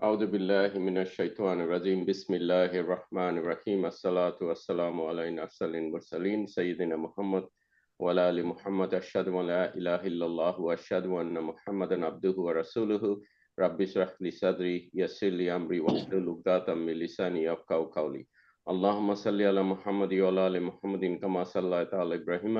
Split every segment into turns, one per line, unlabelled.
أعوذ بالله من الشيطان الرجيم بسم الله الرحمن الرحيم الصلاة والسلام على أفضل المرسلين سيدنا محمد وعلى آل محمد أشهد أن لا إله إلا الله وأشهد أن محمدا عبده ورسوله رب اشرح لي صدري يسر لي أمري واحلل عقدة من لساني يفقهوا قولي اللهم صل على محمد وعلى آل محمد كما صليت على إبراهيم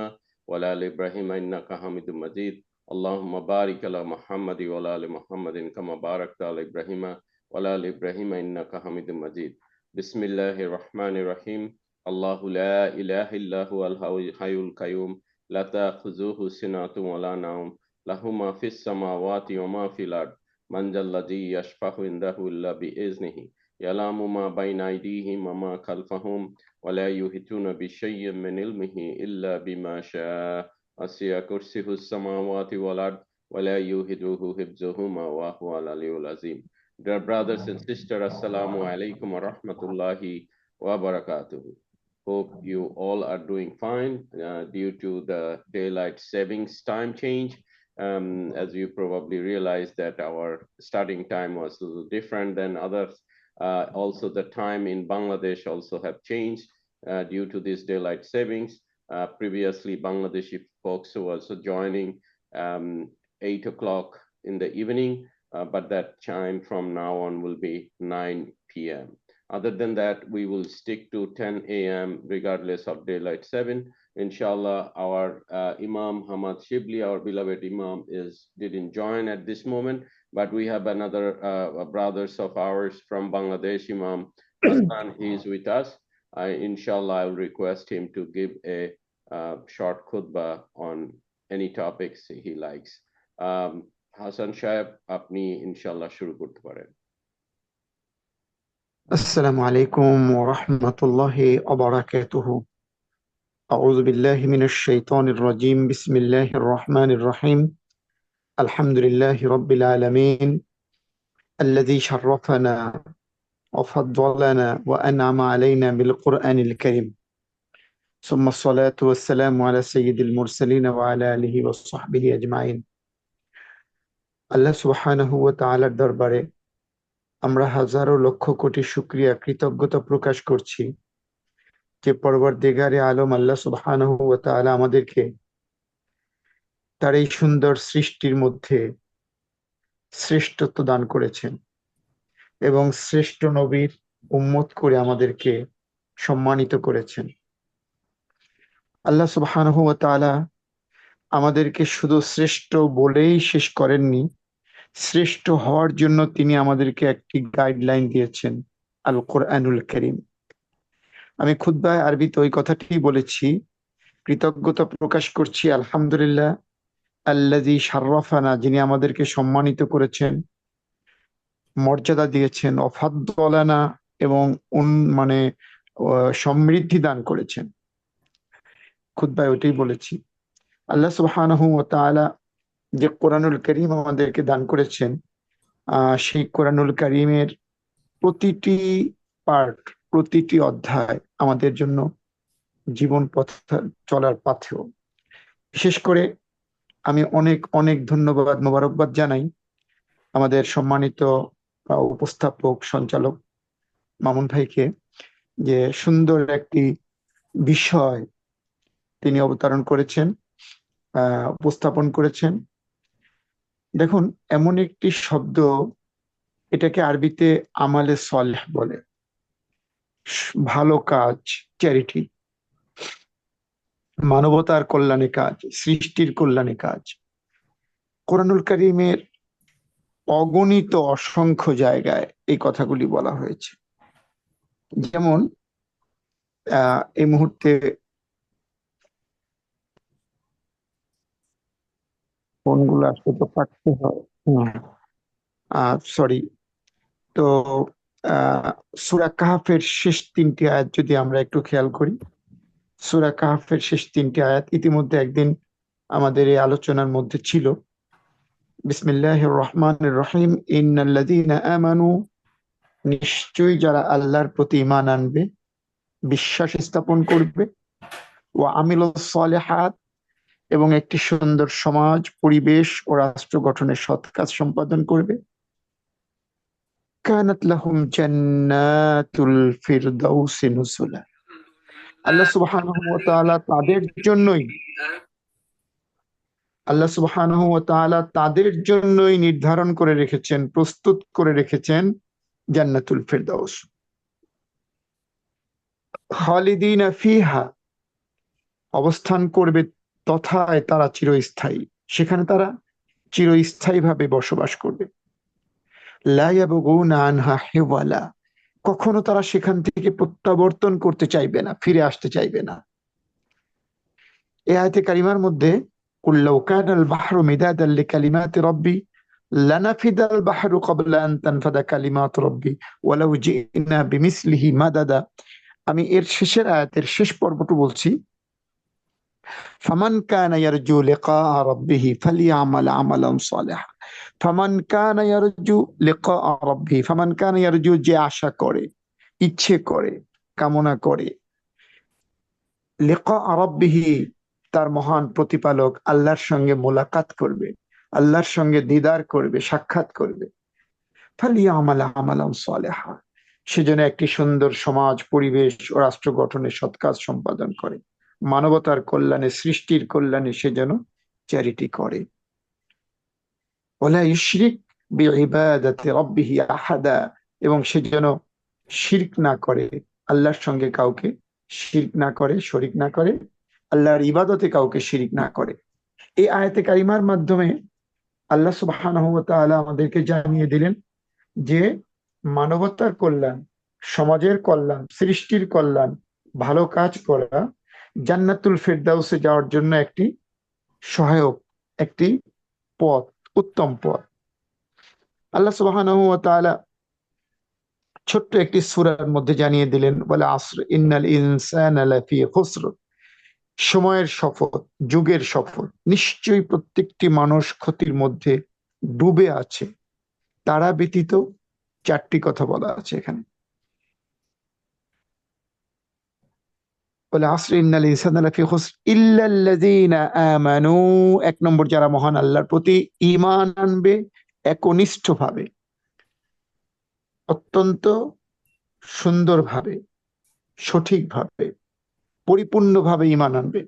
وعلى آل إبراهيم إنك حميد مجيد اللهم بارك على محمد وعلى آل محمد كما باركت على إبراهيم وعلى آل إبراهيم إنك حميد مجيد بسم الله الرحمن الرحيم الله لا إله إلا هو الحي القيوم لا تأخذه سنة ولا نوم له ما في السماوات وما في الأرض من ذا الذي يشفع عنده إلا بإذنه يعلم ما بين أيديهم وما خلفهم ولا يحيطون بشيء من علمه إلا بما شاء وسع كرسيه السماوات والأرض ولا يؤوده حفظهما وهو العلي العظيم. Dear brothers and sisters, Assalamu alaikum wa rahmatullahi wa barakatuh. Hope you all are doing fine due to the daylight savings time change. As you probably realized that our starting time was a little different than others. Also the time in Bangladesh also have changed due to this daylight savings. Previously, Bangladeshi folks were also joining 8 o'clock in the evening. But that time from now on will be 9 p.m. Other than that, we will stick to 10 a.m. regardless of daylight 7. Inshallah, our Imam Hamad Shibli, our beloved Imam, didn't join at this moment, but we have another brothers of ours from Bangladesh, Imam Hassan, he is with us. Inshallah, I'll request him to give a short khutbah on any topics he likes. Hasan সাহেব আপনি ইনশাআল্লাহ শুরু করতে পারেন
السلام عليكم ورحمة الله وبركاته أعوذ بالله من الشيطان الرجيم بسم الله الرحمن الرحيم الحمد لله رب العالمين الذي شرفنا وفضلنا وأنعم علينا بالقرآن الكريم ثم الصلاة والسلام على سيد المرسلين وعلى آله وصحبه أجمعين আল্লাহ সুবহানাহু ওয়া তাআলার দরবারে আমরা হাজারো লক্ষ কোটি শুকরিয়া কৃতজ্ঞতা প্রকাশ করছি যে পরওয়ারদিগারে আলম আল্লাহ সুবহানাহু ওয়া তাআলা আমাদেরকে তার এই সুন্দর সৃষ্টির মধ্যে শ্রেষ্ঠত্ব দান করেছেন এবং শ্রেষ্ঠ নবীর উম্মত করে আমাদেরকে সম্মানিত করেছেন। আল্লাহ সুবহানাহু ওয়া তাআলা আমাদেরকে শুধু শ্রেষ্ঠ বলেই শেষ করেননি, শ্রেষ্ঠ হওয়ার জন্য তিনি আমাদেরকে একটি গাইডলাইন দিয়েছেন, আল কোরআনুল কারীম। আমি খুতবায় আরবিতে ওই কথাটি বলেছি, কৃতজ্ঞতা প্রকাশ করছি আলহামদুলিল্লাহ আল্লাযী শাররাফানা, যিনি আমাদেরকে সম্মানিত করেছেন, মর্যাদা দিয়েছেন, ওয়াফাদ্দালানা এবং সমৃদ্ধি দান করেছেন। খুতবায় ওইটাই বলেছি। আল্লাহ সুবহানাহু ওয়া তাআলা যে কোরআনুল কারীম আমাদেরকে দান করেছেন, সেই কোরআনুল কারীমের প্রতিটি পার্ট, প্রতিটি অধ্যায় আমাদের জন্য জীবন পথ চলার পাথেয়। বিশেষ করে আমি অনেক অনেক ধন্যবাদ, মোবারকবাদ জানাই আমাদের সম্মানিত উপস্থাপক সঞ্চালক মামুন ভাইকে, যে সুন্দর একটি বিষয় তিনি অবতারণ করেছেন, উপস্থাপন করেছেন। দেখুন, এমন একটি শব্দ, এটাকে আরবিতে আমালে সলেহ বলে, ভালো কাজ, চ্যারিটি, মানবতার কল্যাণে কাজ, সৃষ্টির কল্যাণে কাজ। কোরআনুল কারীমের অগণিত অসংখ্য জায়গায় এই কথাগুলি বলা হয়েছে। যেমন এই মুহূর্তে ফোনগুলো আসলে তো কাটতে হয়, সরি। তো সূরা কাহফের শেষ 3টি আয়াত যদি আমরা একটু খেয়াল করি, সূরা কাহফের শেষ 3টি আয়াত ইতিমধ্যে একদিন আমাদের এই আলোচনার মধ্যে ছিল। বিসমিল্লাহির রহমানির রহিম, ইন্নাল্লাযীনা আমানু, নিশ্চয়ই যারা আল্লাহর প্রতি ঈমান আনবে, বিশ্বাস স্থাপন করবে, ওয়া আমিলুস সালিহাত, এবং একটি সুন্দর সমাজ, পরিবেশ ও রাষ্ট্র গঠনের সৎ কাজ সম্পাদন করবে, কানাত লাহুম জান্নাতুল ফিরদাউসি নুজুলা। আল্লাহ সুবহানাহু ওয়া তাআলা তাদের জন্যই আল্লাহ সুবহানাহু ওয়া তাআলা তাদের জন্যই নির্ধারণ করে রেখেছেন, প্রস্তুত করে রেখেছেন জান্নাতুল ফিরদাউস। খালিদিনা ফিহা, অবস্থান করবে তথায় তারা চিরস্থায়ী, সেখানে তারা চিরস্থায়ীভাবে বসবাস করবে। লা ইয়াবগুনা আনহা হিওয়ালা, কখনো তারা সেখান থেকে প্রত্যাবর্তন করতে চাইবে না, ফিরে আসতে চাইবে না। এই আয়াতে কারিমার মধ্যে কুল লাউ কানাল বাহরু মিদাদান লিকালিমাতি রাব্বি লানাফিদাল বাহরু ক্বাবলা আন তানফাদা কালিমাতু রাব্বি ওয়ালাউ জিনা বিমিসলিহি মাদাদা। আমি এর শেষের আয়াতের শেষ পর্বটু বলছি, ফামান কানা ইয়ারজু লিকা রাব্বিহি ফালিয়ামাল আমালান সালিহা। ফামান কানা ইয়ারজু লিকা রাব্বিহি, ফামান কানা ইয়ারজু, যে আশা করে, ইচ্ছে করে, কামনা করে, লিকা রাব্বিহি, তার মহান প্রতিপালক আল্লাহর সঙ্গে মোলাকাত করবে, আল্লাহর সঙ্গে দিদার করবে, সাক্ষাৎ করবে, ফালিয়ামাল আমালান সালিহা, সেজন্য একটি সুন্দর সমাজ, পরিবেশ ও রাষ্ট্র গঠনে সৎ কাজ সম্পাদন করে, মানবতার কল্যাণে, সৃষ্টির কল্যাণে সে যেন চ্যারিটি করে। ওয়ালা ইউশরিক বিইবাদাতি রাব্বিহি আহাদা, এবং সে যেন শিরক না করে, আল্লাহর সঙ্গে কাউকে শিরক না করে, শরিক না করে, আল্লাহর ইবাদতে কাউকে শিরিক না করে। এই আয়াতে কারিমার মাধ্যমে আল্লাহ সুবহানাহু ওয়া তাআলা আমাদেরকে জানিয়ে দিলেন যে মানবতার কল্যাণ, সমাজের কল্যাণ, সৃষ্টির কল্যাণ, ভালো কাজ করা জান্নাতুল ফেরদাউসে যাওয়ার জন্য একটি সহায়ক, একটি পথ, উত্তম পথ। আল্লাহ সুবহানাহু ওয়া তাআলা ছোট্ট একটি সূরার মধ্যে জানিয়ে দিলেন, বলে আসর ইন্নাল ইনসানা লাফি খুসর, সময়ের শপথ, যুগের শপথ, নিশ্চয়ই প্রত্যেকটি মানুষ ক্ষতির মধ্যে ডুবে আছে। তারা ব্যতীত চারটি কথা বলা আছে এখানে, বলে আসর ইন্নাল ইনসানা লাফি খুসর ইল্লাল্লাযীনা আমানু, এক নম্বর যারা মহান আল্লাহর প্রতি ঈমান আনবে একনিষ্ঠভাবে, অত্যন্ত সুন্দরভাবে, সঠিকভাবে, পরিপূর্ণভাবে ঈমান আনবে।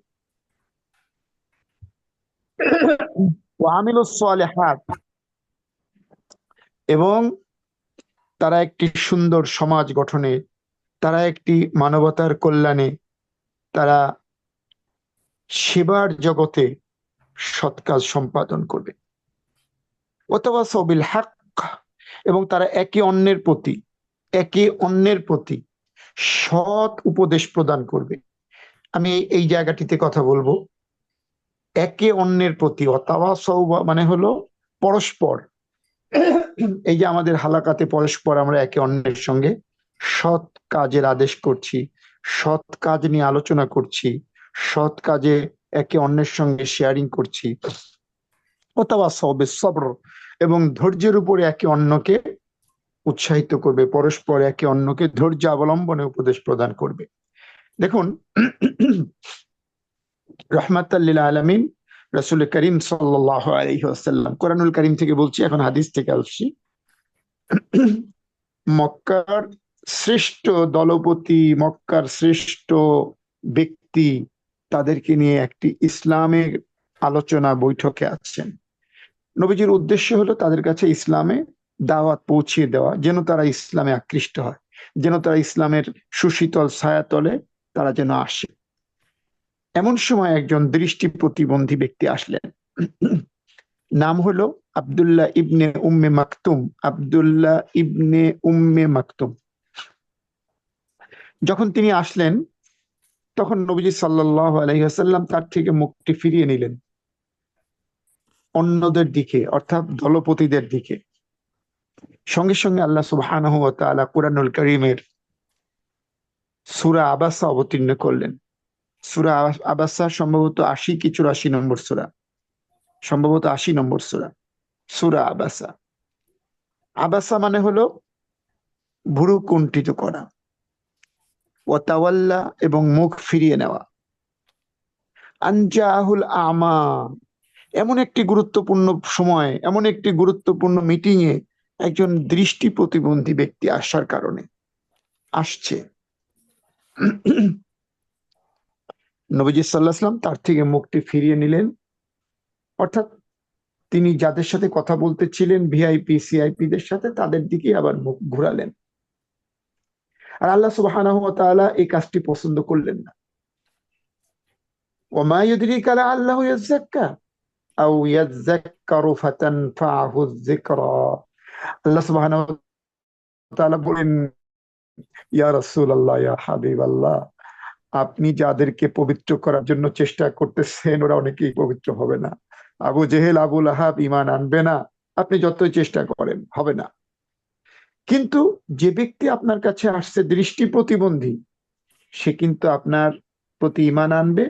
ওয়া আমিলুস সালিহাত, এবং তারা একটি সুন্দর সমাজ গঠনে, তারা একটি মানবতার কল্যাণে, তারা সেবার জগতে সৎ কাজ সম্পাদন করবে। ওয়াতাওয়াসাউ বিল হক, এবং তারা একে অন্যের প্রতি সৎ উপদেশ প্রদান করবে। আমি এই জায়গাটিতে কথা বলবো, একে অন্যের প্রতি, ওয়াতাওয়াসাউ মানে হলো পরস্পর। এই যে আমাদের হালাকাতে পরস্পর আমরা একে অন্যের সঙ্গে সৎ কাজের আদেশ করছি, সৎ কাজ নিয়ে আলোচনা করছি, সৎ কাজে একে অন্যের সঙ্গে শেয়ারিং করছি, ওয়াতাওয়াসাউ বিস সবর, এবং ধৈর্যের উপরে একে অন্যকে উৎসাহিত করবে, পরস্পর একে অন্যকে ধৈর্য অবলম্বনে উপদেশ প্রদান করবে। দেখুন, রাহমাতাল লিল আলামিন রাসূল করিম সাল্লাল্লাহু আলাইহি ওয়াসাল্লাম, কোরআনুল কারীম থেকে বলছি, এখন হাদিস থেকে আসছি। মক্কার শ্রেষ্ঠ দলপতি, মক্কার শ্রেষ্ঠ ব্যক্তি, তাদেরকে নিয়ে একটি ইসলামের আলোচনা বৈঠকে আছেন। নবীজির উদ্দেশ্য হলো তাদের কাছে ইসলামে দাওয়াত পৌঁছিয়ে দেওয়া, যেন তারা ইসলামে আকৃষ্ট হয়, যেন তারা ইসলামের সুশীতল ছায়াতলে তারা যেন আসে। এমন সময় একজন দৃষ্টি প্রতিবন্ধী ব্যক্তি আসলেন, নাম হলো আব্দুল্লাহ ইবনে উম্মে মাকতুম। আব্দুল্লাহ ইবনে উম্মে মাকতুম যখন তিনি আসলেন, তখন নবীজি সাল্লাল্লাহু আলাইহি ওয়াসাল্লাম তার থেকে মুখটি ফিরিয়ে নিলেন অন্যদের দিকে, অর্থাৎ দলপতিদের দিকে। সঙ্গে সঙ্গে আল্লাহ সুবহানাহু ওয়া তাআলা কুরআনুল কারীমের সূরা আবাসা অবতীর্ণ করলেন। সূরা আবাসা সম্ভবত ৮০ কি ৮৪ নম্বর সূরা, সম্ভবত ৮০ নম্বর সূরা, সূরা আবাসা। আবাসা মানে হলো ভুরু কুণ্ঠিত করা, ওয়াতাওয়াল্লা, এবং মুখ ফিরিয়ে নেওয়া। আনজাহুল আমা, এমন একটি গুরুত্বপূর্ণ সময়, এমন একটি গুরুত্বপূর্ণ মিটিং এ একজন দৃষ্টি প্রতিবন্ধী ব্যক্তি আসার কারণে আসছে, নবীজি সাল্লাল্লাহু আলাইহি ওয়াসাল্লাম তার থেকে মুখটি ফিরিয়ে নিলেন, অর্থাৎ তিনি যাদের সাথে কথা বলতেছিলেন ভিআইপি সিআইপি দের সাথে, তাদের দিকে আবার মুখ ঘুরালেন। আর আল্লাহ সুবহানাহু ওয়া তাআলা এই কাজটি পছন্দ করলেন না। ওয়া মা ইউদরিকা লাআল্লাহু ইয়াযাক্কা আও ইয়াযাক্কারু ফাতানফাহু যিকরা। আল্লাহ সুবহানাহু ওয়া তাআলা বলেন, ইয়া রাসূলুল্লাহ, ইয়া হাবিবাল্লাহ, আপনি যাদেরকে পবিত্র করার জন্য চেষ্টা করতেছেন ওরা অনেকেই পবিত্র হবে না। আবু জেহেল আবু লাহাব ঈমান আনবে না, আপনি যতই চেষ্টা করেন হবে না। কিন্তু যে ব্যক্তি আপনার কাছে আসছে দৃষ্টি প্রতিবন্ধী, সে কিন্তু আপনার প্রতি ঈমান আনবে,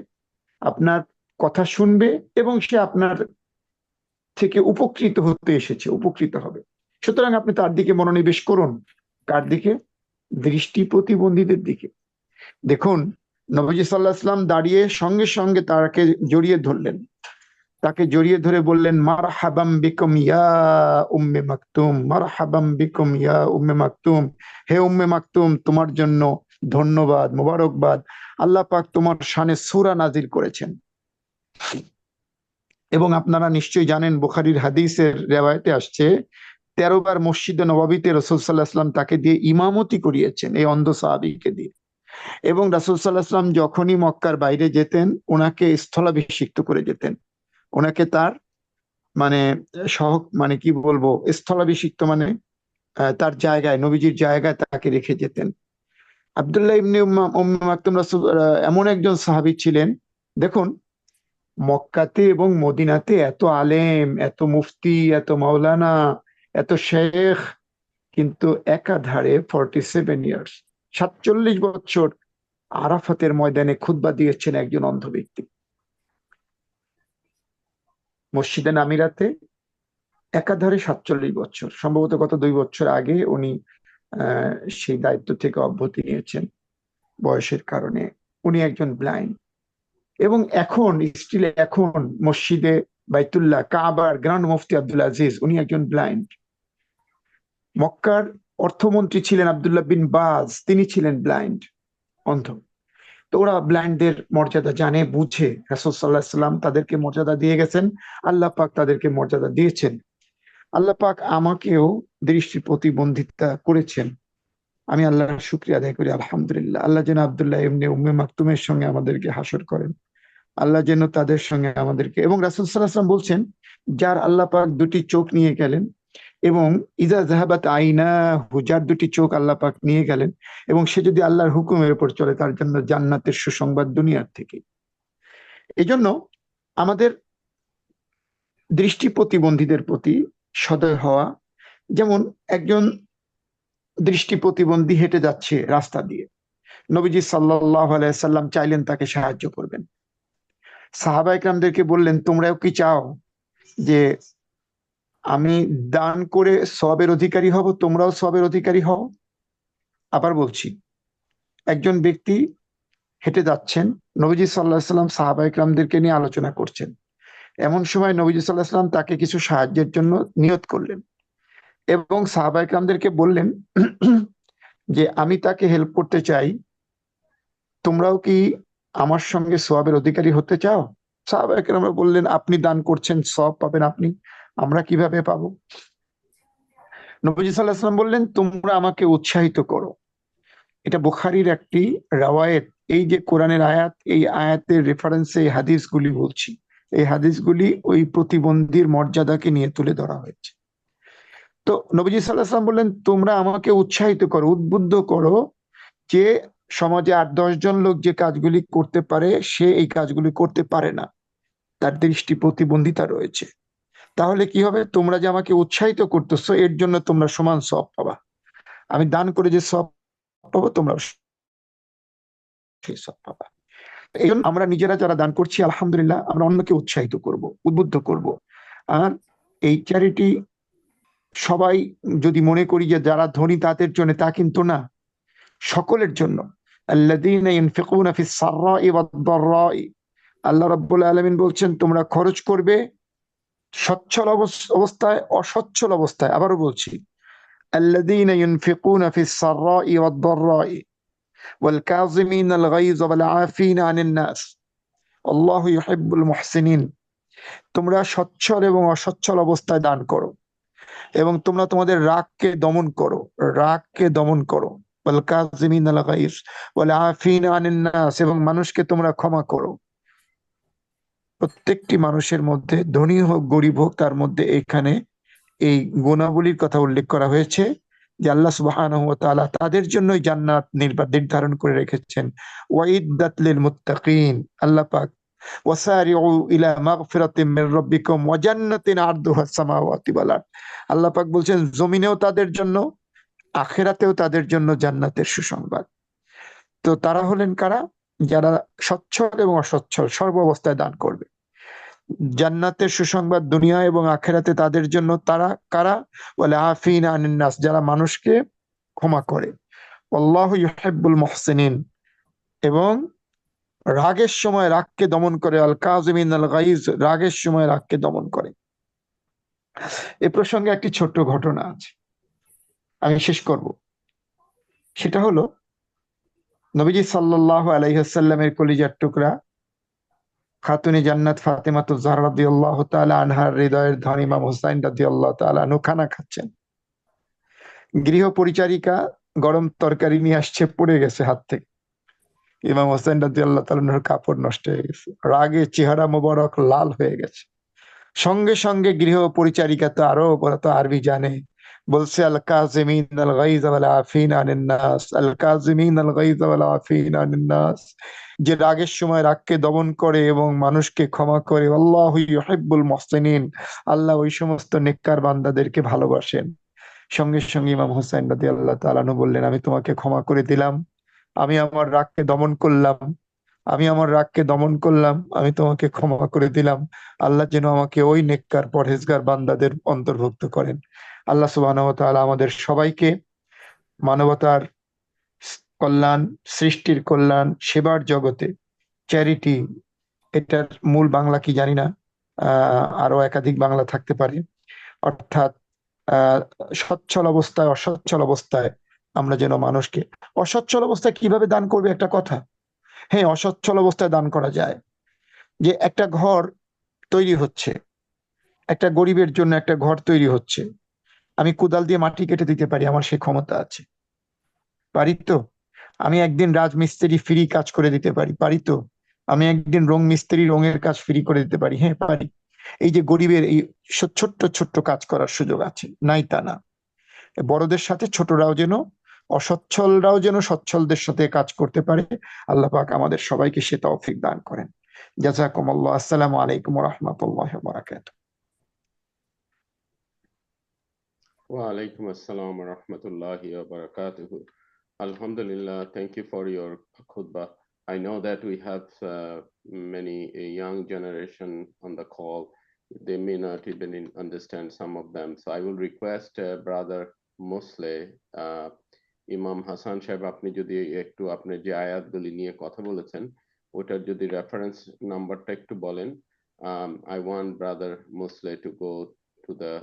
আপনার কথা শুনবে এবং সে আপনার থেকে উপকৃত হতে এসেছে, উপকৃত হবে। সুতরাং আপনি তার দিকে মনোনিবেশ করুন। কার দিকে? দৃষ্টি প্রতিবন্ধীদের দিকে। দেখুন, নবীজি সাল্লাল্লাহু আলাইহি ওয়াসাল্লাম দাঁড়িয়ে সঙ্গে সঙ্গে তাকে জড়িয়ে ধরলেন, তাকে জড়িয়ে ধরে বললেন, মারহাবাম বিকুম ইয়া উম্মে মাকতুম, মারহাবাম বিকুম ইয়া উম্মে মাকতুম, হে উম্মে মাকতুম, তোমার জন্য ধন্যবাদ, মোবারকবাদ, আল্লাহ পাক তোমার শানে সূরা নাজিল করেছেন। এবং আপনারা নিশ্চয়ই জানেন, বুখারীর হাদিসের রিওয়ায়াতে আসছে 13 বার মসজিদে নববীতে রাসূল সাল্লাল্লাহু আলাইহি ওয়াসাল্লাম তাকে দিয়ে ইমামতি করিয়েছেন, এই অন্ধ সাহাবীকে দিয়ে। এবং রাসূল সাল্লাল্লাহু আলাইহি ওয়াসাল্লাম যখনই মক্কার বাইরে যেতেন, ওনাকে স্থলাভিষিক্ত করে যেতেন, ওনাকে তার মানে মানে কি বলবো, স্থলাভিষিক্ত মানে তার জায়গায়, নবীজির জায়গায় তাকে রেখে যেতেন। আব্দুল্লাহ ইবনে উম্মে মাকতুম রাসূল এমন একজন সাহাবী ছিলেন, দেখুন, মক্কাতে এবং মদিনাতে এত আলেম, এত মুফতি, এত মাওলানা, এত শেখ, কিন্তু একাধারে 47 ইয়ার্স, 47 বছর আরাফাতের ময়দানে খুতবা দিয়েছেন একজন অন্ধ ব্যক্তি। মসজিদে নামিরাতে একাধারে 47 বছর, সম্ভবত গত 2 বছর আগে উনি সেই দায়িত্ব থেকে অব্যাহতি নিয়েছেন বয়সের কারণে। উনি একজন ব্লাইন্ড, এবং এখন স্টিল এখন মসজিদে বাইতুল্লাহ কাবার গ্র্যান্ড মুফতি আব্দুল আজিজ, উনি একজন ব্লাইন্ড। মক্কার অর্থমন্ত্রী ছিলেন আব্দুল্লাহ বিন বাজ, তিনি ছিলেন ব্লাইন্ড, অন্ধ। তো ওরা ব্লাইন্ডদের মর্যাদা জানে, বুঝে। রাসূল সাল্লাল্লাহু আলাইহি ওয়াসাল্লাম তাদেরকে মর্যাদা দিয়ে গেছেন, আল্লাহ পাক তাদেরকে মর্যাদা দিয়েছেন। আল্লাহ পাক আমাকেও দৃষ্টি প্রতিবন্ধিতা করেছেন, আমি আল্লাহর শুকরিয়া আদায় করি, আলহামদুলিল্লাহ। আল্লাহ যেন আব্দুল্লাহ ইবনে উম্মে মাকতুমের সঙ্গে আমাদেরকে হাসর করেন, আল্লাহ যেন তাদের সঙ্গে আমাদেরকে। এবং রাসূল সাল্লাল্লাহু আলাইহি ওয়াসাল্লাম বলছেন, যার আল্লাহ পাক দুটি চোখ নিয়ে গেলেন, এবং ইজা যাহাবাত আইনাহু, যার দুটি চোখ আল্লাহ পাক নিয়ে গেলেন, এবং সে যদি আল্লাহর হুকুমের উপর চলে, তার জন্য জান্নাতের সুসংবাদ দুনিয়ার থেকে। এজন্য আমাদের দৃষ্টি প্রতিবন্ধীদের প্রতি সদয় হওয়া। যেমন একজন দৃষ্টি প্রতিবন্ধী হেঁটে যাচ্ছে রাস্তা দিয়ে, নবীজি সাল্লাল্লাহু আলাইহি সাল্লাম চাইলেন তাকে সাহায্য করবেন। সাহাবা ইকরামদেরকে বললেন, তোমরাও কি চাও যে আমি দান করে সওয়াবের অধিকারী হব, তোমরাও সওয়াবের অধিকারী হও? আবার বলছি, একজন ব্যক্তি হেঁটে যাচ্ছেন, নবীজি সাল্লাল্লাহু আলাইহি সাল্লাম সাহাবা ইকরামদেরকে নিয়ে আলোচনা করছেন। এমন সময় নবীজি সাল্লাল্লাহু আলাইহি সাল্লাম তাকে কিছু সাহায্যের জন্য নিয়ত করলেন, এবং সাহাবা ইকরামদেরকে বললেন যে আমি তাকে হেল্প করতে চাই, তোমরাও কি আমার সঙ্গে সওয়াবের অধিকারী হতে চাও? সাহাবা ইকরামরা বললেন, আপনি দান করছেন, সওয়াব পাবেন আপনি, আমরা কিভাবে পাবো? নবীজি সাল্লাল্লাহু আলাইহি সাল্লাম বললেন, তোমরা আমাকে উৎসাহিত করো। এটা বুখারীর একটি রাওয়ায়াত। এই যে কোরআনের আয়াত, এই আয়াতের রেফারেন্সে এই হাদিসগুলি বলছি, এই হাদিসগুলি ওই প্রতিবন্ধীর মর্যাদাকে নিয়ে তুলে ধরা হয়েছে। তো নবীজি সাল্লাল্লাহু আলাইহি সাল্লাম বললেন, তোমরা আমাকে উৎসাহিত করো, উদ্বুদ্ধ করো, যে সমাজে 8-10 জন লোক যে কাজগুলি করতে পারে, সে এই কাজগুলি করতে পারে না, তার দৃষ্টি প্রতিবন্ধিতা রয়েছে। তাহলে কি হবে? তোমরা যে আমাকে উৎসাহিত করতেছো, এর জন্য তোমরা সমান সওয়াব পাবা। আমি দান করে যে সওয়াব পাবো, তোমরা সেই সওয়াব পাবা। এই জন্য আমরা নিজেরা যারা দান করছি, আলহামদুলিল্লাহ, আমরা অন্যকে উৎসাহিত করব, উদ্বুদ্ধ করব। আর এই চ্যারিটি সবাই যদি মনে করি যে যারা ধনী তাদের জন্য, তা কিন্তু না, সকলের জন্য। আল্লাযীনা ইউনফিকুনা ফিস সাররাই ওয়াদ দাররাই, আল্লাহ রাব্বুল আলামিন বলছেন, তোমরা খরচ করবে সচ্ছল অবস্থায়, অসচ্ছল অবস্থায়। আবারও বলছি, الذين ينفقون في السراء والضراء والكاظمين الغيظ والعافين عن الناس والله يحب المحسنين। তোমরা সচ্ছল এবং অসচ্ছল অবস্থায় দান করো এবং তোমরা তোমাদের রাগকে দমন করো, রাগকে দমন করো। ওয়াল কাযিমিন আল গাইজ ওয়াল আফিনা আনিন নাস, এবং মানুষকে তোমরা ক্ষমা করো। প্রত্যেকটি মানুষের মধ্যে, ধনী হোক গরিব হোক, তার মধ্যে এখানে এই গুণাবলীর কথা উল্লেখ করা হয়েছে যে আল্লাহ সুবহানাহু ওয়া তাআলা তাদের জন্যই জান্নাত নির্ধারণ করে রেখেছেন। ওয়াইদ্দাত লিল মুত্তাকিন, আল্লাহ পাক ওয়াসারিউ ইলা মাগফিরাতিম মির রাব্বিকুম ওয়া জান্নাতিন আরদুহাস সামাওয়াতি ওয়াল আরদ। আল্লাহ পাক বলছেন জমিনেও তাদের জন্য, আখিরাতেও তাদের জন্য জান্নাতের সুসংবাদ। তো তারা হলেন কারা? যারা সচ্ছল এবং অসচ্ছল সর্ব অবস্থায় দান করবে। জান্নাতের সুসংবাদ দুনিয়া এবং আখিরাতে তাদের জন্য। তারা কারা? বলে আফিনা আনিন নাস, যারা মানুষকে ক্ষমা করে। আল্লাহু ইউহিব্বুল মুহসিনিন, এবং রাগের সময় রাগকে দমন করে। আল কাযিমিন আল গাইজ, রাগের সময় রাগকে দমন করে। এ প্রসঙ্গে একটি ছোট্ট ঘটনা আছে, আমি শেষ করব। সেটা হলো নবীজি সাল্লাল্লাহু আলাইহি ওয়াসাল্লামের কলিজার টুকরা খাতুনে জান্নাত ফাতেমাতুজ জাহরা রাদিয়াল্লাহু তাআলা আনহার হৃদয়ের ধন ইমাম হুসাইন রাদিয়াল্লাহু তাআলা আনহু খানা খাচ্ছেন। গৃহ পরিচারিকা গরম তরকারি নিয়ে আসছে, পড়ে গেছে হাত থেকে। ইমাম হোসেন রাদিয়াল্লাহু তাআলা আনহুর কাপড় নষ্ট হয়ে গেছে, রাগে চেহারা মোবারক লাল হয়ে গেছে। সঙ্গে সঙ্গে গৃহ পরিচারিকা তো আরো, ওরা তো আরবি জানে, বলছে আল কাযিমিন আল গাইজ ওয়াল আফিনা আনিন নাস, আল কাযিমিন আল গাইজ ওয়াল আফিনা আনিন নাস, যে রাগের সময় রাগকে দমন করে এবং মানুষকে ক্ষমা করে। আল্লাহু ইউহিব্বুল মুহসিনিন, আল্লাহ ওই সমস্ত নেককার বান্দাদেরকে ভালোবাসেন। সঙ্গে সঙ্গে ইমাম হোসেন রাদিয়াল্লাহু তাআলা আনহু বললেন, আমি তোমাকে ক্ষমা করে দিলাম, আমি আমার রাগকে দমন করলাম, আমি আমার রাগকে দমন করলাম, আমি তোমাকে ক্ষমা করে দিলাম। আল্লাহ যেন আমাকে ওই নেককার পরহেজগার বান্দাদের অন্তর্ভুক্ত করেন। আল্লাহ সুবহানাহু ওয়া তাআলা আমাদের সবাইকে মানবতার কল্যাণ, সৃষ্টির কল্যাণ, সেবার জগতে, চ্যারিটি, এটার মূল বাংলা কি জানি না, আরো একাধিক বাংলা থাকতে পারে। অর্থাৎ আহ সচ্ছল অবস্থায়, অসচ্ছল অবস্থায় আমরা যেন মানুষকে, অসচ্ছল অবস্থায় কিভাবে দান করবে একটা কথা। হ্যাঁ, অসচ্ছল অবস্থায় দান করা যায়। যে একটা ঘর তৈরি হচ্ছে, একটা গরিবের জন্য একটা ঘর তৈরি হচ্ছে, আমি কোদাল দিয়ে মাটি কেটে দিতে পারি, আমার সেই ক্ষমতা আছে, পারি তো? আমি একদিন রাজমিস্ত্রি ফ্রি কাজ করে দিতে পারি, পারি তো? আমি একদিন রং মিস্ত্রি রঙের কাজ ফ্রি করে দিতে পারি, হ্যাঁ পারি। এই যে গরিবের এই ছোট্ট ছোট্ট কাজ করার সুযোগ আছে, নাই তা না। বড়দের সাথে ছোটরাও যেন, অসচ্ছলরাও যেন সচ্ছলদের সাথে কাজ করতে পারে। আল্লাহ পাক আমাদের সবাইকে সে তৌফিক দান করেন। জাযাকুমুল্লাহ। আসসালামু আলাইকুম ওয়া রাহমাতুল্লাহি ওয়া বারাকাতুহু।
Wa alaikum assalam wa rahmatullahi wa barakatuhu. Alhamdulillah, thank you for your khutbah. I know that we have many a young generation on the call. They may not even understand some of them. So I will request brother Musle, Imam Hasan Sahib, আপনি যদি একটু আপনি যে আয়াতগুলি নিয়ে কথা বলেছেন ওটার যদি রেফারেন্স নাম্বারটা একটু বলেন। I want brother Musle to go to the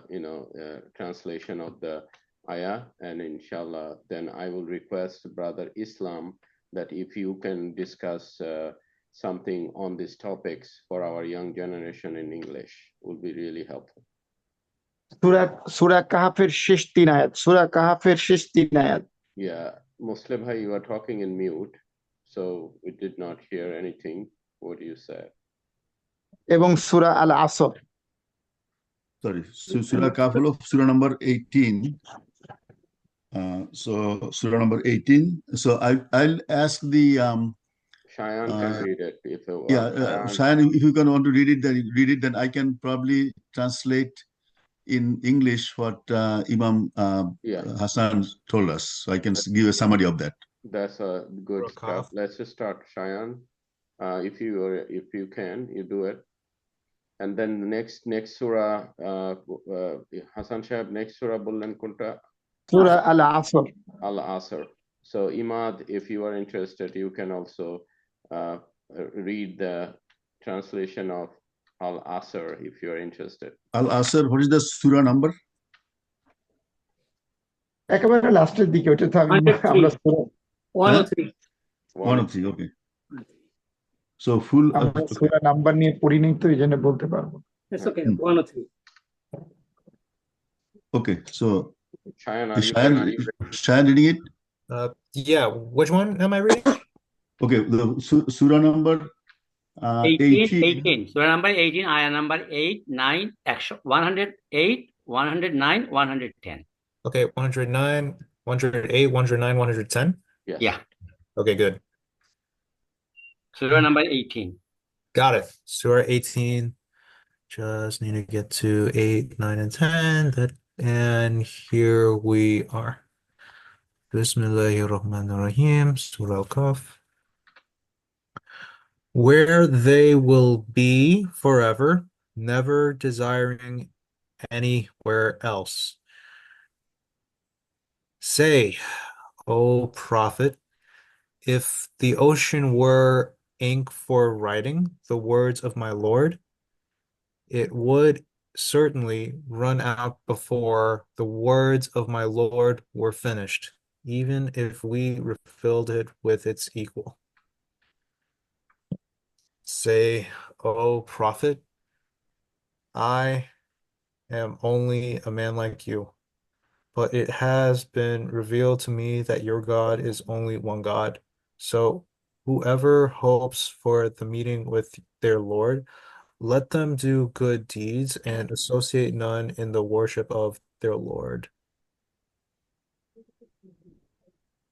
translation of the ayah, and inshallah then I will request brother Islam that if you can discuss something on these topics for our young generation in English, would be really helpful.
সূরা কাহফের শেষ 3 আয়াত, সূরা কাহফের শেষ 3 আয়াত।
Yeah, Muslim bhai, you are talking in mute, so we did not hear anything what you said.
এবং সূরা আল আসর।
Sorry, Surah Kahf holo Surah number 18. So Surah number 18. So I'll ask the
Shayan can read it if you want.
yeah, Shayan, if you can want to read it, then I can probably translate in English what Imam
Yeah,
Hassan told us. So I can give a summary of that.
that's a good
Surah
stuff.
Kahf.
Let's just start, Shayan. If you can, you do it. And then the next surah, Hasan Shahab, next surah bollen kunta?
সূরা আল আসর।
Al Asr. So Imad, if you are interested, you can also read the translation of Al Asr if you are interested.
Al Asr, what is the Surah number?
একেবারে লাস্টের দিকে, ওইটা তো আমি
103.
আমরা
103.
103, okay. So full,
আমরা
okay.
সূরা number নিয়ে পড়ি নাই, তো এই জন্য বলতে পারবো।
It's okay. 103.
Okay, so
Shayan,
is Shayan reading it?
Yeah, which one am I reading?
Okay, the surah number 18.
18. Surah number 18, ayah number 8, 9, 108, 109, 110.
Okay, 109, 108, 109, 110.
Yes.
Yeah.
Okay, good.
Surah number 18.
Got it. Surah 18. Just need to get to 8, 9, and 10. And here we are. Bismillahirrahmanirrahim. Surah Al-Kahf. Where they will be forever, never desiring anywhere else. Say, O Prophet, if the ocean were ink for writing the words of my Lord, it would certainly run out before the words of my Lord were finished, even if we refilled it with its equal. Say, O Prophet, I am only a man like you, but it has been revealed to me that your God is only one God. So whoever hopes for the meeting with their Lord, let them do good deeds and associate none in the worship of their Lord.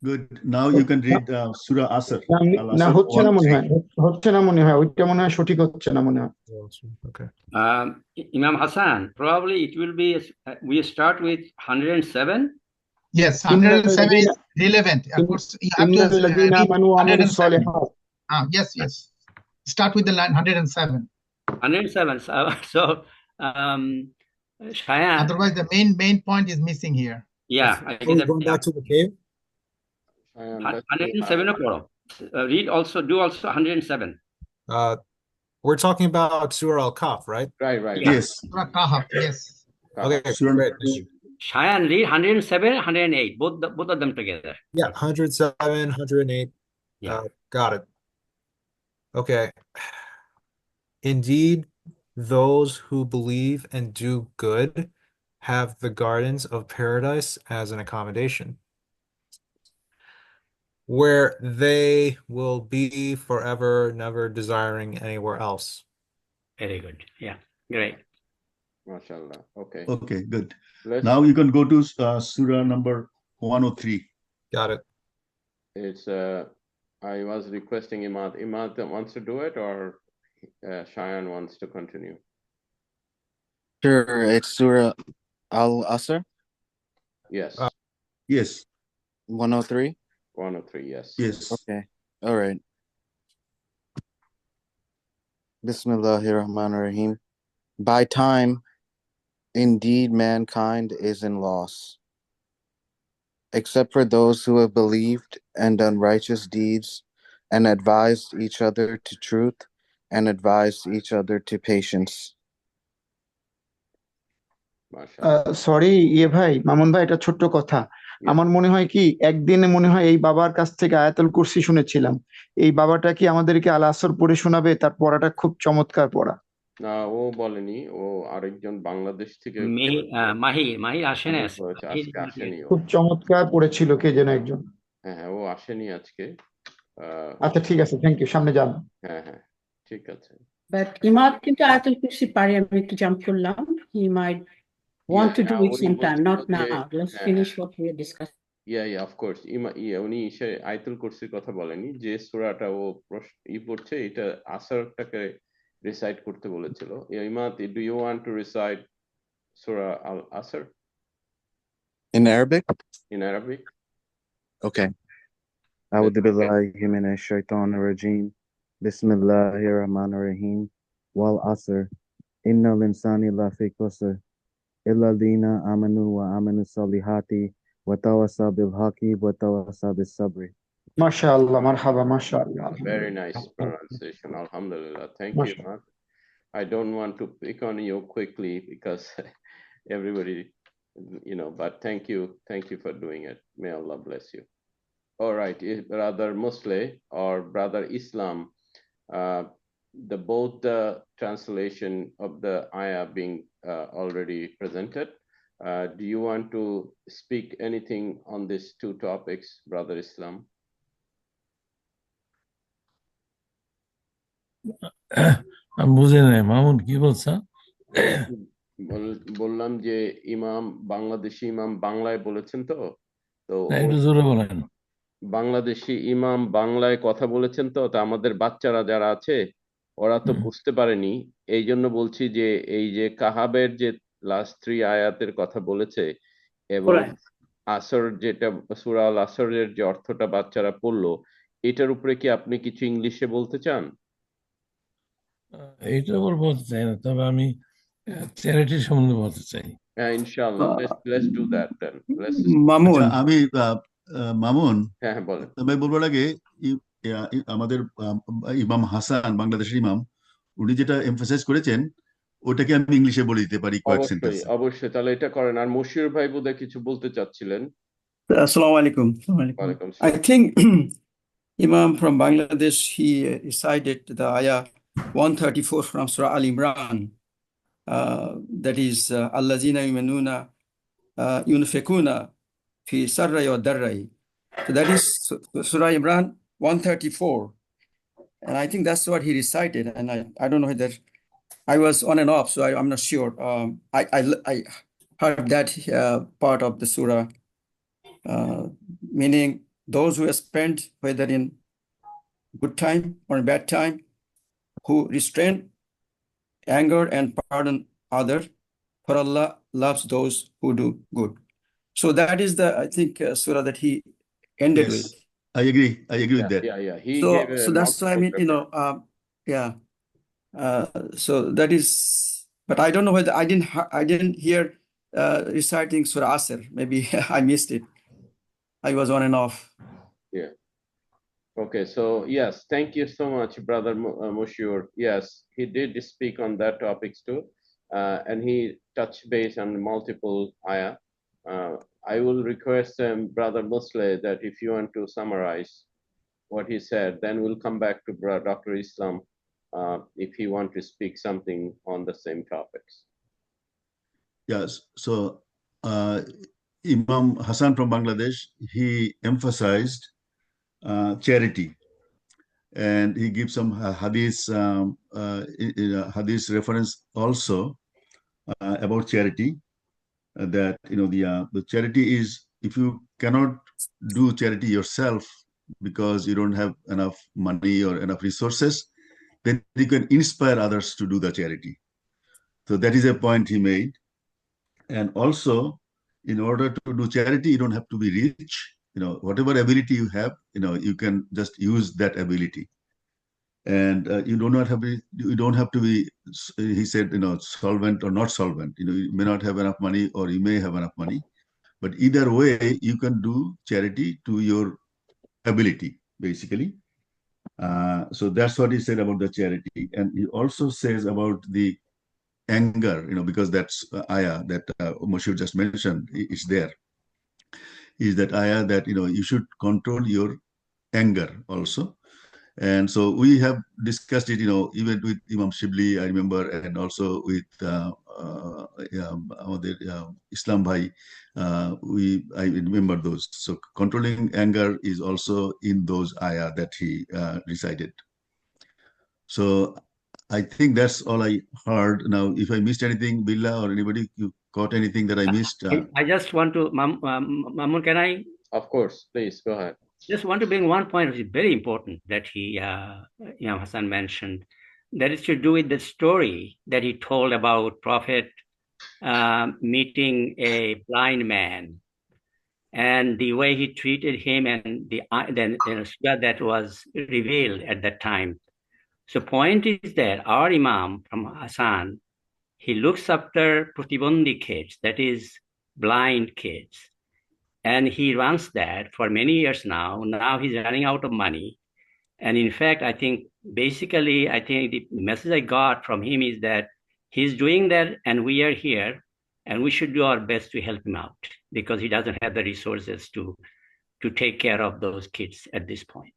Good. Now you can read Surah Asr.
না হচ্ছে না মনে হয়, ওইটা মনে হয় সঠিক হচ্ছে না মনে হয়।
Okay.
Imam Hassan, probably it will be, we start with 107.
Yes, 107 is relevant. Of course, you have to read 107. Yes. Start with the line 107.
107. So, Shayan.
Otherwise, the main point is missing here.
Yeah.
Going back to the cave?
107 read also, do also 107.
We're talking about Surah Al-Kahf, right?
Right.
Yeah.
Yes.
Surah Kahf, yes.
Okay, great.
Shayan, read 107, 108, both of them together.
Yeah, 107, 108.
Yeah.
Got it. Okay. Indeed, those who believe and do good have the gardens of paradise as an accommodation, where they will be forever, never desiring anywhere else.
Very good. Yeah, great.
MashaAllah. Okay.
Okay, good.
Let's,
Now you can go to Surah number 103.
Got it.
it's I was requesting Imad. Imad wants to do it, or Shayan wants to continue?
Sure, it's Surah Al-Asr,
Yes.
Yes.
103.
103, yes.
Yes.
Okay, all right. Bismillahirrahmanirrahim. By time, indeed mankind is in loss, except for those who have believed and done righteous deeds and advised each other to truth and advised each other to patience.
MashaAllah.
Sorry ভাই, মামুন ভাই, এটা ছোট্ট কথা। আমার মনে হয় কি, একদিনে মনে হয় এই বাবার কাছ থেকে আয়াতুল কুরসি শুনেছিলাম। এই বাবাটা কি আমাদেরকে আল আসর পড়ে শোনাবে? তার পড়াটা খুব চমৎকার পড়া।
না, ও বলেনি, ও আরেকজন বাংলাদেশ থেকে
মাহির আসেন,
আজকে আসেনি।
খুব চমৎকার পড়েছিল কে যেন একজন।
হ্যাঁ, ও আসেনি আজকে।
আচ্ছা, ঠিক আছে, থ্যাংক ইউ, সামনে যান।
হ্যাঁ, ঠিক আছে।
But Imad কিন্তু আয়াতুল কুরসি পারে, আমি একটু জাম্প করলাম। He might want to do it sometime, not now. Let's finish what we are discussing.
Yeah, of course. উনি আয়াতুল কুরসির কথা বলেনি, যে সূরাটা ও পড়ছে এটা আসরটাকে রিসাইট করতে বলেছিল। Imad, do you want to recite Surah Al-Asr?
In Arabic?
In Arabic?
Okay. A'udhu billahi minash shaitanir rajim. Bismillahir rahmanir rahim. Wal asr. Innal insani lafi khusr. Illa alladhina amanu wa aminu salihati wa tawassaw bil haqqi wa tawassaw bis sabri.
মাশাআল্লাহ, মারহাবা, মাশাআল্লাহ।
Very nice pronunciation. Alhamdulillah. Thank you, Imad. I don't want to pick on you quickly because everybody but thank you for doing it. May Allah bless you. All right, Brother Muslim or Brother Islam, both the translation of the ayah being already presented. Do you want to speak anything on these two topics, Brother Islam?
আমি বুঝি নাই মামুন কি বলছো?
বললাম যে ইমাম বাংলাদেশি ইমাম বাংলায় বলেছেন তো
একটু জোরে বলেন।
বাংলাদেশি ইমাম বাংলায় কথা বলেছেন তো আমাদের বাচ্চারা যারা আছে ওরা তো বুঝতে পারেনি, এই জন্য বলছি যে এই যে কাহাবের যে লাস্ট 3 আয়াতের কথা বলেছে এবং আসর যেটা সূরা আল আসরের যে অর্থটা বাচ্চারা পড়লো, এটার উপরে কি আপনি কিছু ইংলিশে বলতে চান?
এইটা বলতে চাই না, তবে আমি চ্যারিটি সম্বন্ধে বলতে চাই।
ইনশাআল্লাহ, let's do that then.
Mamun, আমি মামুন,
হ্যাঁ বলেন।
আমি বলবার আগে আমাদের ইমাম হাসান, বাংলাদেশের ইমাম, উনি যেটা এমফাসাইজ করেছেন ওটাকে আমি ইংলিশে বলে দিতে পারি কয়েক সেন্টেন্স।
অবশ্যই, তাহলে এটা করেন। আর মশিউর ভাই বোধহয় কিছু বলতে চাচ্ছিলেন।
Assalamu alaikum. I think Imam from Bangladesh, he recited the ayah 134 from Surah Al Imran. That is Allazina yu'minuna yunfikuna fi sarrai wa darrai. So that is Surah Imran 134. And I think that's what he recited. And I don't know whether I was on and off, so I'm not sure. I heard that part of the surah, meaning those who have spent, whether in good time or in bad time, who restrain anger and pardon others, for Allah loves those who do good. So that is the, I think, surah that he ended with.
I agree with that.
So that's why I mean, so that is, but I don't know whether I didn't hear reciting Surah Asr. Maybe I missed it. I was on and off.
Yeah. Okay, so yes, thank you so much, Brother Mushur. Yes, he did speak on that topics too, and he touched base on multiple ayah. I will request Brother Muslim that if you want to summarize what he said, then we'll come back to Dr. Islam if he want to speak something on the same topics.
Yes, so Imam Hassan from Bangladesh, he emphasized charity, and he gives some hadith reference also about charity. That the charity is, if you cannot do charity yourself because you don't have enough money or enough resources, then you can inspire others to do the charity. So that is a point he made. And also, in order to do charity, you don't have to be rich. Whatever ability you have, you can just use that ability. And you don't have to be, he said, solvent or not solvent. You may not have enough money, or you may have enough money, but either way, you can do charity to your ability, basically. So that's what he said about the charity. And he also says about the anger, because that's ayah that Mushur just mentioned is there. Is that ayah that you should control your anger also. And so we have discussed it, even with Imam Shibli, I remember, and also with Islam Bhai. I remember those. So controlling anger is also in those ayah that he recited. So I think that's all I heard. Now, if I missed anything, Billah or anybody, you caught anything that I missed?
I just want to, Mamun, can I?
Of course, please go ahead.
Just want to bring one point which is very important that Imam Hassan mentioned, that is to do with the story that he told about Prophet meeting a blind man and the way he treated him, and then that was revealed at that time. So point is that our Imam from Hassan, he looks after Pratibandhi kids, that is blind kids. And he runs that for many years now. Now he's running out of money. And in fact, I think the message I got from him is that he's doing that and we are here and we should do our best to help him out because he doesn't have the resources to take care of those kids at this point.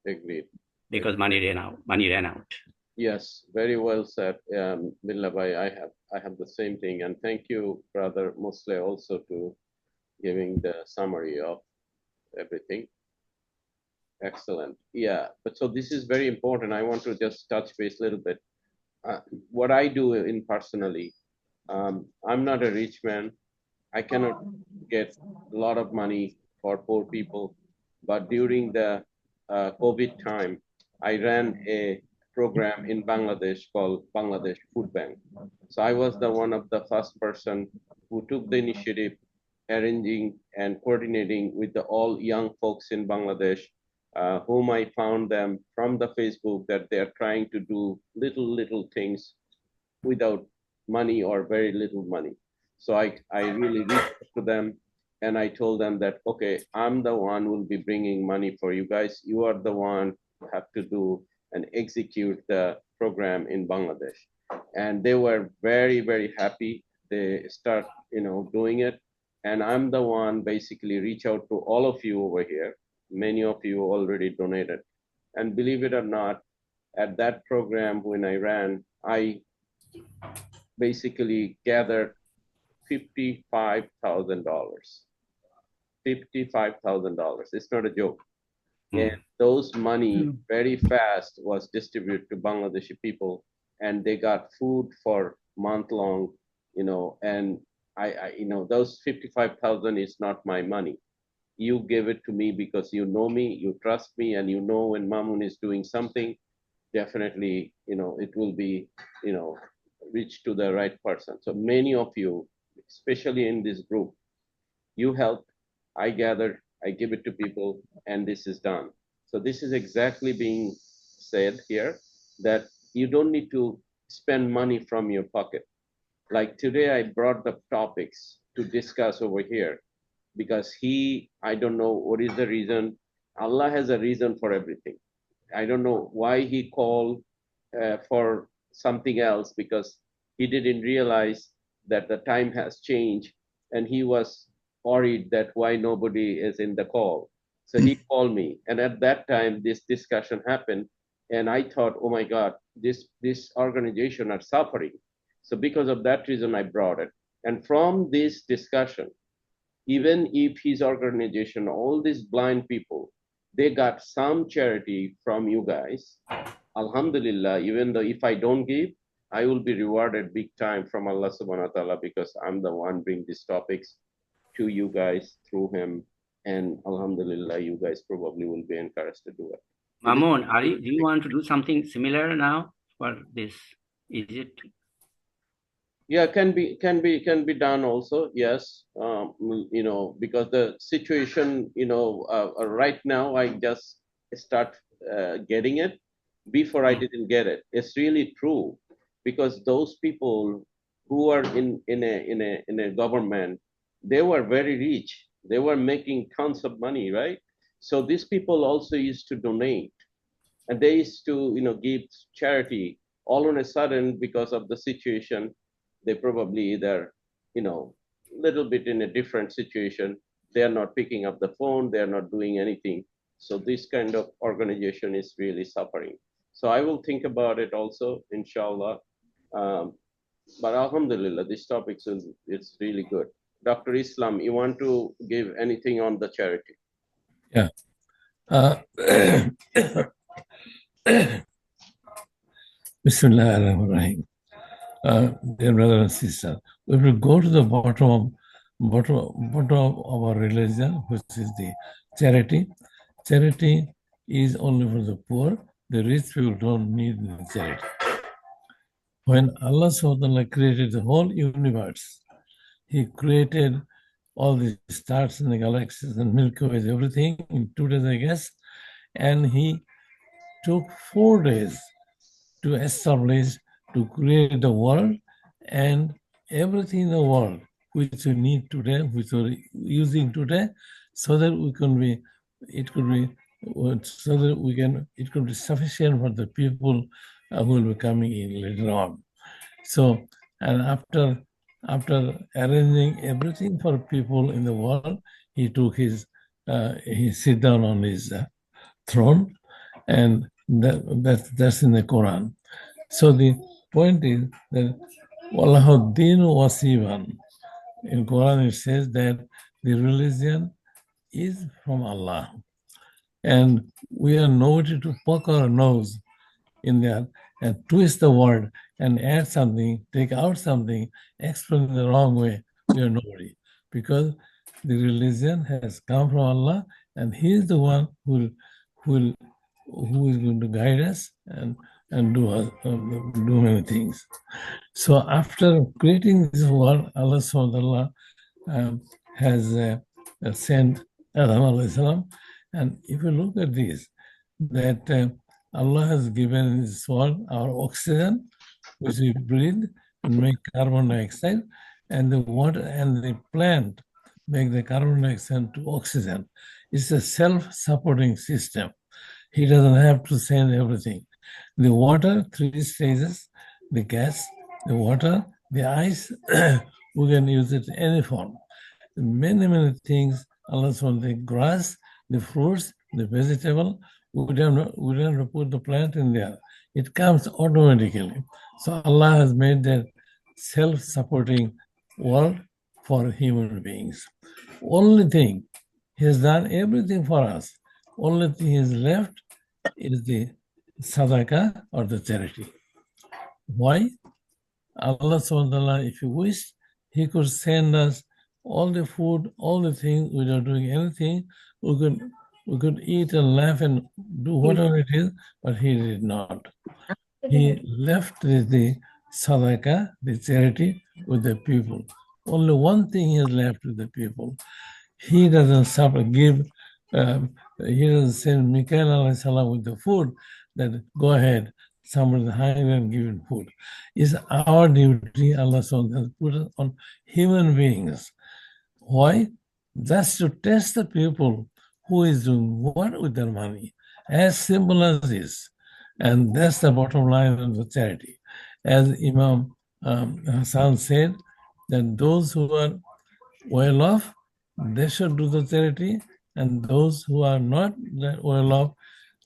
Agreed.
Because money ran out.
Yes, very well said, Billah Bhai. I have the same thing, and thank you, Brother Musle, also to giving the summary of everything. Excellent. Yeah, but so this is very important. I want to just touch base a little bit. What I do in personally, I'm not a rich man. I cannot get a lot of money for poor people, but during the COVID time, I ran a program in Bangladesh called Bangladesh Food Bank. So I was the one of the first person who took the initiative, arranging and coordinating with the all young folks in Bangladesh, whom I found them from the Facebook that they're trying to do little things without money or very little money. So I really reached out to them and I told them that, okay, I'm the one who will be bringing money for you guys. You are the one who have to do and execute the program in Bangladesh. And they were very, very happy. They start, doing it. And I'm the one basically reach out to all of you over here. Many of you already donated. And believe it or not, at that program when I ran, I basically gathered $55,000. $55,000. It's not a joke. And those money very fast was distributed to Bangladeshi people, and they got food for month long, and I those 55,000 is not my money. You give it to me because you know me, you trust me, and you know when Mamun is doing something, definitely, it will be, reach to the right person. So many of you, especially in this group, you helped, I gathered, I give it to people, and this is done. So this is exactly being said here, that you don't need to spend money from your pocket. Like today, I brought the topics to discuss over here because I don't know what is the reason. Allah has a reason for everything. I don't know why he called for something else, because he didn't realize that the time has changed and he was worried that why nobody is in the call. So he called me, and at that time this discussion happened, and I thought, oh my God, this organization are suffering. So because of that reason, I brought it. And from this discussion, even if his organization, all these blind people, they got some charity from you guys, Alhamdulillah, even though if I don't give, I will be rewarded big time from Allah subhanahu wa ta'ala, because I'm the one bring these topics to you guys through him. And Alhamdulillah, you guys probably will be encouraged to do it.
Mamun, do you want to do something similar now for this? Is it?
Yeah, can be done also. Yes, because the situation, right now I just start getting it. Before I didn't get it. It's really true, because those people who are in a government, they were very rich. They were making tons of money, right? So these people also used to donate, and they used to, give charity. All on a sudden, because of the situation, they probably either, little bit in a different situation. They are not picking up the phone. They are not doing anything. So this kind of organization is really suffering. So I will think about it also, inshallah. But alhamdulillah, this topic is really good. Dr. Islam, you want to give anything on the charity?
Yeah. Bismillah ar-Rahman ar-Rahim. Dear brother and sister, we will go to the bottom of our religion, which is the charity. Charity is only for the poor. The rich people don't need the charity. When Allah subhanahu wa ta'ala created the whole universe, he created all the stars and the galaxies and Milky Way, everything in 2 days, I guess. And he took 4 days to establish, to create the world, and everything in the world which we need today, which we're using today, so that it could be sufficient for the people who will be coming in later on. So, and after after arranging everything for people in the world, he took he sit down on his throne, and that's in the Quran. So the point is that Wallahuddin wasiban. In Quran it says that the religion is from Allah. And we are nobody to poke our nose in there and twist the word and add something, take out something, explain the wrong way. We are nobody. Because the religion has come from Allah, and He is the one who is going to guide us and do many things. So after creating this world, Allah subhanahu wa ta'ala has sent Adam alayhi salam. And if you look at this, that Allah has given this world our oxygen, which we breathe and make carbon dioxide, and the water and the plant make the carbon dioxide to oxygen. It's a self-supporting system. He doesn't have to send everything. The water, 3 stages, the gas, the water, the ice, we can use it in any form. Many, many things, Allah from the grass, the fruits, the vegetable, we don't have to put the plant in there. It comes automatically. So Allah has made that self-supporting world for human beings. Only thing, He has done everything for us. Only thing is left is the sadaqah or the charity. Why? Allah subhanahu wa ta'ala, if He wished, He could send us all the food, all the things without doing anything. We could eat and laugh and do whatever it is, but He did not. He left the sadaqah, the charity, with the people. Only one thing He has left with the people. He doesn't give. He doesn't send Mikael alayhi salam with the food that go ahead, somebody is hungry and give him food. It's our duty, Allah has put it on human beings. Why? Just to test the people who is doing what with their money. As simple as this. And that's the bottom line of the charity. As Imam Hassan said, that those who are well off, they should do the charity, and those who are not well off,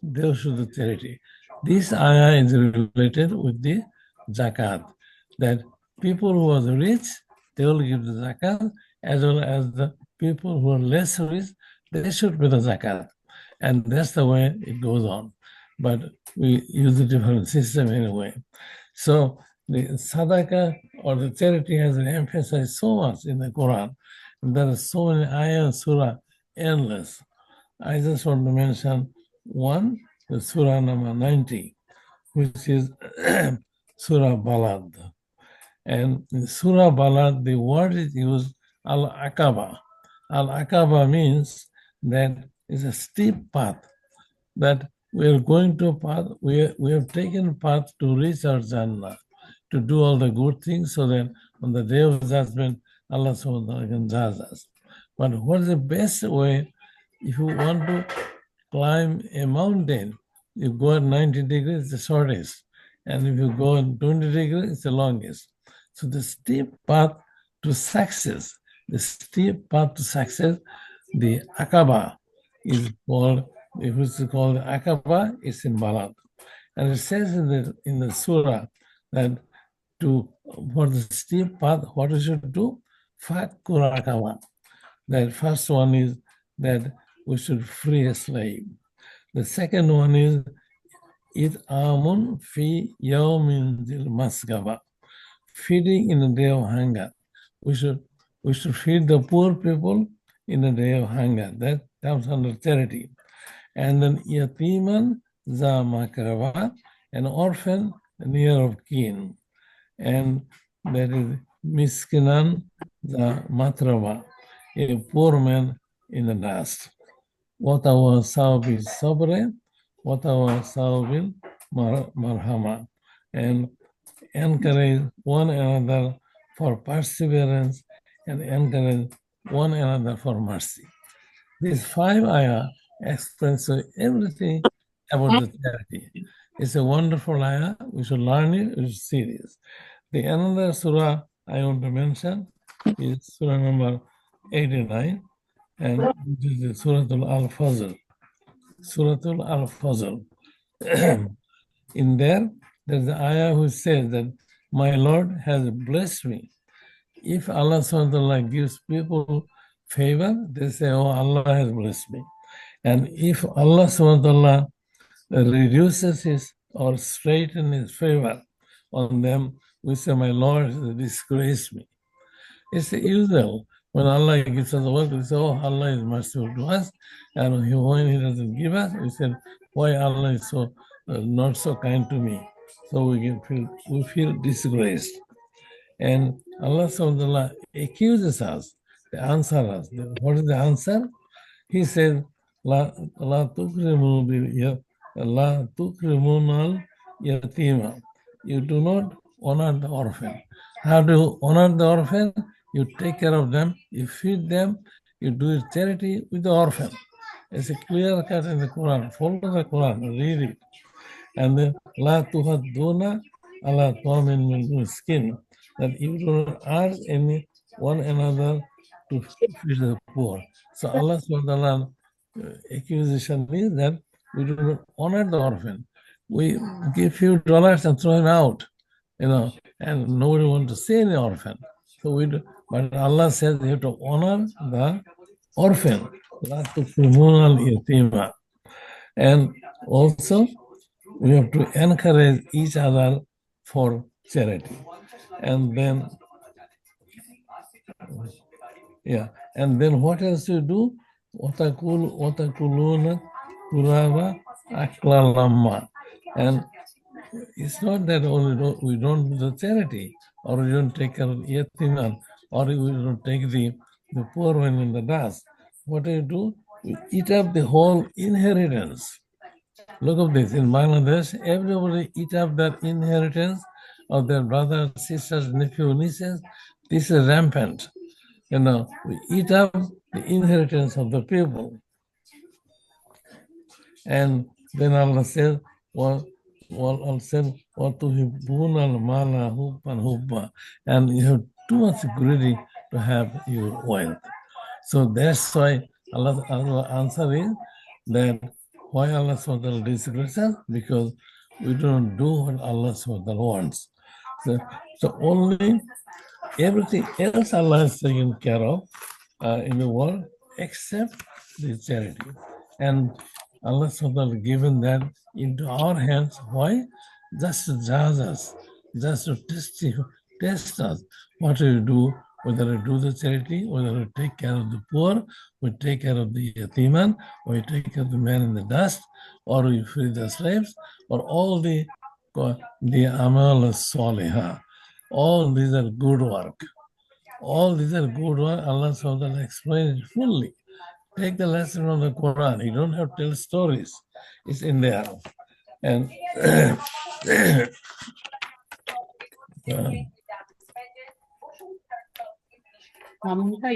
they should do charity. This ayah is related with the zakat, that people who are rich, they will give the zakat, as well as the people who are less rich, they should pay the zakat. And that's the way it goes on. But we use a different system anyway. So the sadaqah or the charity has been emphasized so much in the Quran. And there are so many ayah and surah, endless. I just want to mention one, the surah number 90, which is Surah Balad. And in Surah Balad, the word is used Al-Aqaba. Al-Aqaba means that it's a steep path, that we are going to a path, we have taken a path to reach our Jannah, to do all the good things so that on the day of judgment, Allah subhanahu wa ta'ala can judge us. But what is the best way if you want to climb a mountain? You go at 90 degrees, the shortest. And if you go at 20 degrees, it's the longest. So the steep path to success, the Aqaba is called, if it's called Aqaba, it's in Balad. And it says in the surah that for the steep path, what we should do? Fakkur Aqaba. The first one is that we should free a slave. The second one is It'amun fi yawmin zil masgaba. Feeding in the day of hunger. We should feed the poor people in the day of hunger. That comes under charity. And then Yatiman za makraba, an orphan near of kin. And that is Miskinan za matraba, a poor man in the dust. وَتَوَصَّوْا بِالصَّبْرِ وَتَوَصَّوْا بِالْمَرْحَمَةِ, and encourage one another for perseverance and encourage one another for mercy. These 5 ayah explains everything about the charity. It's a wonderful ayah. We should learn it. We should see this. The another surah I want to mention is Surah number 89, and this is the Surah Al-Fajr. Surah Al-Fajr. In there, there's the ayah who says that my Lord has blessed me. If Allah SWT gives people favor, they say, oh, Allah has blessed me. And if Allah SWT reduces his or straightens his favor on them, we say, my Lord has disgraced me. It's usual. When Allah gives us work, we say, oh, Allah is merciful to us. And when he doesn't give us, we say, why Allah is so not so kind to me? So we feel disgraced. And Allah SWT accuses us, they answer us. What is the answer? He says, La tukrimuna al-yatima. You do not honor the orphan. How do you honor the orphan? You take care of them, you feed them, you do charity with the orphan. It's a clear cut in the Quran. Follow the Quran, read it. And then La tuhadduna ala ta'min miskin, that you do not urge any one another to feed the poor. So Allah SWT accusation is that we do not honor the orphan. We give few dollars and throw him out, and nobody wants to see any orphan. So we do, but Allah says you have to honor the orphan. And also we have to encourage each other for charity. And then, and then what else you do? وَتَكُلُونَ تُرَابَ أَكْلًا لَمًّا. And it's not that only we don't do the charity, or we don't take care of yatiman, or we don't take the poor one in the dust. What do? We eat up the whole inheritance. Look at this. In Bangladesh, everybody eat up their inheritance of their brothers, sisters, nephews, nieces. This is rampant. We eat up the inheritance of the people. And then Allah says, and you have too much greedy to have your wealth. So that's why Allah's answer is that why Allah SWT disagrees us? Because we don't do what Allah SWT wants. So only everything else Allah is taken care of in the world except the charity. And Allah SWT given that into our hands. Why? Just to judge us, just to test us. What do you do? Whether we do the charity, whether we take care of the poor, we take care of the yatiman, or we take care of the man in the dust, or we free the slaves, or all the amal salihah. All these are good work. All these are good work. Allah SWT explains it fully. Take the lesson from the Quran. You don't have to tell stories. It's in there. And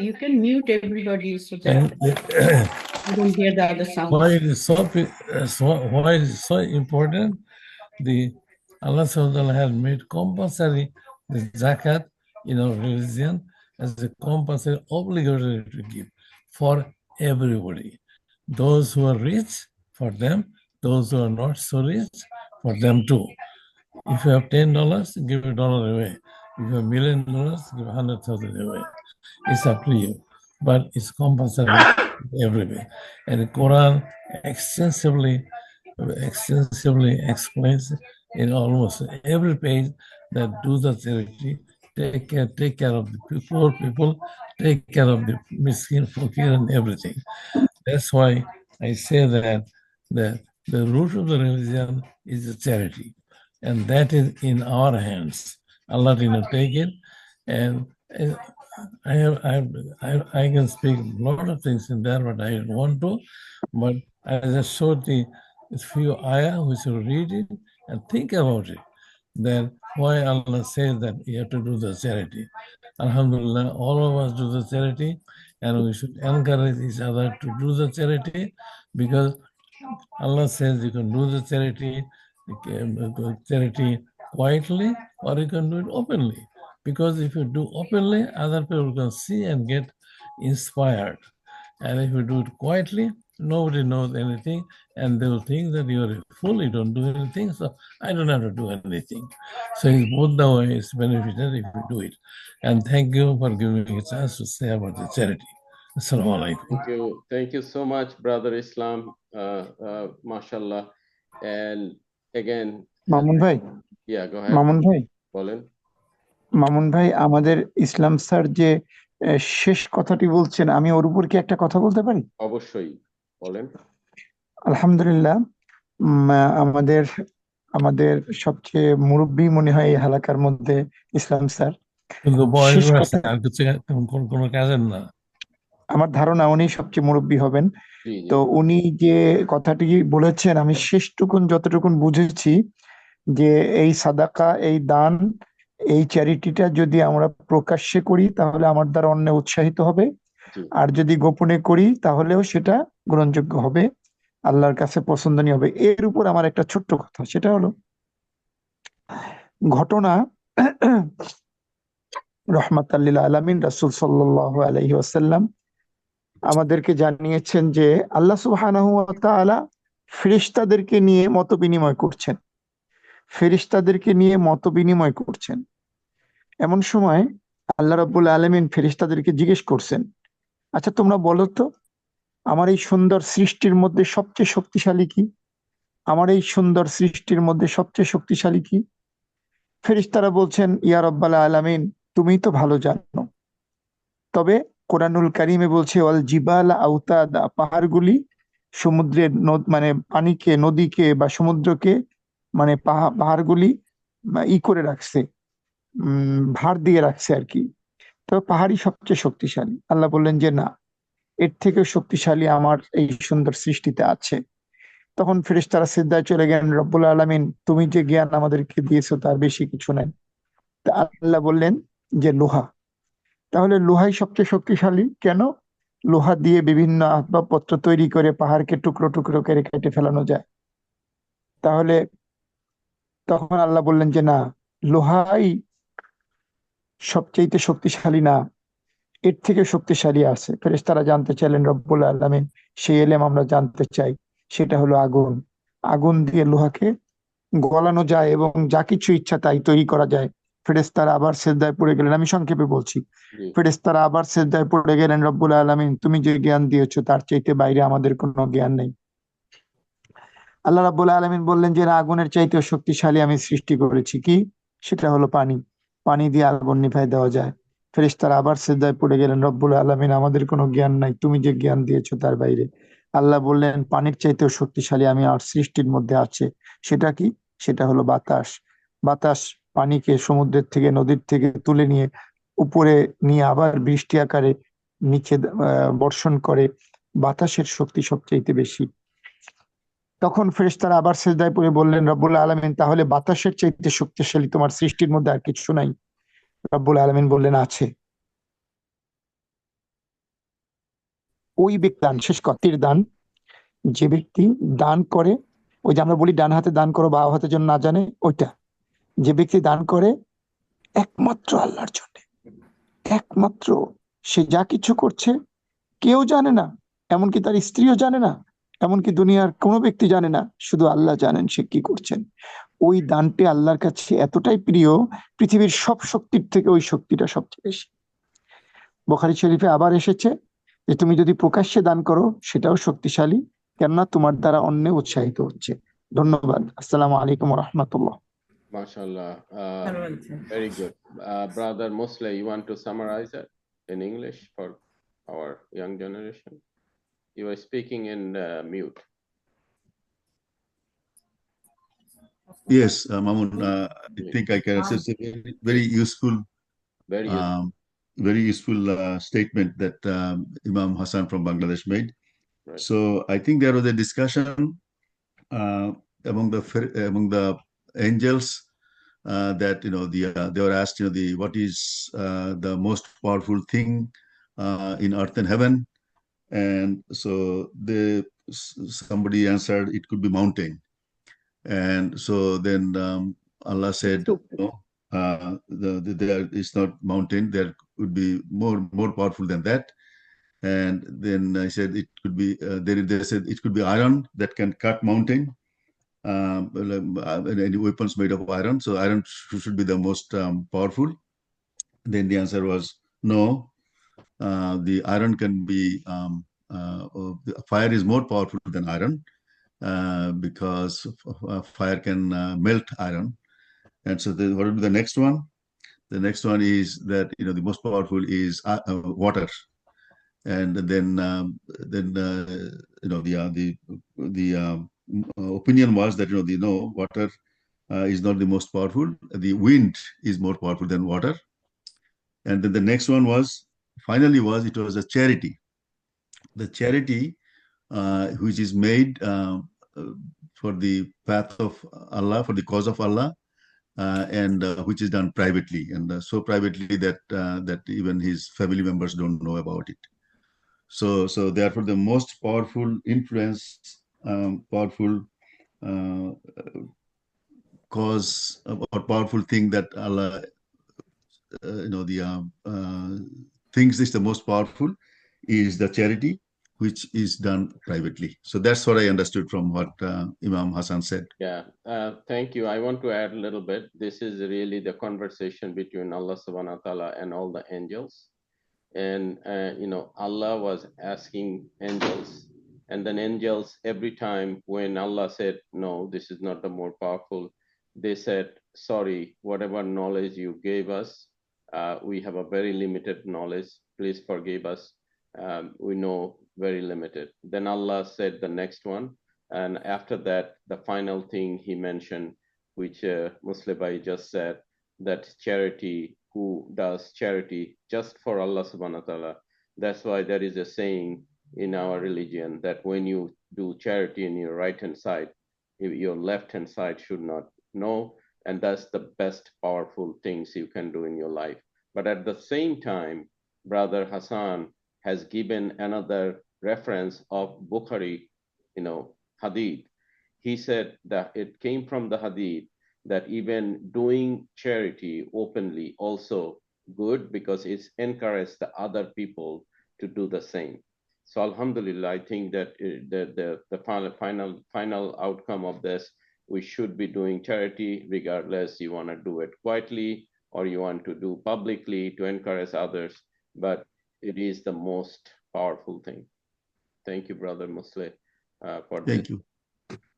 you can mute everybody so that you don't hear the other sound.
Why it is so important? Allah SWT has made compulsory the zakat in our religion as a compulsory obligatory to give for everybody. Those who are rich, for them. Those who are not so rich, for them too. If you have $10, give $1 away. If you have $1 million, give 100,000 away. It's up to you, but it's compulsory everywhere. And the Quran extensively explains in almost every page that do the charity, take care of the poor people, take care of the miskin, fakir, and everything. That's why I say that the root of the religion is the charity, and that is in our hands. Allah did not take it, and I can speak a lot of things in there, but I don't want to. But I just showed the few ayah which you read it and think about it. Then why Allah says that you have to do the charity. Alhamdulillah, all of us do the charity, and we should encourage each other to do the charity, because Allah says you can do the charity quietly, or you can do it openly. Because if you do openly, other people can see and get inspired. And if you do it quietly, nobody knows anything, and they will think that you are a fool, you don't do anything, so I don't have to do anything. So it's both the way, it's beneficial if you do it. And thank you for giving me a chance to say about the charity. Assalamu alaikum.
Thank you so much, Brother Islam, mashallah. And again,
Mamun ভাই,
yeah, go ahead.
Mamun ভাই,
বলেন।
মামুন ভাই, আমাদের ইসলাম sir যে শেষ কথাটি বলছেন, আমি ওর উপর কি একটা কথা বলতে পারি?
অবশ্যই, বলেন।
আলহামদুলিল্লাহ, আমাদের আমাদের সবচেয়ে মুরব্বী মনে হয় এই হালাকার মধ্যে ইসলাম স্যার।
কিন্তু বয়স আছে, আর কিছু কোনো কাজের না।
আমার ধারণা উনি সবচেয়ে মুরব্বী হবেন। তো উনি যে কথাটি বলেছেন, আমি শেষটুকুন যতটুকুন বুঝেছি যে এই সাদাকা, এই দান, এই চ্যারিটিটা যদি আমরা প্রকাশ্যে করি তাহলে আমার দ্বারা অন্য উৎসাহিত হবে, আর যদি গোপনে করি তাহলেও সেটা গ্রহণযোগ্য হবে, আল্লাহর কাছে পছন্দনীয় হবে। এর উপর আমার একটা ছোট্ট কথা, সেটা হলো ঘটনা রহমাতাল লিল আলামিন রাসূল সাল্লাল্লাহু আলাইহি ওয়াসাল্লাম আমাদেরকে জানিয়েছেন যে আল্লাহ সুবহানাহু ওয়া তাআলা ফেরেশতাদেরকে নিয়ে মত বিনিময় করছেন, ফেরেশতাদেরকে নিয়ে মত বিনিময় করছেন। এমন সময় আল্লাহ রাব্বুল আলামিন ফেরেশতাদেরকে জিজ্ঞেস করছেন, আচ্ছা তোমরা বলো তো, আমার এই সুন্দর সৃষ্টির মধ্যে সবচেয়ে শক্তিশালী কি? আমার এই সুন্দর সৃষ্টির মধ্যে সবচেয়ে শক্তিশালী কি? ফেরেশতারা বলছেন, ইয়া রাব্বাল আলামিন, তুমিই তো ভালো জানো। তবে কোরআনুল কারীমে বলছে, ওয়াল জিবাল আওতাদা, পাহাড়গুলি সমুদ্রের মানে পানিকে, নদীকে বা সমুদ্রকে, মানে পাহাড়গুলি করে রাখছে, ভার দিয়ে রাখছে আর কি। তবে পাহাড়ই সবচেয়ে শক্তিশালী। আল্লাহ বললেন যে না, এর থেকেও শক্তিশালী আমার এই সুন্দর সৃষ্টিতে আছে। তখন ফেরেশতারা সিজদায় চলে গেলেন, রব্বুল আলামিন, তুমি যে জ্ঞান আমাদেরকে দিয়েছো তার বেশি কিছু নাই। তা আল্লাহ বললেন যে লোহা। তাহলে লোহাই সবচেয়ে শক্তিশালী কেন? লোহা দিয়ে বিভিন্ন আসবাবপত্র তৈরি করে পাহাড়কে টুকরো টুকরো করে কেটে ফেলানো যায়। তাহলে তখন আল্লাহ বললেন যে না, লোহাই সবচেয়ে শক্তিশালী না, এর থেকে শক্তিশালী আছে। ফেরেশতারা জানতে চাইলেন, রব্বুল আলামিন, সেই এলেম আমরা জানতে চাই। সেটা হলো আগুন। আগুন দিয়ে লোহাকে গলানো যায় এবং যা কিছু ইচ্ছা তাই তৈরি করা যায়। ফেরেশতারা আবার সিজদায় পড়ে গেলেন। আমি সংক্ষেপে বলছি। ফেরেশতারা আবার সিজদায় পড়ে গেলেন, রব্বুল আলামিন, তুমি যে জ্ঞান দিয়েছো তার চাইতে বাইরে আমাদের কোনো জ্ঞান নেই। আল্লাহ রাব্বুল আলামিন বললেন যে আগুনের চাইতেও শক্তিশালী আমি সৃষ্টি করেছি। কি? সেটা হলো পানি। পানি দিয়ে আগুন নিভাই দেওয়া যায়। ফেরেশতারা আবার সিজদায় পড়ে গেলেন, রব্বুল আলামিন, আমাদের কোনো জ্ঞান নাই, তুমি যে জ্ঞান দিয়েছো তার বাইরে। আল্লাহ বললেন, পানির চাইতেও শক্তিশালী আমি আর সৃষ্টির মধ্যে আছে। সেটা কি? সেটা হলো বাতাস। বাতাস পানিকে সমুদ্রের থেকে, নদীর থেকে তুলে নিয়ে উপরে নিয়ে আবার বৃষ্টি আকারে নিচে বর্ষণ করে। বাতাসের শক্তি সবচাইতে বেশি। তখন ফেরেশতারা আবার সিজদায় পড়ে বললেন, রব্বুল আলামিন, তাহলে বাতাসের চাইতে শক্তিশালী তোমার সৃষ্টির মধ্যে আর কিছু নাই? রব্বুল আলামিন বললেন, আছে। ওই ব্যক্তি দান, শেষ কতির দান, যে ব্যক্তি দান করে, ওই যে আমরা বলি ডান হাতে দান করো বাম হাতে যেন না জানে, ওইটা। যে ব্যক্তি দান করে একমাত্র আল্লাহর জন্য, একমাত্র, সে যা কিছু করছে কেউ জানে না, এমনকি তার স্ত্রীও জানে না, এমনকি দুনিয়ার কোনো ব্যক্তি জানে না, শুধু আল্লাহ জানেন সে কি করছেন। ওই দানটি আল্লাহর কাছে এতটাই প্রিয়, পৃথিবীর সব শক্তির থেকে ওই শক্তিটা সবচেয়ে বেশি। বুখারী শরীফে আবার এসেছে যে তুমি যদি প্রকাশ্যে দান করো সেটাও শক্তিশালী, কেননা তোমার দ্বারা অন্য উৎসাহিত হচ্ছে। ধন্যবাদ। আসসালামু আলাইকুম ওয়া রাহমাতুল্লাহ।
MashaAllah. Very good. Brother Musle, you want to summarize it in English for our young generation? You are speaking in mute.
Yes, Mamun, I think I can. It's a very useful, very useful statement that Imam Hassan from Bangladesh made. Right. So I think there was a discussion among the angels that they were asked, what is the most powerful thing in earth and heaven, and so somebody answered it could be mountain, and so then Allah said, there is not mountain. There would be more powerful than that. And then I said it could be. They said it could be iron that can cut mountain. Any weapons made of iron. So iron should be the most powerful. Then the answer was no. The iron can be. Fire is more powerful than iron because fire can melt iron. And so what would be the next one? The next one is that the most powerful is water, and then the opinion was that water is not the most powerful. The wind is more powerful than water. And then the next one was a charity. The charity which is made for the path of Allah, for the cause of Allah, and which is done privately, and so privately that even his family members don't know about it. So therefore, the most powerful influence, powerful cause or powerful thing that Allah, thinks is the most powerful is the charity, which is done privately. So that's what I understood from what Imam Hassan said.
Yeah, thank you. I want to add a little bit. This is really the conversation between Allah subhanahu wa ta'ala and all the angels. And, Allah was asking angels, and then angels, every time when Allah said, no, this is not the more powerful, they said, sorry, whatever knowledge you gave us, we have a very limited knowledge. Please forgive us. We know very limited. Then Allah said the next one. And after that, the final thing he mentioned, which Muslibai just said, that charity, who does charity just for Allah subhanahu wa ta'ala. That's why there is a saying in our religion that when you do charity in your right hand side, your left hand side should not know. And that's the best powerful things you can do in your life. But at the same time, Brother Hassan has given another reference of Bukhari, hadith. He said that it came from the hadith that even doing charity openly also good, because it's encouraged the other people to do the same. So Alhamdulillah, I think that the final outcome of this, we should be doing charity regardless you want to do it quietly or you want to do publicly to encourage others, but it is the most powerful thing. Thank you, Brother Muslim, for this.
Thank you.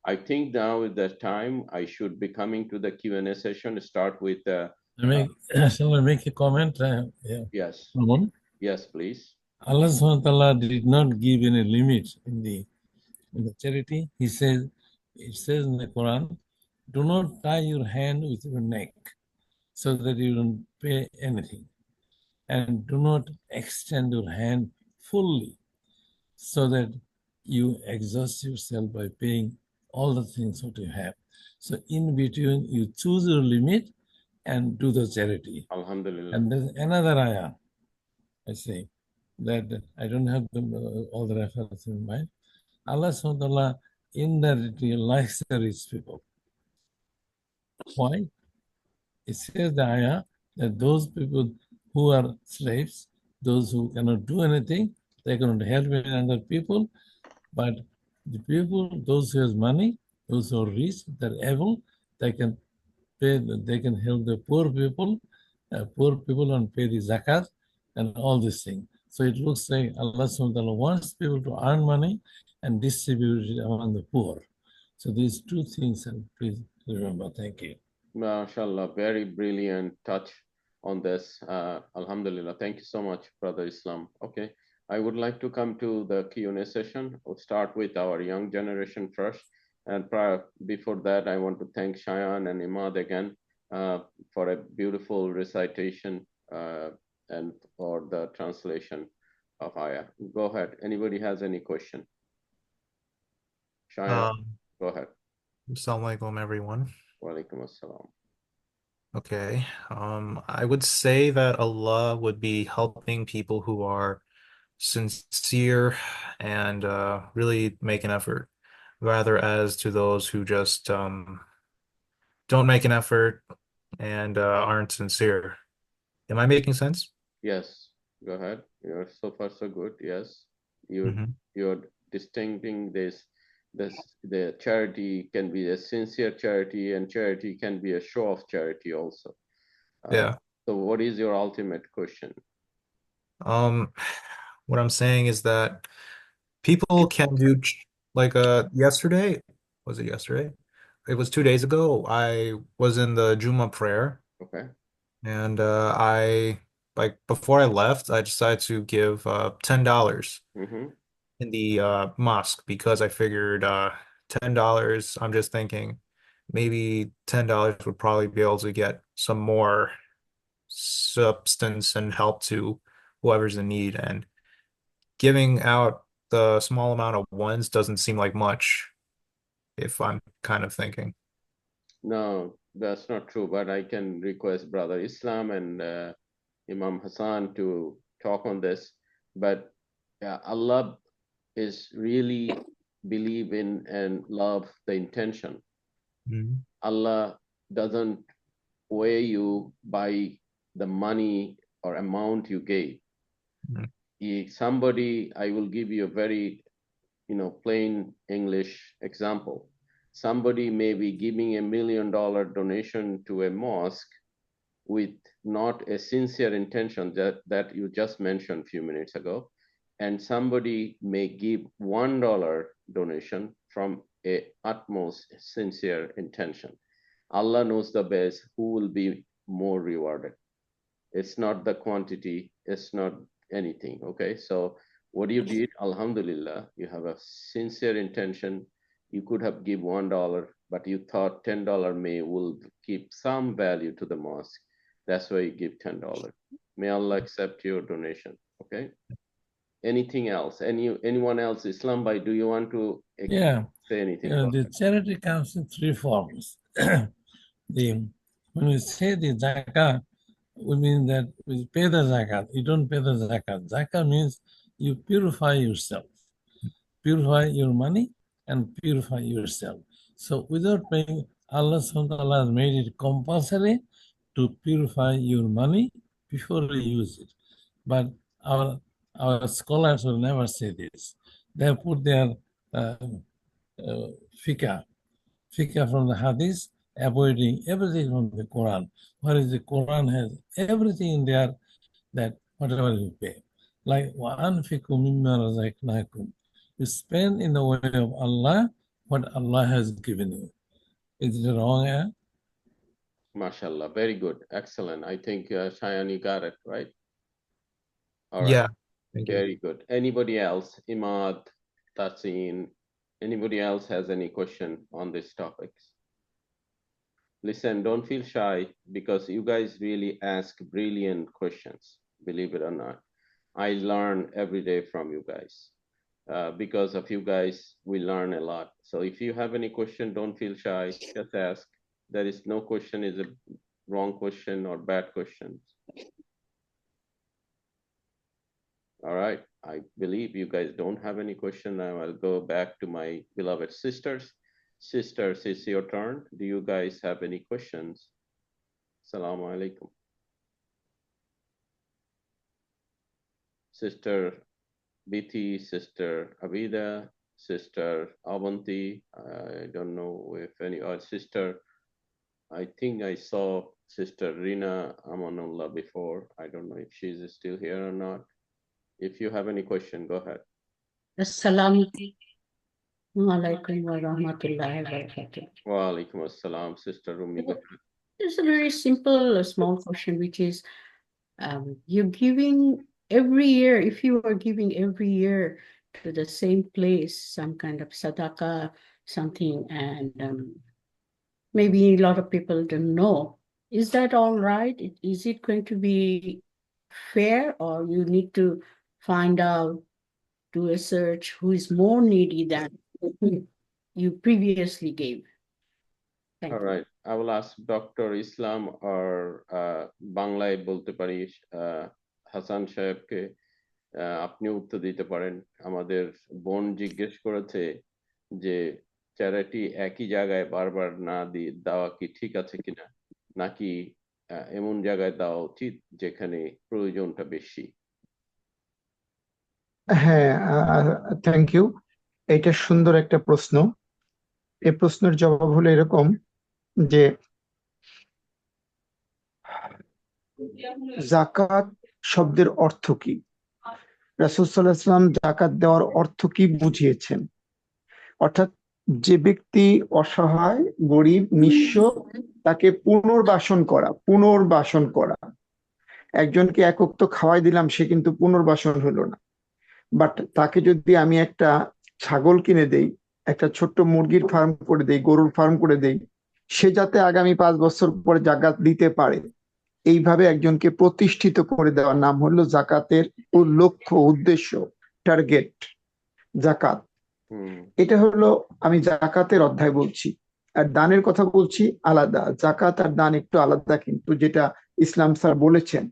I think now is the time I should be coming to the Q&A session. Start with
shall I make a comment? Yeah.
Yes.
Ramon?
Yes, please.
Allah subhanahu wa ta'ala did not give any limit in the charity. It says in the Quran, do not tie your hand with your neck so that you don't pay anything. And do not extend your hand fully so that you exhaust yourself by paying all the things that you have. So in between, you choose your limit and do the charity.
Alhamdulillah.
And there's another ayah, I say, that I don't have all the references in mind. Allah subhanahu wa ta'ala indirectly likes the rich people. Why? It says the ayah that those people who are slaves, those who cannot do anything, they cannot help any other people, but the people, those who have money, those who are rich, they're able, they can pay, they can help the poor people and pay the zakat and all these things. So it looks like Allah subhanahu wa ta'ala wants people to earn money and distribute it among the poor. So these two things, and please remember. Thank you.
MashaAllah, very brilliant touch on this. Alhamdulillah. Thank you so much, Brother Islam. Okay. I would like to come to the Q&A session. We'll start with our young generation first. And before that, I want to thank Shayan and Imad again for a beautiful recitation and for the translation of ayah. Go ahead. Anybody has any question? Shayan, go ahead.
Assalamu alaikum, everyone.
Wa alaikum assalam.
Okay. I would say that Allah would be helping people who are sincere and really make an effort, rather as to those who just don't make an effort
and aren't sincere. Am I making sense?
Yes, go ahead. You're so far so good. Yes,
Mhm.
you're distincting this. The charity can be a sincere charity, and charity can be a show of charity also.
Yeah.
So, what is your ultimate question?
What I'm saying is that people can do like yesterday, was it yesterday? It was 2 days ago. I was in the Juma prayer,
Okay.
and I like before I left, I decided to give $10
Mm-hmm.
in the mosque because I figured $10, I'm just thinking maybe $10 would probably be able to get some more substance and help to whoever's in need. And giving out the small amount of ones doesn't seem like much if I'm kind of thinking.
No, that's not true, but I can request Brother Islam and Imam Hassan to talk on this. But Allah is really believe in and love the intention.
Mhm.
Allah doesn't weigh you by the money or amount you gave.
Mhm.
Somebody, I will give you a very, plain English example. Somebody may be giving $1 million donation to a mosque with not a sincere intention that you just mentioned a few minutes ago. And somebody may give $1 donation from a utmost sincere intention. Allah knows the best who will be more rewarded. It's not the quantity, it's not anything. Okay, so what you did, alhamdulillah, you have a sincere intention. You could have give $1, but you thought $10 will keep some value to the mosque. That's why you give $10. May Allah accept your donation. Okay, anything else? Anyone else? Islam Bhai, do you want to say anything?
The charity comes in three forms. When we say the zakah, we mean that we pay the zakat. You don't pay the zakat. Zakah means you purify yourself, purify your money, and purify yourself. So without paying, Allah subhanahu wa ta'ala has made it compulsory to purify your money before you use it. But our scholars will never say this. They put their fiqh from the hadith, avoiding everything from the Quran. Whereas the Quran has everything in there that whatever you pay. Like وَأَنْفِقُوا مِمَّا رَزَقْنَاكُمْ. You spend in the way of Allah what Allah has given you. Is it wrong, eh?
MashaAllah, very good, excellent. I think Shayan, you got it right. All right.
Yeah, thank you.
Very good. Anybody else? Imad, Tasin, anybody else has any question on this topics? Listen, don't feel shy because you guys really ask brilliant questions, believe it or not. I learn every day from you guys. Because of you guys, we learn a lot. So if you have any question, don't feel shy, just ask. There is no question is a wrong question or bad questions. All right, I believe you guys don't have any question. Now I'll go back to my beloved sisters. Sisters, it's your turn. Do you guys have any questions? Assalamu alaikum. Sister Biti, Sister Abida, Sister Avanti. I don't know if any other sister. I think I saw Sister Rina Amanullah before. I don't know if she's still here or not. If you have any question, go ahead.
Assalamu alaikum wa rahmatullahi wa barakatuh.
Wa alaikum assalam, Sister Rumi. Go ahead.
It's a very simple, small question, which is you're giving every year, if you are giving every year to the same place, some kind of sadaqah, something, and maybe a lot of people don't know. Is that all right? Is it going to be fair, or you need to find out, do a search who is more needy than who you previously gave? Thank
All
you.
right, I will ask Dr. Islam or বাংলায় বলতে পারি হাসান সাহেবকে আপনি উত্তর দিতে পারেন। আমাদের বোন জিজ্ঞেস করেছে যে চ্যারিটি একই জায়গায় বারবার না দেওয়া কি ঠিক আছে কিনা। নাকি এমন জায়গায় দেওয়া উচিত যেখানে প্রয়োজনটা বেশি?
হ্যাঁ, থ্যাংক ইউ। এটা সুন্দর একটা প্রশ্ন। এই প্রশ্নের জবাব হলো এরকম যে জাকাত শব্দের অর্থ কি? রাসূল সাল্লাল্লাহু আলাইহি ওয়াসাল্লাম জাকাত দেওয়ার অর্থ কি বুঝিয়েছেন? অর্থাৎ যে ব্যক্তি অসহায়, গরিব, নিঃস্ব, তাকে পুনর্বাসন করা। একজনকে এক ওক্ত খাওয়াই দিলাম, সে কিন্তু পুনর্বাসন হলো না। বাট তাকে যদি আমি একটা ছাগল কিনে দেই, একটা ছোট্ট মুরগির ফার্ম করে দেই, গরুর ফার্ম করে দেই, সে যাতে আগামী 5 বছর পরে জাকাত দিতে পারে, এইভাবে একজনকে প্রতিষ্ঠিত করে দেওয়ার নাম হলো জাকাতের লক্ষ্য, উদ্দেশ্য, টার্গেট, জাকাত। এটা হলো, আমি জাকাতের অধ্যায় বলছি। আর দানের কথা বলছি আলাদা। জাকাত আর দান একটু আলাদা, কিন্তু যেটা ইসলাম স্যার বলেছেন।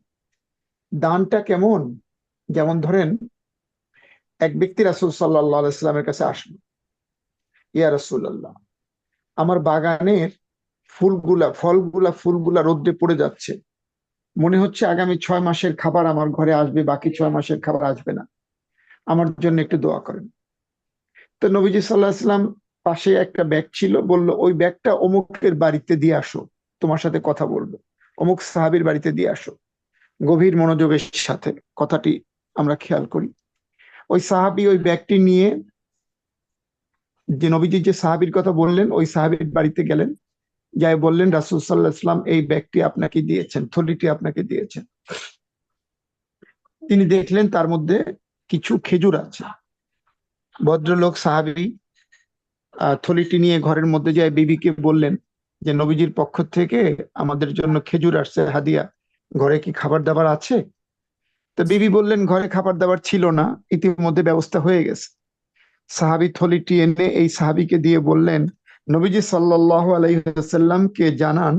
দানটা কেমন? যেমন ধরেন, এক ব্যক্তি রাসূল সাল্লাল্লাহু আলাইহি ওয়াসাল্লামের কাছে আসলো, ইয়া রাসূলুল্লাহ, আমার বাগানের ফুলগুলা রোদ্রে পড়ে যাচ্ছে, মনে হচ্ছে আগামী 6 মাসের খাবার আমার ঘরে আসবে, বাকি 6 মাসের খাবার আসবে না, আমার জন্য একটু দোয়া করেন। তো নবীজি সাল্লাল্লাহু আলাইহি ওয়াসাল্লাম, পাশে একটা ব্যাগ ছিল, বলল ওই ব্যাগটা অমুকের বাড়িতে দিয়ে আসো, তোমার সাথে কথা বলবো, অমুক সাহাবীর বাড়িতে দিয়ে আসো। গভীর মনোযোগের সাথে কথাটি আমরা খেয়াল করি। ওই সাহাবী ওই ব্যাগটি নিয়ে, যে নবীজি যে সাহাবীর কথা বললেন, ওই সাহাবীর বাড়িতে গেলেন, যাই বললেন রাসূল সাল্লাল্লাহু আলাইহি ওয়াসাল্লাম এই ব্যাগটি আপনাকে দিয়েছেন, থলিটি আপনাকে দিয়েছেন। তিনি দেখলেন তার মধ্যে কিছু খেজুর আছে। ভদ্রলোক সাহাবী থলিটি নিয়ে ঘরের মধ্যে যায় বিবিকে বললেন যে নবীজির পক্ষ থেকে আমাদের জন্য খেজুর আসছে হাদিয়া, ঘরে কি খাবার দাবার আছে? তো বিবি বললেন ঘরে খাবার দাবার ছিল না, ইতিমধ্যে ব্যবস্থা হয়ে গেছে। সাহাবী থলিটি এনে এই সাহাবীকে দিয়ে বললেন, নবীজি সাল্লাল্লাহু আলাইহি ওয়াসাল্লামকে জানান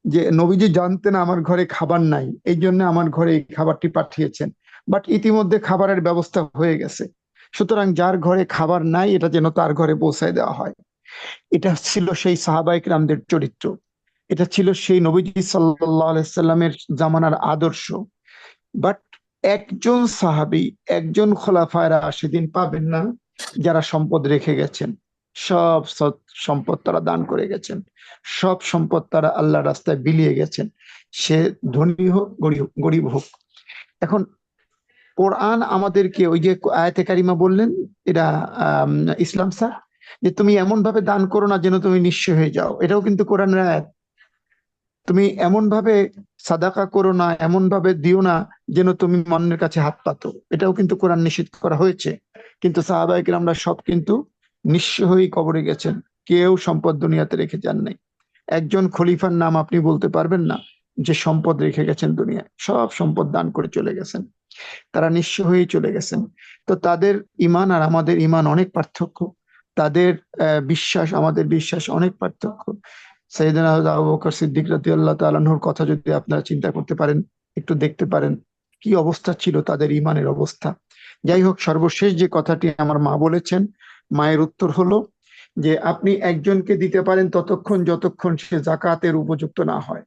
যে নবীজি জানতেন আমার ঘরে খাবার নাই, এই জন্য আমার ঘরে এই খাবারটি পাঠিয়েছেন, বাট ইতিমধ্যে খাবারের ব্যবস্থা হয়ে গেছে, সুতরাং যার ঘরে খাবার নাই এটা যেন তার ঘরে পৌঁছায় দেওয়া হয়। এটা ছিল সেই সাহাবায়ে কিরামদের চরিত্র, এটা ছিল সেই নবীজি সাল্লাল্লাহু আলাইহি ওয়াসাল্লামের জামানার আদর্শ। বাট একজন সাহাবী, একজন খোলাফায়ে রাশিদিন পাবেন না যারা সম্পদ রেখে গেছেন। সব সম্পদ তারা দান করে গেছেন, সব সম্পদ তারা আল্লাহর রাস্তায় বিলিয়ে গেছেন, সে ধনী হোক গরিব হোক। এখন কোরআন আমাদেরকে, ওই যে আয়াতে কারিমা বললেন, এটা ইসলাম স্যার, যে তুমি এমন ভাবে দান করো না যেন তুমি নিঃস্ব হয়ে যাও, এটাও কিন্তু কোরআনের আয়াত। তুমি এমন ভাবে সাদাকা করো না, এমন ভাবে দিও না যেন তুমি অন্যের কাছে হাত পাতো, এটাও কিন্তু কোরআন নিষেধ করা হয়েছে। কিন্তু সাহাবায়ে কিরামরা সব কিন্তু নিঃস্ব হয়েই কবরে গেছেন, কেউ সম্পদ দুনিয়াতে রেখে যান নাই। একজন খলিফার নাম আপনি বলতে পারবেন না যে সম্পদ রেখে গেছেন দুনিয়ায়, সব সম্পদ দান করে চলে গেছেন, তারা নিঃস্ব হয়েই চলে গেছেন। তো তাদের ঈমান আর আমাদের ঈমান অনেক পার্থক্য, তাদের বিশ্বাস আমাদের বিশ্বাস অনেক পার্থক্য। সাইয়েদনা আবু বকর সিদ্দিক রাদিয়াল্লাহু তাআলা আনহুর কথা যদি আপনারা চিন্তা করতে পারেন, একটু দেখতে পারেন কি অবস্থা ছিল তাদের ঈমানের অবস্থা। যাই হোক, সর্বশেষ যে কথাটি আমার মা বলেছেন, মায়ের উত্তর হলো যে আপনি একজনকে দিতে পারেন ততক্ষণ যতক্ষণ সে জাকাতের উপযুক্ত না হয়।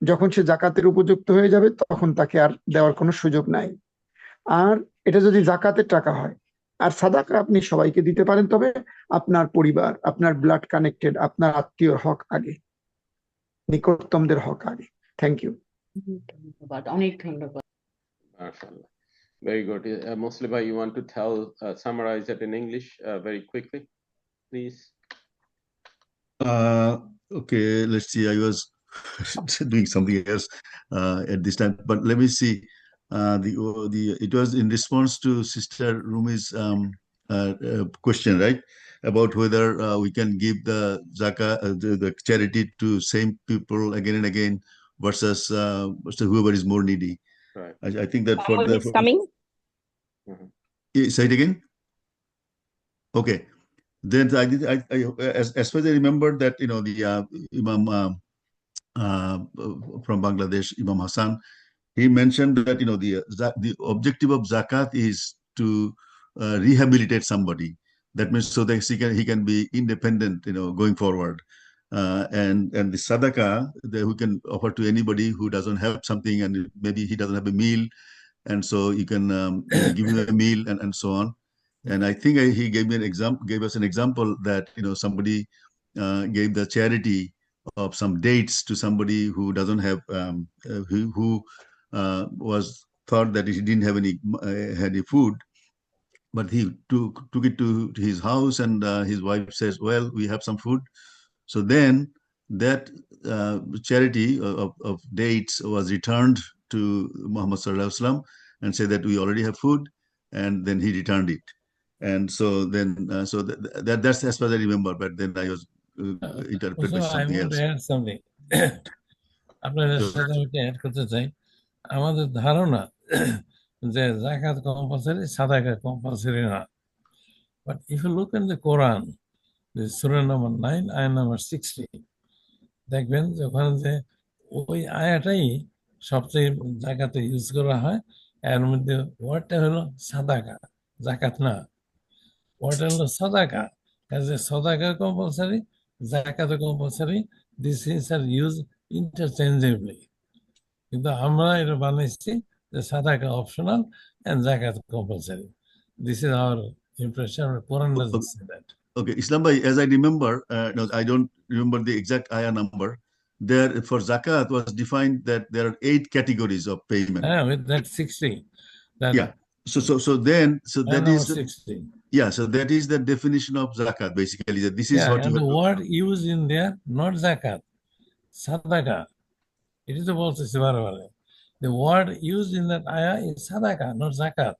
যখন সে জাকাতের উপযুক্ত হয়ে যাবে তখন তাকে আর দেওয়ার কোনো সুযোগ নাই। আর এটা যদি জাকাতের টাকা হয়, আর সাদাকা আপনি সবাইকে দিতে পারেন, তবে আপনার পরিবার, আপনার ব্লাড কানেক্টেড, আপনার আত্মীয়র হক আগে, নিকটতমদের হক আগে। Thank you.
ধন্যবাদ, অনেক ধন্যবাদ।
MashaAllah. Very good. Musliba, you want to summarize it in English very quickly, please?
Okay, let's see. I was doing something else at this time, but let me see. It was in response to Sister Rumi's question, right? About whether we can give the zakah, the charity to same people again and again versus whoever is more needy.
Right.
I think that for the
coming.
Say it again. Okay. Then as far as I remember that, you know, the Imam from Bangladesh, Imam Hassan, he mentioned that, you know, the objective of zakat is to rehabilitate somebody. That means so that he can be independent, you know, going forward. and the sadaqah that we can offer to anybody who doesn't have something, and maybe he doesn't have a meal, and so you can give him a meal and so on. And I think he gave us an example that somebody gave the charity of some dates to somebody who doesn't have who was thought that he didn't have any food, but he took it to his house, and his wife says, well, we have some food. So then that charity of dates was returned to Muhammad sallallahu alaihi wasallam and said that we already have food, and then he returned it. And so then that's as far as I remember, but then I was interpreted something else.
I want to add something. আপনাদের সাথে আমি add করতে চাই, আমাদের ধারণা যে যাকাত compulsory, সাদাকা কম্পালসারি না। But if you look in the Quran, the Surah number 9, ayah number 60, দেখবেন যে ওখানে যে ওই আয়াটাই সবচেয়ে জাকাতে ইউজ করা হয়। এর মধ্যে ওয়ার্ডটা হলো সাদাকা, জাকাত না। ওয়ার্ডটা হলো সাদাকা, সাদাকা কম্পালসারি, জাকাত compulsory, this is are use interchangeably. কিন্তু আমরা এটা বানাইছি যে সাদাকা optional and zakat compulsory. This is our impression. Quran doesn't say that.
Okay, Islam bhai, as I remember, no, I don't remember the exact ayah number. There for zakat was defined that there are 8 categories of payment.
With that 60.
Yeah. So then that is
60.
Yeah. So that is the definition of zakat basically. That this is what
and the word used in there, not zakat, sadaka. It is also the word used in that ayah is sadaka, not zakat.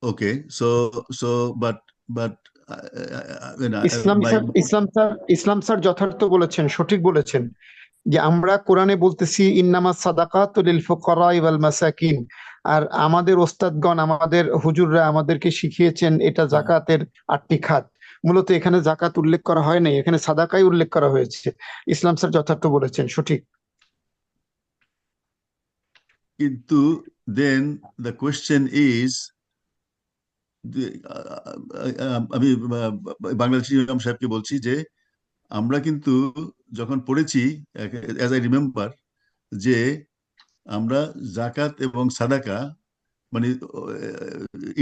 Okay, but
Islam sir যথার্থ বলেছেন, সঠিক বলেছেন যে আমরা কোরআনে বলতেছি ইন্নামাস সাদাকাতু লিল ফুকারা ওয়াল মাসাকিন, আর আমাদের ওস্তাদগণ, আমাদের হুজুররা আমাদেরকে শিখিয়েছেন এটা জাকাতের 8টি খাত। মূলত এখানে জাকাত উল্লেখ করা হয় নাই, এখানে সাদাকাই উল্লেখ করা হয়েছে। ইসলাম স্যার যথার্থ বলেছেন, সঠিক।
কিন্তু then the question is, আমি বাংলাদেশি ইমাম সাহেবকে বলছি যে আমরা কিন্তু যখন পড়েছি, as I remember, যে আমরা জাকাত এবং সাদাকা মানে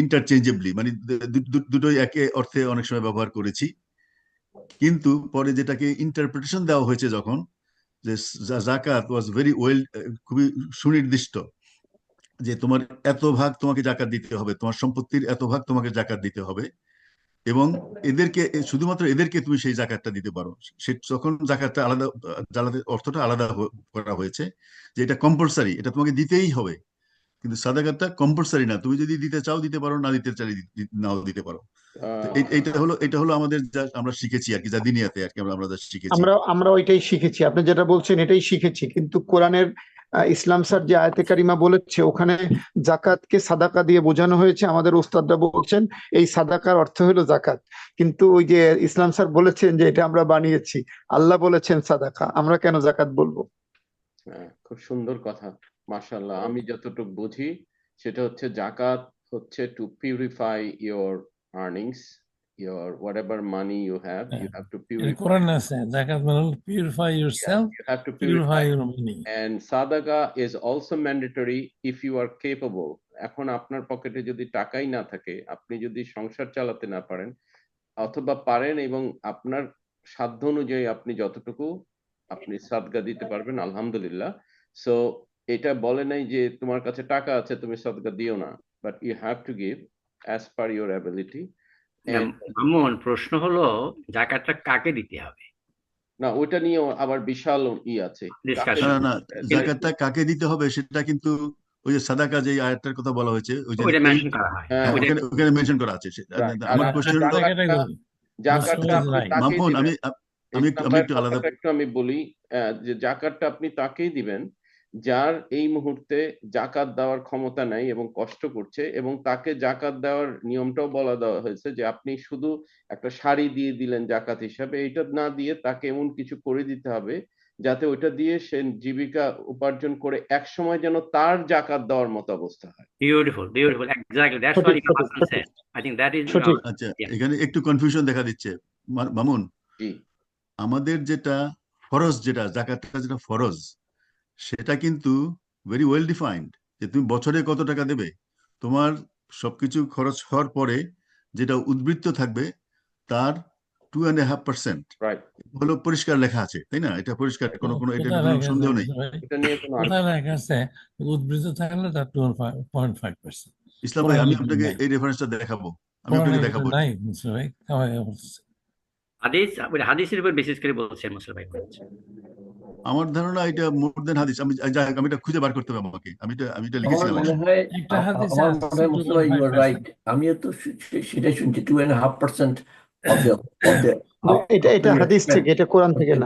ইন্টারচেঞ্জেবলি, মানে দুটোই একে অর্থে অনেক সময় ব্যবহার করেছি। কিন্তু পরে যেটাকে ইন্টারপ্রিটেশন দেওয়া হয়েছে যখন, যে জাকাত ওয়াজ ভেরি ওয়েল, খুবই সুনির্দিষ্ট, যে তোমার এত ভাগ তোমাকে জাকাত দিতে হবে, তোমার সম্পত্তির এত ভাগ তোমাকে জাকাত দিতে হবে, এবং এদেরকে শুধুমাত্র এদেরকে তুমি সেই জাকাতটা দিতে পারো। সে যখন জাকাতটা আলাদা, অর্থটা আলাদা করা হয়েছে যে এটা কম্পালসারি, এটা তোমাকে দিতেই হবে। কিন্তু সাদাকাতটা কম্পালসারি না, তুমি যদি দিতে চাও দিতে পারো, না দিতে চাই নাও দিতে পারো। এটা হলো আমাদের যা আমরা শিখেছি আর কি, যা দিনিয়াতে আর কি আমরা যা শিখেছি,
আমরা ওইটাই শিখেছি। আপনি যেটা বলছেন এটাই শিখেছি, কিন্তু কোরআনের ইসলাম স্যার যে আয়াতে কারিমা বলেছে ওখানে জাকাতকে সাদাকা দিয়ে বোঝানো হয়েছে। আমাদের ওস্তাদরা বলছেন এই সাদাকার অর্থ হলো জাকাত, কিন্তু ওই যে ইসলাম স্যার বলেছেন যে এটা আমরা বানিয়েছি, আল্লাহ বলেছেন সাদাকা, আমরা কেন জাকাত বলবো?
খুব সুন্দর কথা, মাশাআল্লাহ। আমি যতটুকু বুঝি সেটা হচ্ছে জাকাত হচ্ছে two purify your earnings, your whatever money you have to purify.
Quran says zakat means purify yourself.
You have to purify
your money.
And sadaqa is also mandatory if you are capable. এখন আপনার পকেটে যদি টাকাই না থাকে, আপনি যদি সংসার চালাতে না পারেন, অথবা পারেন এবং আপনার সাধ্য অনুযায়ী আপনি যতটুকু আপনি সাদকা দিতে পারবেন, আলহামদুলিল্লাহ। সো এটা বলে নাই যে তোমার কাছে টাকা আছে তুমি সাদকা দিও না, but you have to give as per your ability.
এমন প্রশ্ন হলো জাকাতটা কাকে দিতে হবে?
না, ওটা নিয়ে আবার বিশাল আছে।
না, জাকাতটা কাকে দিতে হবে সেটা কিন্তু ওই যে সাদাকা যে আয়াতটার কথা বলা হয়েছে
ওইটা মেনশন করা হয়,
ওখানে মেনশন করা আছে। আমার কোশ্চেন হলো
জাকাতটা
মামুন, আমি একটু আলাদা
আমি বলি যে জাকাতটা আপনি তাকেই দিবেন যার এই মুহূর্তে জাকাত দেওয়ার ক্ষমতা নাই এবং কষ্ট করছে, এবং তাকে জাকাত দেওয়ার নিয়মটাও বলা দেওয়া হয়েছে যে আপনি শুধু একটা শাড়ি দিয়ে দিলেন জাকাত হিসাবে, এটা না দিয়ে তাকে এমন কিছু করে দিতে হবে যাতে ওইটা দিয়ে সে জীবিকা উপার্জন করে এক সময় যেন তার জাকাত দেওয়ার মতো অবস্থা হয়।
Beautiful, exactly, that's what Imam Hasan said. I think that is
আচ্ছা, এখানে একটু কনফিউশন দেখা দিচ্ছে মামুন।
জি,
আমাদের যেটা ফরজ, যেটা জাকাতটা যেটা ফরজ, সেটা কিন্তু ভেরি ওয়েল ডিফাইন্ড, যে তুমি বছরে কত টাকা দেবে, তোমার সবকিছু খরচ হওয়ার পরে যেটা উদ্বৃত্ত থাকবে তার 2.5%
রাইট,
হলো পরিষ্কার লেখা আছে, তাই না? এটা পরিষ্কার, কোনো এটা
কোথায়
কোনো
লেখা আছে
সন্দেহ নেই।
মুসা ভাই?
এটা নিয়ে কোনো
কোথায় লেখা আছে উদ্বৃত্ত থাকলে তার 2.5%?
ইসলাম ভাই, আমি
কোরআনে কিন্তু
আপনাকে
নাই।
এই রেফারেন্সটা দেখাবো, আমি
কোরআনে
আপনাকে
কিন্তু
দেখাবো।
নাই মুসা ভাই, খাওয়াই বলতেছে।
হাদিসের উপর বেসিস করে বলছেন মুসা ভাই মনে হচ্ছে।
আমার ধারণা এটা মোর দেন হাদিস। আমি যাই হোক, আমি এটা খুঁজে বার করতে হবে আমাকে, আমি এটা
আমার
লিখেছিলাম।
মনে হয়
একটা হাদিস
আমার
আছে
মনে হয় মুস্তফা ইউ আর
2.5%।
রাইট। আমিও তো সেটাই শুনছি, 2.5% of the of the
এটা হাদিস থেকে, এটা কোরআন থেকে না।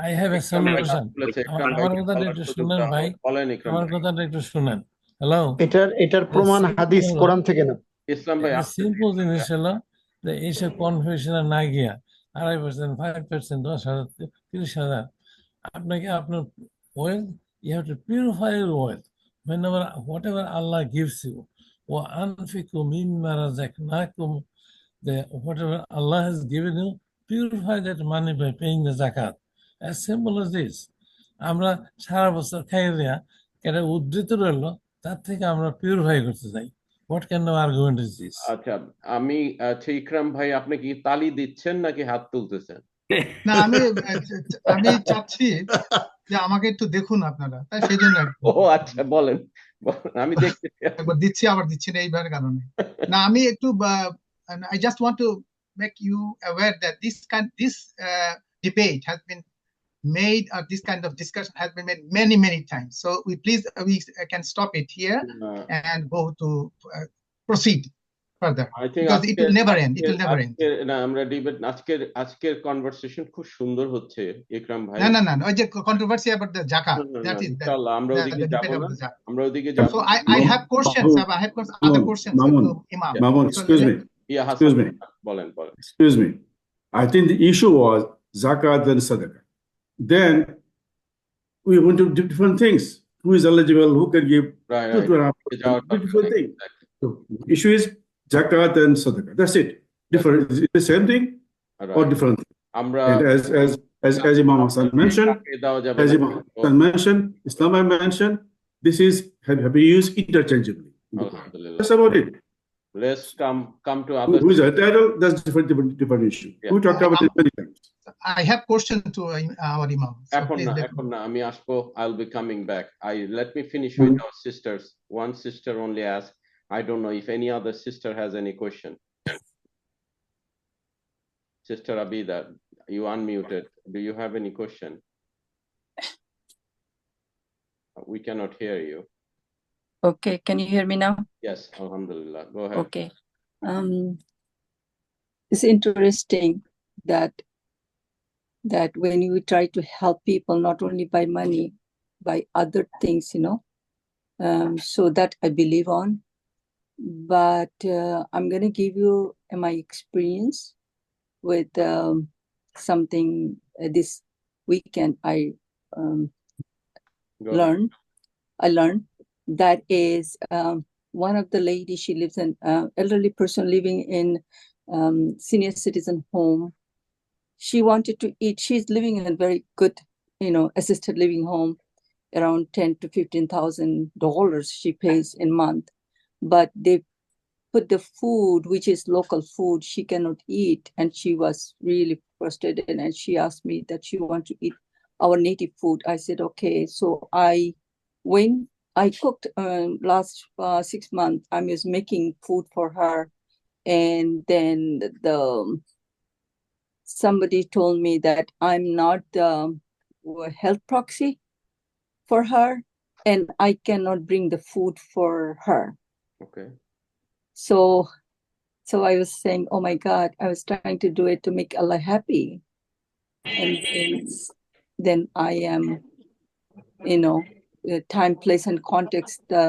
I have a
ইকরাম ভাই
solution.
বলেছে, ইকরাম
আমার
ভাইকে
কথাটা
বলার
একটু
সুযোগ
শুনেন
দেওয়া
ভাই,
হোক। বলেন ইকরাম
আমার
ভাই।
কথাটা একটু শুনেন। হ্যালো,
এটার প্রমাণ হাদিস, কোরআন থেকে না।
ইসলাম ভাই
সিম্পল জিনিস হলো যে এইসব কনফিউশনে না গিয়া 2.5%, 5%, 10,000, 30,000, আপনাকে আপনার wealth, you have to purify your wealth. Whenever, whatever Allah gives you, وَأَنْفِقُوا مِمَّا رَزَقْنَاكُمْ, whatever Allah has given you, purify that money by paying the zakat. As simple as this. আমরা সারা বছর খাইয়ে দেয়া এটা উদ্ধৃত রইলো, তার থেকে আমরা পিউরিফাই করতে চাই। What kind of argument is this?
আচ্ছা, ইকরাম ভাই, আপনি কি তালি দিচ্ছেন নাকি হাত তুলতেছেন?
না, আমি চাচ্ছি যে আমাকে একটু দেখুন আপনারা, তাই সেই জন্য
ও আচ্ছা, বলেন, আমি দেখতে
একবার দিচ্ছি আবার দিচ্ছি না, এইবার কারণে না। আমি একটু I just want to make you aware that this debate has been made, or this kind of discussion has been made many times. So we can stop it here and go to proceed further, because it will never end. It will never end.
না, আমরা debate আজকের conversation খুব সুন্দর হচ্ছে ইকরাম ভাই।
না, ওই যে controversy about the zakat, that is
ইনশাআল্লাহ আমরা ওদিকে যাব না, আমরা ওদিকে যাব।
So I have questions, I have other questions to Imam.
Mamun, excuse me. Excuse me.
বলেন।
Excuse me. I think the issue was zakat and sadaqah. Then we went to different things. Who is eligible? Who can give?
Right.
Different thing. So the issue is zakat and sadaqah. That's it. Different. Is it the same thing or different? And as Imam Hassan mentioned, Islam mentioned, this is have been used interchangeably. That's about it.
Let's come to other.
Who is entitled? That's different issue.
Yeah.
We talked about it many times.
I have question to our Imam.
এখন না, আমি আসবো, I'll be coming back. Let me finish with our sisters. One sister only asked. I don't know if any other sister has any question. Sister Abida, you unmuted. Do you have any question? We cannot hear you.
Okay, can you hear me now?
Yes, alhamdulillah. Go ahead.
Okay. It's interesting that when you try to help people, not only by money, by other things, so that I believe on. But I'm going to give you my experience with something this weekend I learned that is one of the ladies, she lives in elderly person living in senior citizen home. She wanted to eat. She's living in a very good, assisted living home, around $10,000 to $15,000 she pays in month. But they put the food, which is local food, she cannot eat, and she was really frustrated. And she asked me that she wants to eat our native food. I said okay. So I cooked last 6 months. I was making food for her, and then somebody told me that I'm not the health proxy for her, and I cannot bring the food for her.
Okay.
So I was saying, oh my God, I was trying to do it to make Allah happy, and then I am, time, place, and context, the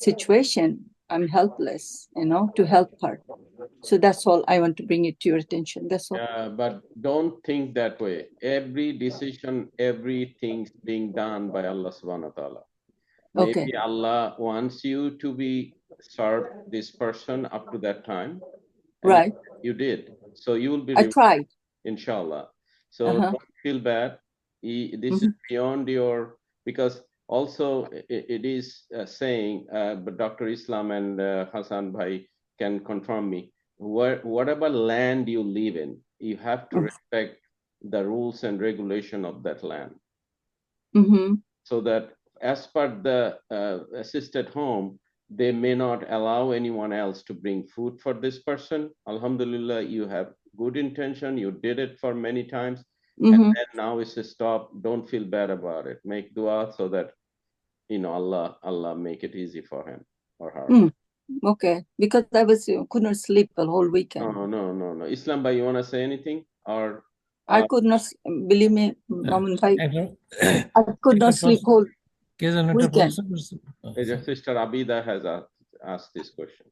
situation, I'm helpless, to help her. So that's all. I want to bring it to your attention. That's all.
But don't think that way. Every decision, everything being done by Allah subhanahu wa ta'ala.
Okay.
Maybe Allah wants you to be serve this person up to that time.
Right.
You did. So you will be
I tried.
Inshallah. So don't feel bad. This is beyond your, because also it is saying, but Dr. Islam and Hassan Bhai can confirm me, whatever land you live in, you have to respect the rules and regulation of that land. So that as per the assisted home, they may not allow anyone else to bring food for this person. Alhamdulillah, you have good intention. You did it for many times. And then now it's a stop. Don't feel bad about it. Make dua so that, Allah make it easy for him or her.
Okay, because I couldn't sleep the whole weekend.
No. Islam Bhai, you want to say anything? Or
I could not, believe me, Mamun Bhai, I could not sleep whole weekend.
Sister Abida has asked this question.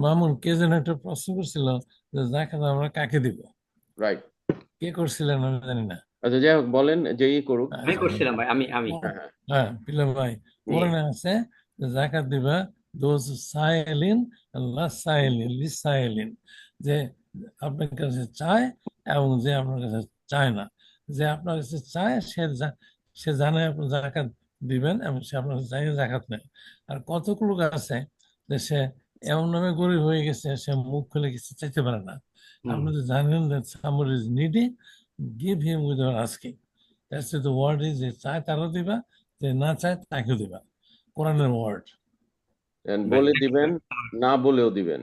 Mamun কে যেন একটা প্রশ্ন করছিল যে যাকাত আমরা কাকে দিব?
Right,
কে করছিলেন আমি জানি না।
আচ্ছা যাই হোক, বলেন, যেই করুক।
আমি করছিলাম ভাই, আমি
হ্যাঁ পিলা ভাই কোরআনে আছে যে যাকাত দিবা দোজ সাইলিন আল্লাহ সাইলিন লিসাইলিন, যে আপনার কাছে চায় এবং যে আপনার কাছে চায় না। যে আপনার কাছে চায় সে জানে আপনি যাকাত দিবেন এবং সে আপনার কাছে চাই যাকাত নেয়। আর কতক লোক আছে যে সে এমন নামে গরিব হয়ে গেছে, সে মুখ খুলে কিছু চাইতে পারে না। আপনি তো জানেন that somebody is needy, give him without asking. That's the word is, যে চায় তারও দিবা, যে না চায় তাকেও দিবা। কোরআনের ওয়ার্ড।
বলে দিবেন, না বলেও দিবেন।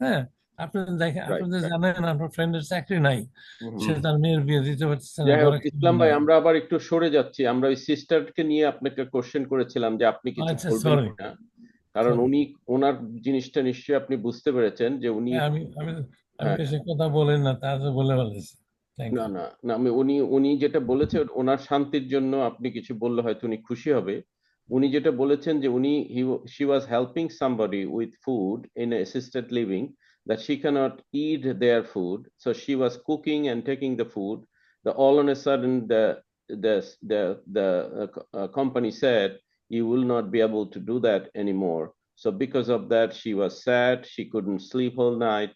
হ্যাঁ, আপনি দেখেন, আপনি যে জানেন আপনার ফ্রেন্ডের চাকরি নাই, সে তার মেয়ের বিয়ে দিতে পারছে না।
ইসলাম ভাই, আমরা আবার একটু সরে যাচ্ছি। আমরা ওই সিস্টারকে নিয়ে আপনাকে কোশ্চেন করেছিলাম যে আপনি কিছু বলবেন না, কারণ উনি ওনার জিনিসটা নিশ্চয়ই আপনি বুঝতে পেরেছেন যে উনি,
আমি বেশি কথা বলেন না, তার বলে বলেছি।
না উনি যেটা বলেছে ওনার শান্তির জন্য আপনি কিছু বললে হয়তো উনি খুশি হবে। উনি যেটা বলেছেন যে she was helping somebody with food in assisted living, that she cannot eat their food, so she was cooking and taking the food. All on a sudden the company said you will not be able to do that anymore. So because of that, she was sad, she couldn't sleep all night.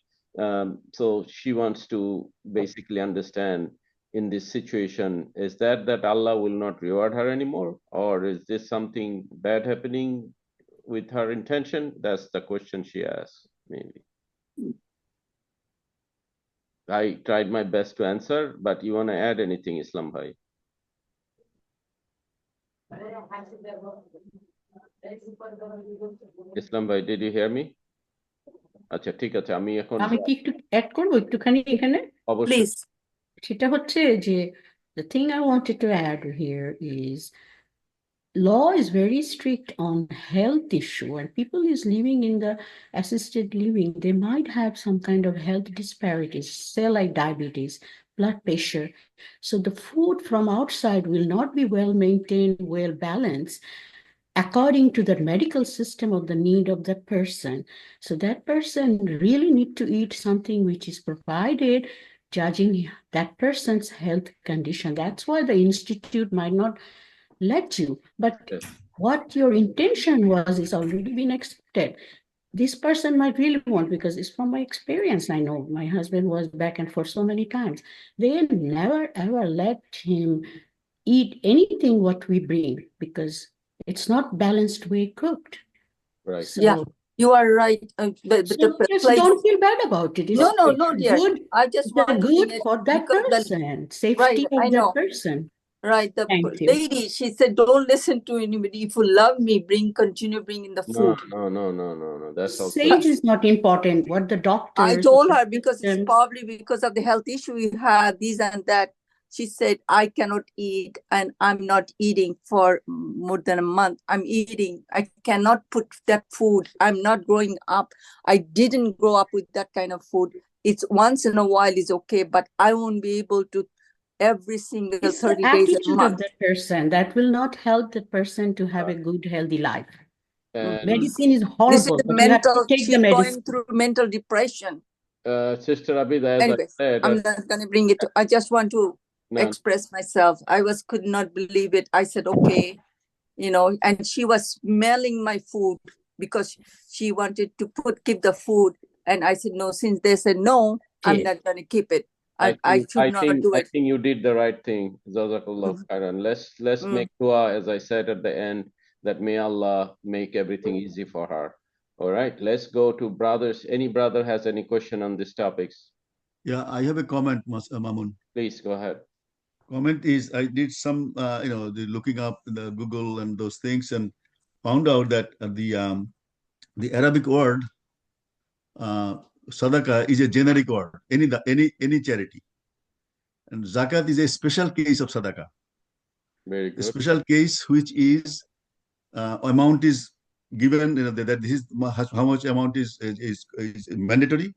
So she wants to basically understand, in this situation, is that Allah will not reward her anymore, or is this something bad happening with her intention? That's the question she asked. Maybe I tried my best to answer, but you want to add anything, Islam Bhai? Islam Bhai, did you hear me? আচ্ছা ঠিক আছে, আমি
কি একটু add করব একটুখানি এখানে?
Please.
সেটা হচ্ছে যে the thing I wanted to add here is law is very strict on health issue, and people is living in the assisted living, they might have some kind of health disparities, say like diabetes, blood pressure. So the food from outside will not be well maintained, well balanced according to the medical system of the need of that person. So that person really need to eat something which is provided judging that person's health condition. That's why the institute might not let you, but what your intention was is already been accepted. This person might really want, because it's from my experience, I know my husband was back and forth so many times. They never ever let him eat anything what we bring, because it's not balanced way cooked.
Right.
So, yeah, you are right. But
so just don't feel bad about it. It's
no, dear.
Good,
I just want
good for that person, safety of that person.
Right. The lady, she said, don't listen to anybody. If you love me, continue bringing the food.
No. That's also.
Sage is not important. What the doctor.
I told her, because it's probably because of the health issue you had, this and that. She said, I cannot eat, and I'm not eating for more than a month. I'm eating. I cannot put that food. I'm not growing up. I didn't grow up with that kind of food. It's once in a while is okay, but I won't be able to every single
it's
30
the
days a
attitude
month.
Of that person that will not help the person to have a good, healthy life. Medicine is horrible.
This is the mental.
Take
she's
the medicine.
Going through mental depression.
Sister Abida, as
anyway,
I said,
I'm not going to bring it. I just want to express myself. Could not believe it. I said, okay, and she was smelling my food because she wanted to keep the food. And I said, no, since they said no, I'm not going to keep it. I should not do
I
it.
think you did the right thing. Jazakallah khairan. Let's make dua, as I said at the end, that may Allah make everything easy for her. All right, let's go to brothers. Any brother has any question on these topics?
Yeah, I have a comment, Mamun.
Please go ahead.
Comment is, I did some, looking up the Google and those things, and found out that the Arabic word sadaqah is a generic word, any charity, and zakat is a special case of sadaqah.
Very
A
good.
special case which is amount is given, that this is how much amount is mandatory,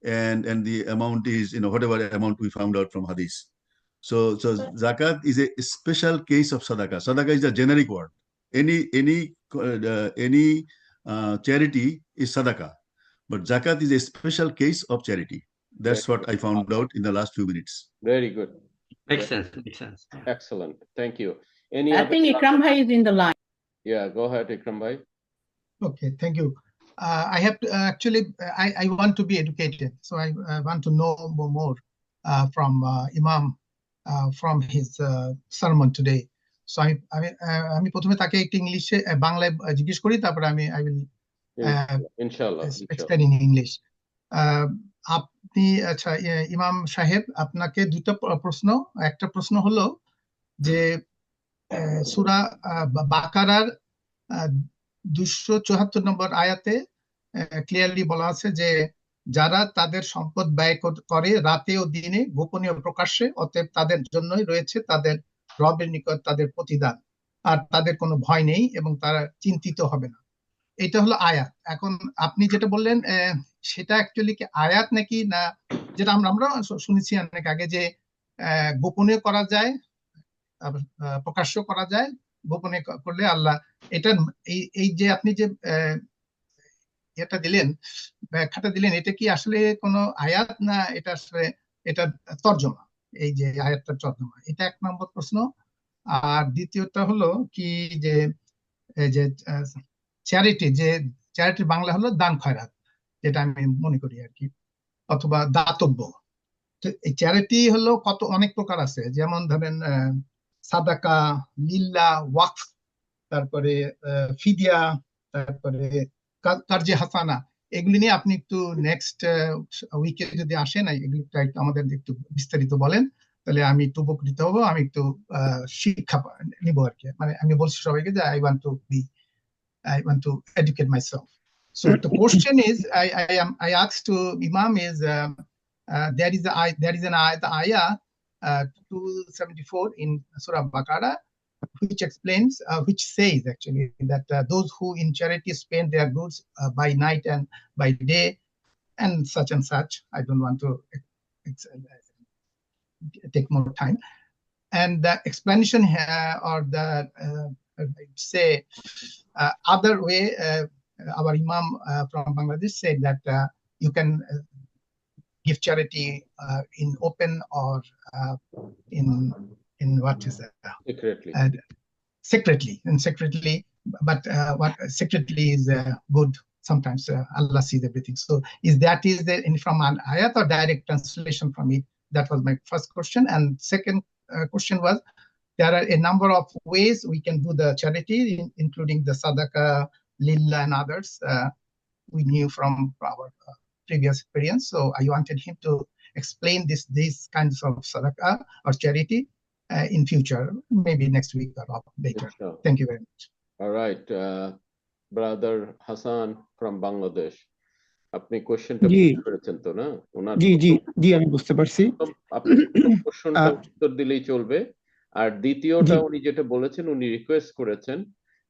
and the amount is whatever amount we found out from hadith. So zakat is a special case of sadaqah. Sadaqah is a generic word. Any charity is sadaqah, but zakat is a special case of charity. That's what I found out in the last few minutes.
Very good.
Makes sense.
Excellent. Thank you. Any
I
other
think Ikram Bhai is in the line.
Yeah, go ahead, Ikram Bhai.
Okay, thank you. I have to actually, I want to be educated, so I want to know more from Imam from his sermon today. So আমি প্রথমে তাকে একটু ইংলিশে বাংলায় জিজ্ঞেস করি, তারপরে I will
ইনশাআল্লাহ
explain in English. আপনি আচ্ছা ইমাম সাহেব, আপনাকে দুটো প্রশ্ন। একটা প্রশ্ন হলো যে সূরা বাকারার 274 নম্বর আয়াতে ক্লিয়ারলি বলা আছে যে যারা তাদের সম্পদ ব্যয় করে রাতে ও দিনে গোপনীয় প্রকাশ্যে, অতএব তাদের জন্যই রয়েছে তাদের রবের নিকট তাদের প্রতিদান, আর তাদের কোনো ভয় নেই এবং তারা চিন্তিত হবে না। এটা হলো আয়াত। এখন আপনি যেটা বললেন সেটা অ্যাকচুয়ালি কি আয়াত নাকি না, যেটা আমরা শুনেছি অনেক আগে যে গোপনীয় করা যায়, প্রকাশ্য করা যায়, গোপনে করলে আল্লাহ। এটা এই যে আপনি যে এটা দিলেন, ব্যাখ্যাটা দিলেন, এটা কি আসলে কোনো আয়াত না এটা আসলে এটা তর্জমা? এই যে আয়াতটার তর্জমা, এটা এক নম্বর প্রশ্ন। আর দ্বিতীয়টা হলো কি যে চ্যারিটি, যে চ্যারিটির বাংলা হলো দান খয়রাত, যেটা আমি মনে করি আর কি, অথবা দাতব্য। এই চ্যারিটি হলো অনেক প্রকার আছে, যেমন ধরেন সাদাকা, লিল্লা, ওয়াকফ, তারপরে ফিদিয়া, তারপরে কার্জে হাসানা। এগুলি নিয়ে আপনি একটু নেক্সট উইকে যদি আসেন, এগুলিটা একটু আমাদের একটু বিস্তারিত বলেন, তাহলে আমি একটু উপকৃত হবো, আমি একটু শিক্ষা নিব আর কি। মানে আমি বলছি সবাইকে যে I want to educate myself. So the question is, I asked to Imam is there is an ayah 274 in Surah Baqarah, which explains, which says actually that those who in charity spend their goods by night and by day and such. I don't want to take more time. And the explanation here, or the say other way, our Imam from Bangladesh said that you can give charity in open or in what is that? Secretly, but what secretly is good. Sometimes Allah sees everything. So is there from an ayat or direct translation from it? That was my first question. And second question was, there are a number of ways we can do the charity, including the sadaqah, lillah, and others. We knew from our previous experience. So I wanted him to explain these kinds of sadaqah or charity in future, maybe next week or later. Thank you very much.
All right, brother Hassan from Bangladesh. আপনি কোশ্চেনটা বুঝতে পেরেছেন তো না?
জি আমি বুঝতে পারছি।
আপনি কোশ্চেনটা উত্তর দিলেই চলবে। আর দ্বিতীয়টা উনি যেটা বলেছেন, উনি রিকোয়েস্ট করেছেন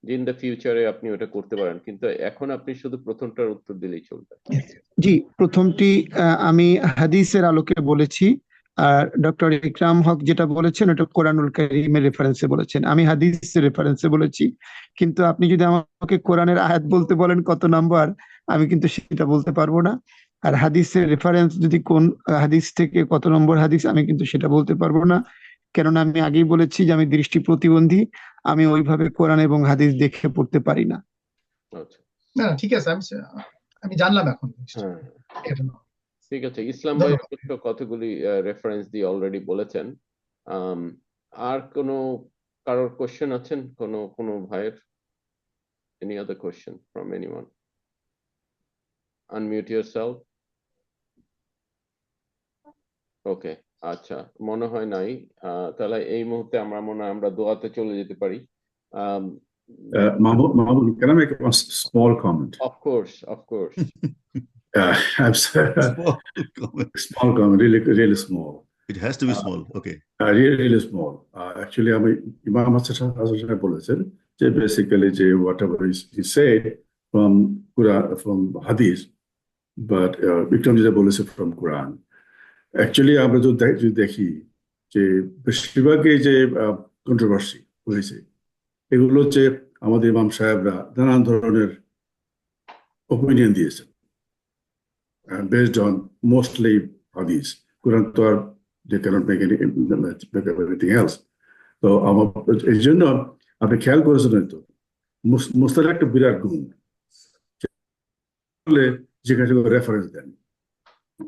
যে ইন দ্য ফিউচারে আপনি ওটা করতে পারেন, কিন্তু এখন আপনি শুধু প্রথমটার উত্তর দিলেই চলবে।
জি, প্রথমটি আমি হাদিসের আলোকে বলেছি, আর ডক্টর ইকরাম হক যেটা বলেছেন ওটা কোরআনুল কারীমের রেফারেন্সে বলেছেন, আমি হাদিসের রেফারেন্সে বলেছি। কিন্তু আপনি যদি আমাকে কোরআনের আয়াত বলতে বলেন কত নাম্বার, আমি কিন্তু সেটা বলতে পারবো না। আর হাদিসের রেফারেন্স যদি কোন হাদিস থেকে কত নম্বর হাদিস, আমি কিন্তু সেটা বলতে পারবো না, কেননা আমি আগেই বলেছি যে আমি দৃষ্টি প্রতিবন্ধী, আমি ওইভাবে কোরআন এবং হাদিস দেখে পড়তে পারি না।
না ঠিক আছে, আমি জানলাম এখন।
ঠিক আছে, ইসলাম ভাই অবশ্য কতগুলি রেফারেন্স দিয়ে অলরেডি বলেছেন। আর কারোর কোশ্চেন আছেন কোনো ভাইয়ের? Any other question from anyone? Unmute yourself. Okay, আচ্ছা, মনে হয় নাই। তাহলে এই মুহূর্তে আমরা দোয়াতে চলে যেতে পারি।
Mahmoud, can I make a small comment?
Of course.
I'm sorry. Small comment, really small.
It has to be small. Okay.
Really small. Actually, Imam Hassan বলেছেন যে basically যে whatever he said from Quran, from Hadith, but Vikram যেটা বলেছে from Quran. Actually, আমরা যদি দেখি যে বেশিরভাগই যে কন্ট্রোভার্সি হয়েছে এগুলো হচ্ছে আমাদের ইমাম সাহেবরা নানান ধরনের ওপিনিয়ন দিয়েছেন based on mostly hadith. Quran তো আর they cannot make anything else. তো এই জন্য আপনি খেয়াল করেছেন হয়তো মুস্তার একটা বিরাট গুণ যেখানে রেফারেন্স দেন।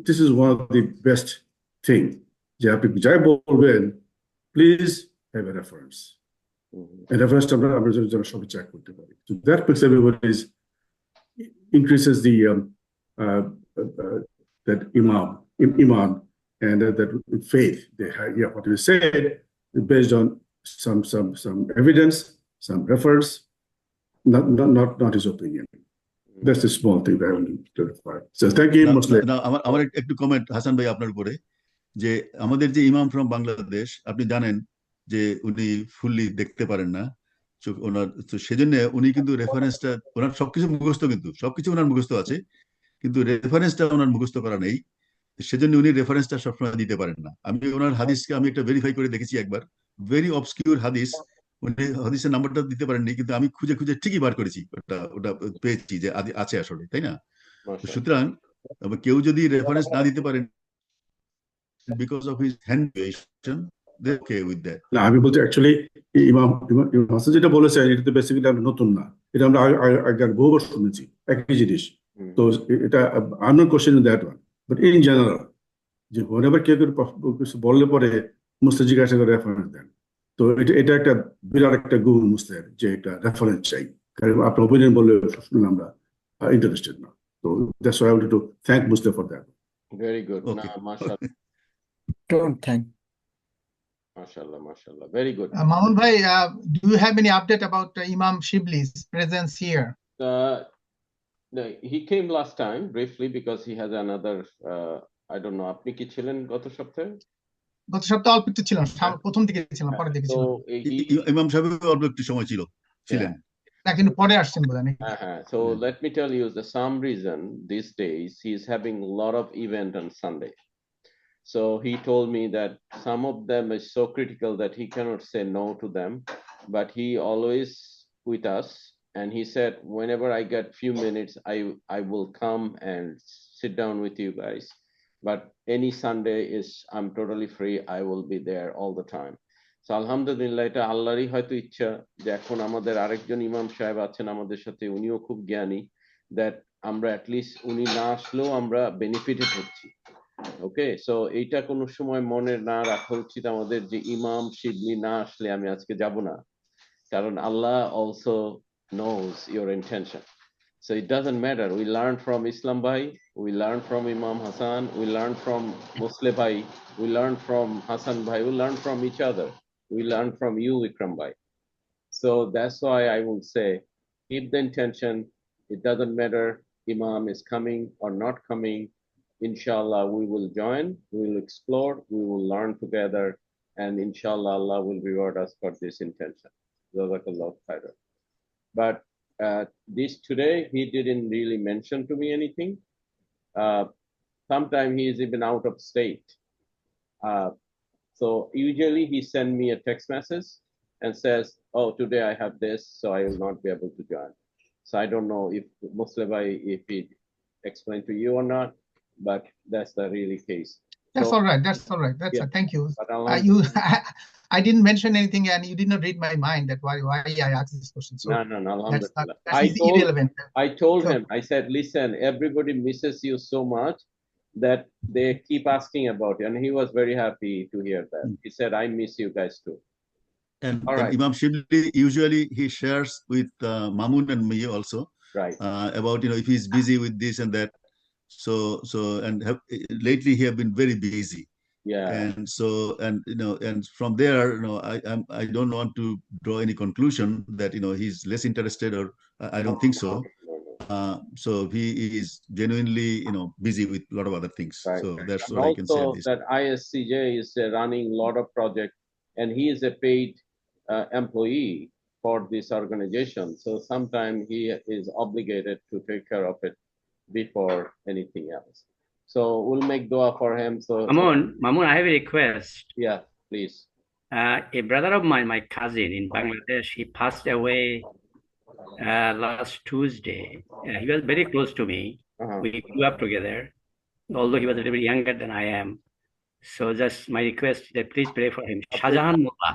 This is one of the best thing যে আপনি যাই বলবেন প্লিজ হ্যাভ এ রেফারেন্স। রেফারেন্সটা আমরা যেন সবাই চেক করতে পারি। So that puts everybody's increases the that iman and that faith they have, what we said based on some evidence, some reference, not his opinion. That's a small thing that I want to clarify. So thank you, Muslim.
আমার একটু comment Hasan ভাই আপনার উপরে, যে আমাদের যে ইমাম from Bangladesh, আপনি জানেন যে উনি ফুললি দেখতে পারেন না ওনার, তো সেজন্য উনি কিন্তু রেফারেন্সটা ওনার সবকিছু মুখস্থ, কিন্তু সবকিছু ওনার মুখস্থ আছে কিন্তু রেফারেন্সটা ওনার মুখস্থ করা নেই, সেজন্য উনি রেফারেন্সটা সবসময় দিতে পারেন না। আমি ওনার হাদিসকে আমি একটা ভেরিফাই করে দেখেছি একবার, ভেরি অবসকিউর হাদিস, উনি হাদিসের নাম্বারটা দিতে পারেননি, কিন্তু আমি খুঁজে ঠিক বার করেছি, ওটা পেয়েছি যে আছে আসলে, তাই না? সুতরাং কেউ যদি রেফারেন্স না দিতে পারেন because of his hand variation, they're okay with that.
না, আমি বলছি অ্যাকচুয়ালি ইমাম হাসান যেটা বলেছেন এটা তো বেসিক্যালি নতুন না, এটা আমরা আগে বহুবার শুনেছি একই জিনিস। তো এটা I'm not questioning that one, but in general যে whenever কেউ কিছু বললে পরে মুস্তাদ জিজ্ঞাসা করে রেফারেন্স দেন, তো এটা একটা বিরাট একটা গুণ মুস্তাদ যে একটা রেফারেন্স চাই, কারণ আপনার ওপিনিয়ন বললে শুনলে আমরা ইন্টারেস্টেড না। তো that's why I wanted to thank Mustafa for that.
Very good.
Okay.
Mashallah.
Don't thank.
Mashallah. Very good.
Mahmoud bhai, do you have any update about Imam Shibli's presence here?
He came last time briefly because he has another I don't know, আপনি কি ছিলেন গত সপ্তাহে?
গত সপ্তাহে অল্প একটু ছিলাম, প্রথম দিকে ছিলাম, পরের দিকে ছিলাম।
ইমাম সাহেব অল্প একটু সময় ছিলেন
না, কিন্তু পরে আসছেন বোধহয়।
So let me tell you the some reason these days he is having a lot of event on Sunday. So he told me that some of them is so critical that he cannot say no to them, but he always with us, and he said whenever I get few minutes I will come and sit down with you guys, but any Sunday I'm totally free, I will be there all the time. So alhamdulillah, এটা আল্লাহরই হয়তো ইচ্ছা যে এখন আমাদের আরেকজন ইমাম সাহেব আছেন আমাদের সাথে, উনিও খুব জ্ঞানী, that আমরা at least উনি না আসলেও আমরা বেনিফিটেড হচ্ছি। ওকে, সো এইটা কোনো সময় মনে না রাখা উচিত আমাদের যে ইমাম শিবলি না আসলে আমি আজকে যাব না, কারণ আল্লাহ also knows your intention. So it doesn't matter. We learn from Islam Bhai, we learn from Imam Hassan, we learn from Muslim Bhai, we learn from Hassan Bhai, we learn from each other. We learn from you, Vikram Bhai. So that's why I will say, keep the intention. It doesn't matter Imam is coming or not coming. Inshallah, we will join, we will explore, we will learn together, and inshallah, Allah will reward us for this intention. Jazakallah khairan. But this today, he didn't really mention to me anything. Sometimes he is even out of state. So usually he send me a text message and says, oh, today I have this, so I will not be able to join. So I don't know if Muslim, if he explained to you or not, but that's the really case.
That's
So-
all right. That's all right. That's
Yeah.
Thank you.
But Allah-
I didn't mention anything, and you did not read my mind that why I asked this question. So
No,
that's
alhamdulillah.
irrelevant.
I told
So-
him, I said, listen, everybody misses you so much. that they keep asking about it, and he was very happy to hear that. He said, "I miss you guys too."
And,
All right.
Imam Shibli, usually he shares with Mamun and me also,
right,
about, if he's busy with this and that. Lately he have been very busy.
Yeah.
And so, and from there, I don't want to draw any conclusion that, he's less interested, or I don't think so. So he is genuinely, busy with a lot of other things.
Right.
So that's
And
what I can say.
also that ISCJ is running a lot of projects, and he is a paid employee for this organization. So sometimes he is obligated to take care of it before anything else. So we'll make dua for him. So
Mamun, I have a request.
Yeah, please.
A brother of mine, my cousin in Bangladesh, he passed away last Tuesday. He was very close to me. We grew up together, although he was a little bit younger than I am. So just my request that please pray for him. Shahjahan Mullah.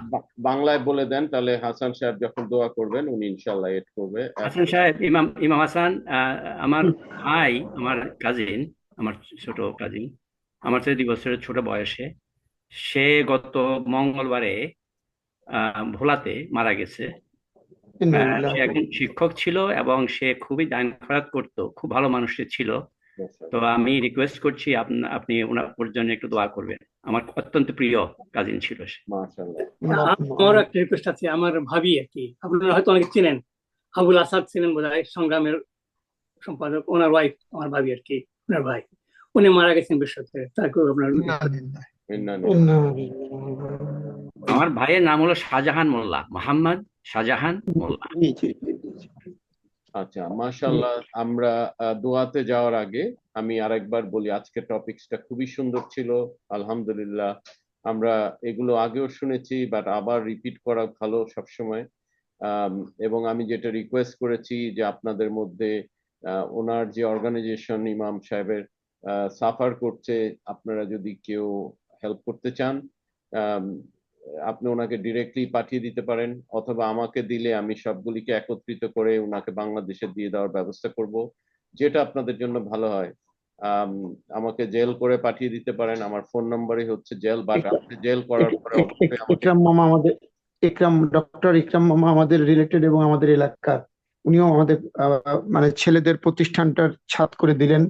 বাংলায় বলে দেন, তাহলে হাসান সাহেব যখন দোয়া করবেন উনি ইনশাআল্লাহ add করবে।
হাসান সাহেব, ইমাম হাসান আমার ভাই, আমার কাজিন, আমার ছোট কাজিন, আমার থেকে 2 বছরের ছোট বয়সে, সে গত মঙ্গলবারে ভোলাতে মারা গেছে। সে একজন শিক্ষক ছিল এবং সে খুবই দান খয়রাত করতো, খুব ভালো মানুষ ছিল। তো আমি রিকোয়েস্ট করছি আপনি ওনার জন্য একটু দোয়া করবেন। আমার অত্যন্ত প্রিয় কাজিন ছিল সে।
আমার একটা রিকোয়েস্ট আছে, আমার ভাবি আর কি, আপনারা হয়তো অনেকে চিনেন, আবুল আসাদ ছিলেন বোধহয়, সংগ্রামের সম্পাদক, ওনার ওয়াইফ আমার ভাবি আর কি, ওনার ভাই, উনি মারা গেছেন বৃহস্পতিবার। তাকে আপনার
আমার ভাইয়ের নাম হলো শাহজাহান মোল্লা, মোহাম্মদ শাহজাহান মোল্লা।
আচ্ছা, মাশাআল্লাহ। আমরা দোয়াতে যাওয়ার আগে আমি আরেকবার বলি, আজকে টপিকসটা খুবই সুন্দর ছিল, আলহামদুলিল্লাহ। আমরা এগুলো আগেও শুনেছি, বাট আবার রিপিট করা ভালো সবসময়। এবং আমি যেটা রিকোয়েস্ট করেছি যে আপনাদের মধ্যে ওনার যে অর্গানাইজেশন ইমাম সাহেবের সাফার করছে, আপনারা যদি কেউ হেল্প করতে চান, আপনি ওনাকে ডিরেক্টলি পাঠিয়ে দিতে পারেন, অথবা আমাকে দিলে আমি সবগুলিকে একত্রিত করে ওনাকে বাংলাদেশে দিয়ে দেওয়ার ব্যবস্থা করব, যেটা আপনাদের জন্য ভালো হয়। আমাকে জেল করে পাঠিয়ে দিতে পারেন, আমার ফোন নম্বরই হচ্ছে জেল, বাট আপনি জেল করার পরে
ইকরাম মামা আমাদের, ডক্টর ইকরাম মামা আমাদের রিলেটেড এবং আমাদের এলাকার, উনিও আমাদের মানে ছেলেদের প্রতিষ্ঠানটার ছাদ করে দিলেন।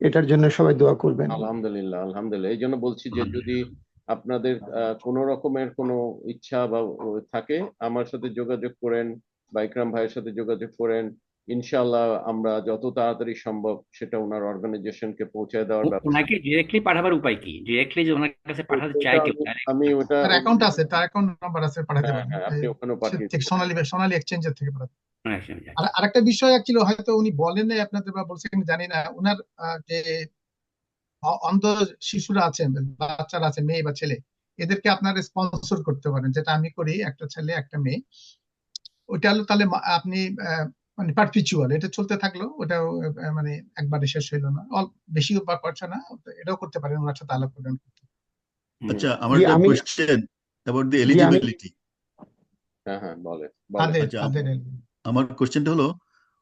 এটার জন্য সবাই দোয়া করবেন।
আলহামদুলিল্লাহ, আলহামদুলিল্লাহ। এই জন্য বলছি যে যদি আপনাদের কোনো রকমের কোনো ইচ্ছা বা থাকে, আমার সাথে যোগাযোগ করেন বা ইকরাম ভাইয়ের সাথে যোগাযোগ করেন। ইনশাআল্লাহ আমরা যত তাড়াতাড়ি সম্ভব সেটা ওনার অর্গানাইজেশনকে পৌঁছে দেওয়ার ব্যাপারে।
ওনাকে ডিরেক্টলি পাঠাবার উপায় কি? ডিরেক্টলি যে ওনার কাছে পাঠাতে চাই কেউ,
আমি ওটা
তার অ্যাকাউন্ট আছে, তার অ্যাকাউন্ট নাম্বার আছে, পাঠাতে পারেন।
আপনি ওখানে পাঠিয়ে
ঠিক সোনালী এক্সচেঞ্জের থেকে পাঠাতে।
দিন।
আর আরেকটা বিষয় ছিল, হয়তো উনি বলেন না আপনাদের বা বলছেন আমি জানি না, ওনার যে অন্ধ শিশুরা আছেন, বাচ্চারা আছে, মেয়ে বা ছেলে, এদেরকে আপনারা স্পন্সর করতে পারেন, যেটা আমি করি, একটা ছেলে একটা মেয়ে। ওইটা হলো তাহলে আপনি মানে পারপিচুয়াল, এটা চলতে থাকলো, ওটাও মানে একবারে শেষ হইলো না, বেশি বা করছে না, এটাও করতে পারেন, ওনার সাথে আলাপ করবেন।
আচ্ছা, আমার একটা কোশ্চেন অ্যাবাউট দি এলিজিবিলিটি।
হ্যাঁ বলে।
আচ্ছা, আমার কোশ্চেনটা হলো,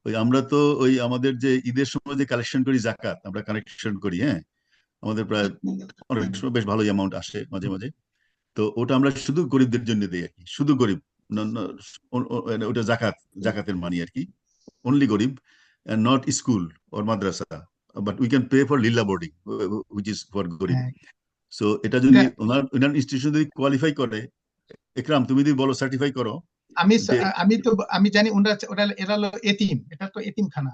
ওই আমরা তো ওই আমাদের যে ঈদের সময় যে কালেকশন করি জাকাত, আমরা কালেকশন করি, হ্যাঁ, আমাদের প্রায় অনেক সময় বেশ ভালো অ্যামাউন্ট আসে মাঝে মাঝে। তো ওটা আমরা শুধু গরিবদের জন্য দিই আর কি, শুধু গরিব, ওটা জাকাতের মানি আর কি, only গরিব, and not school or madrasa, but we can pay for lilla boarding, which is for গরিব। সো এটা যদি ওনার ইনস্টিটিউশন যদি কোয়ালিফাই করে, ইকরাম তুমি যদি বলো সার্টিফাই করো।
আমি জানি এরা হলো এতিম, এটা তো এতিমখানা।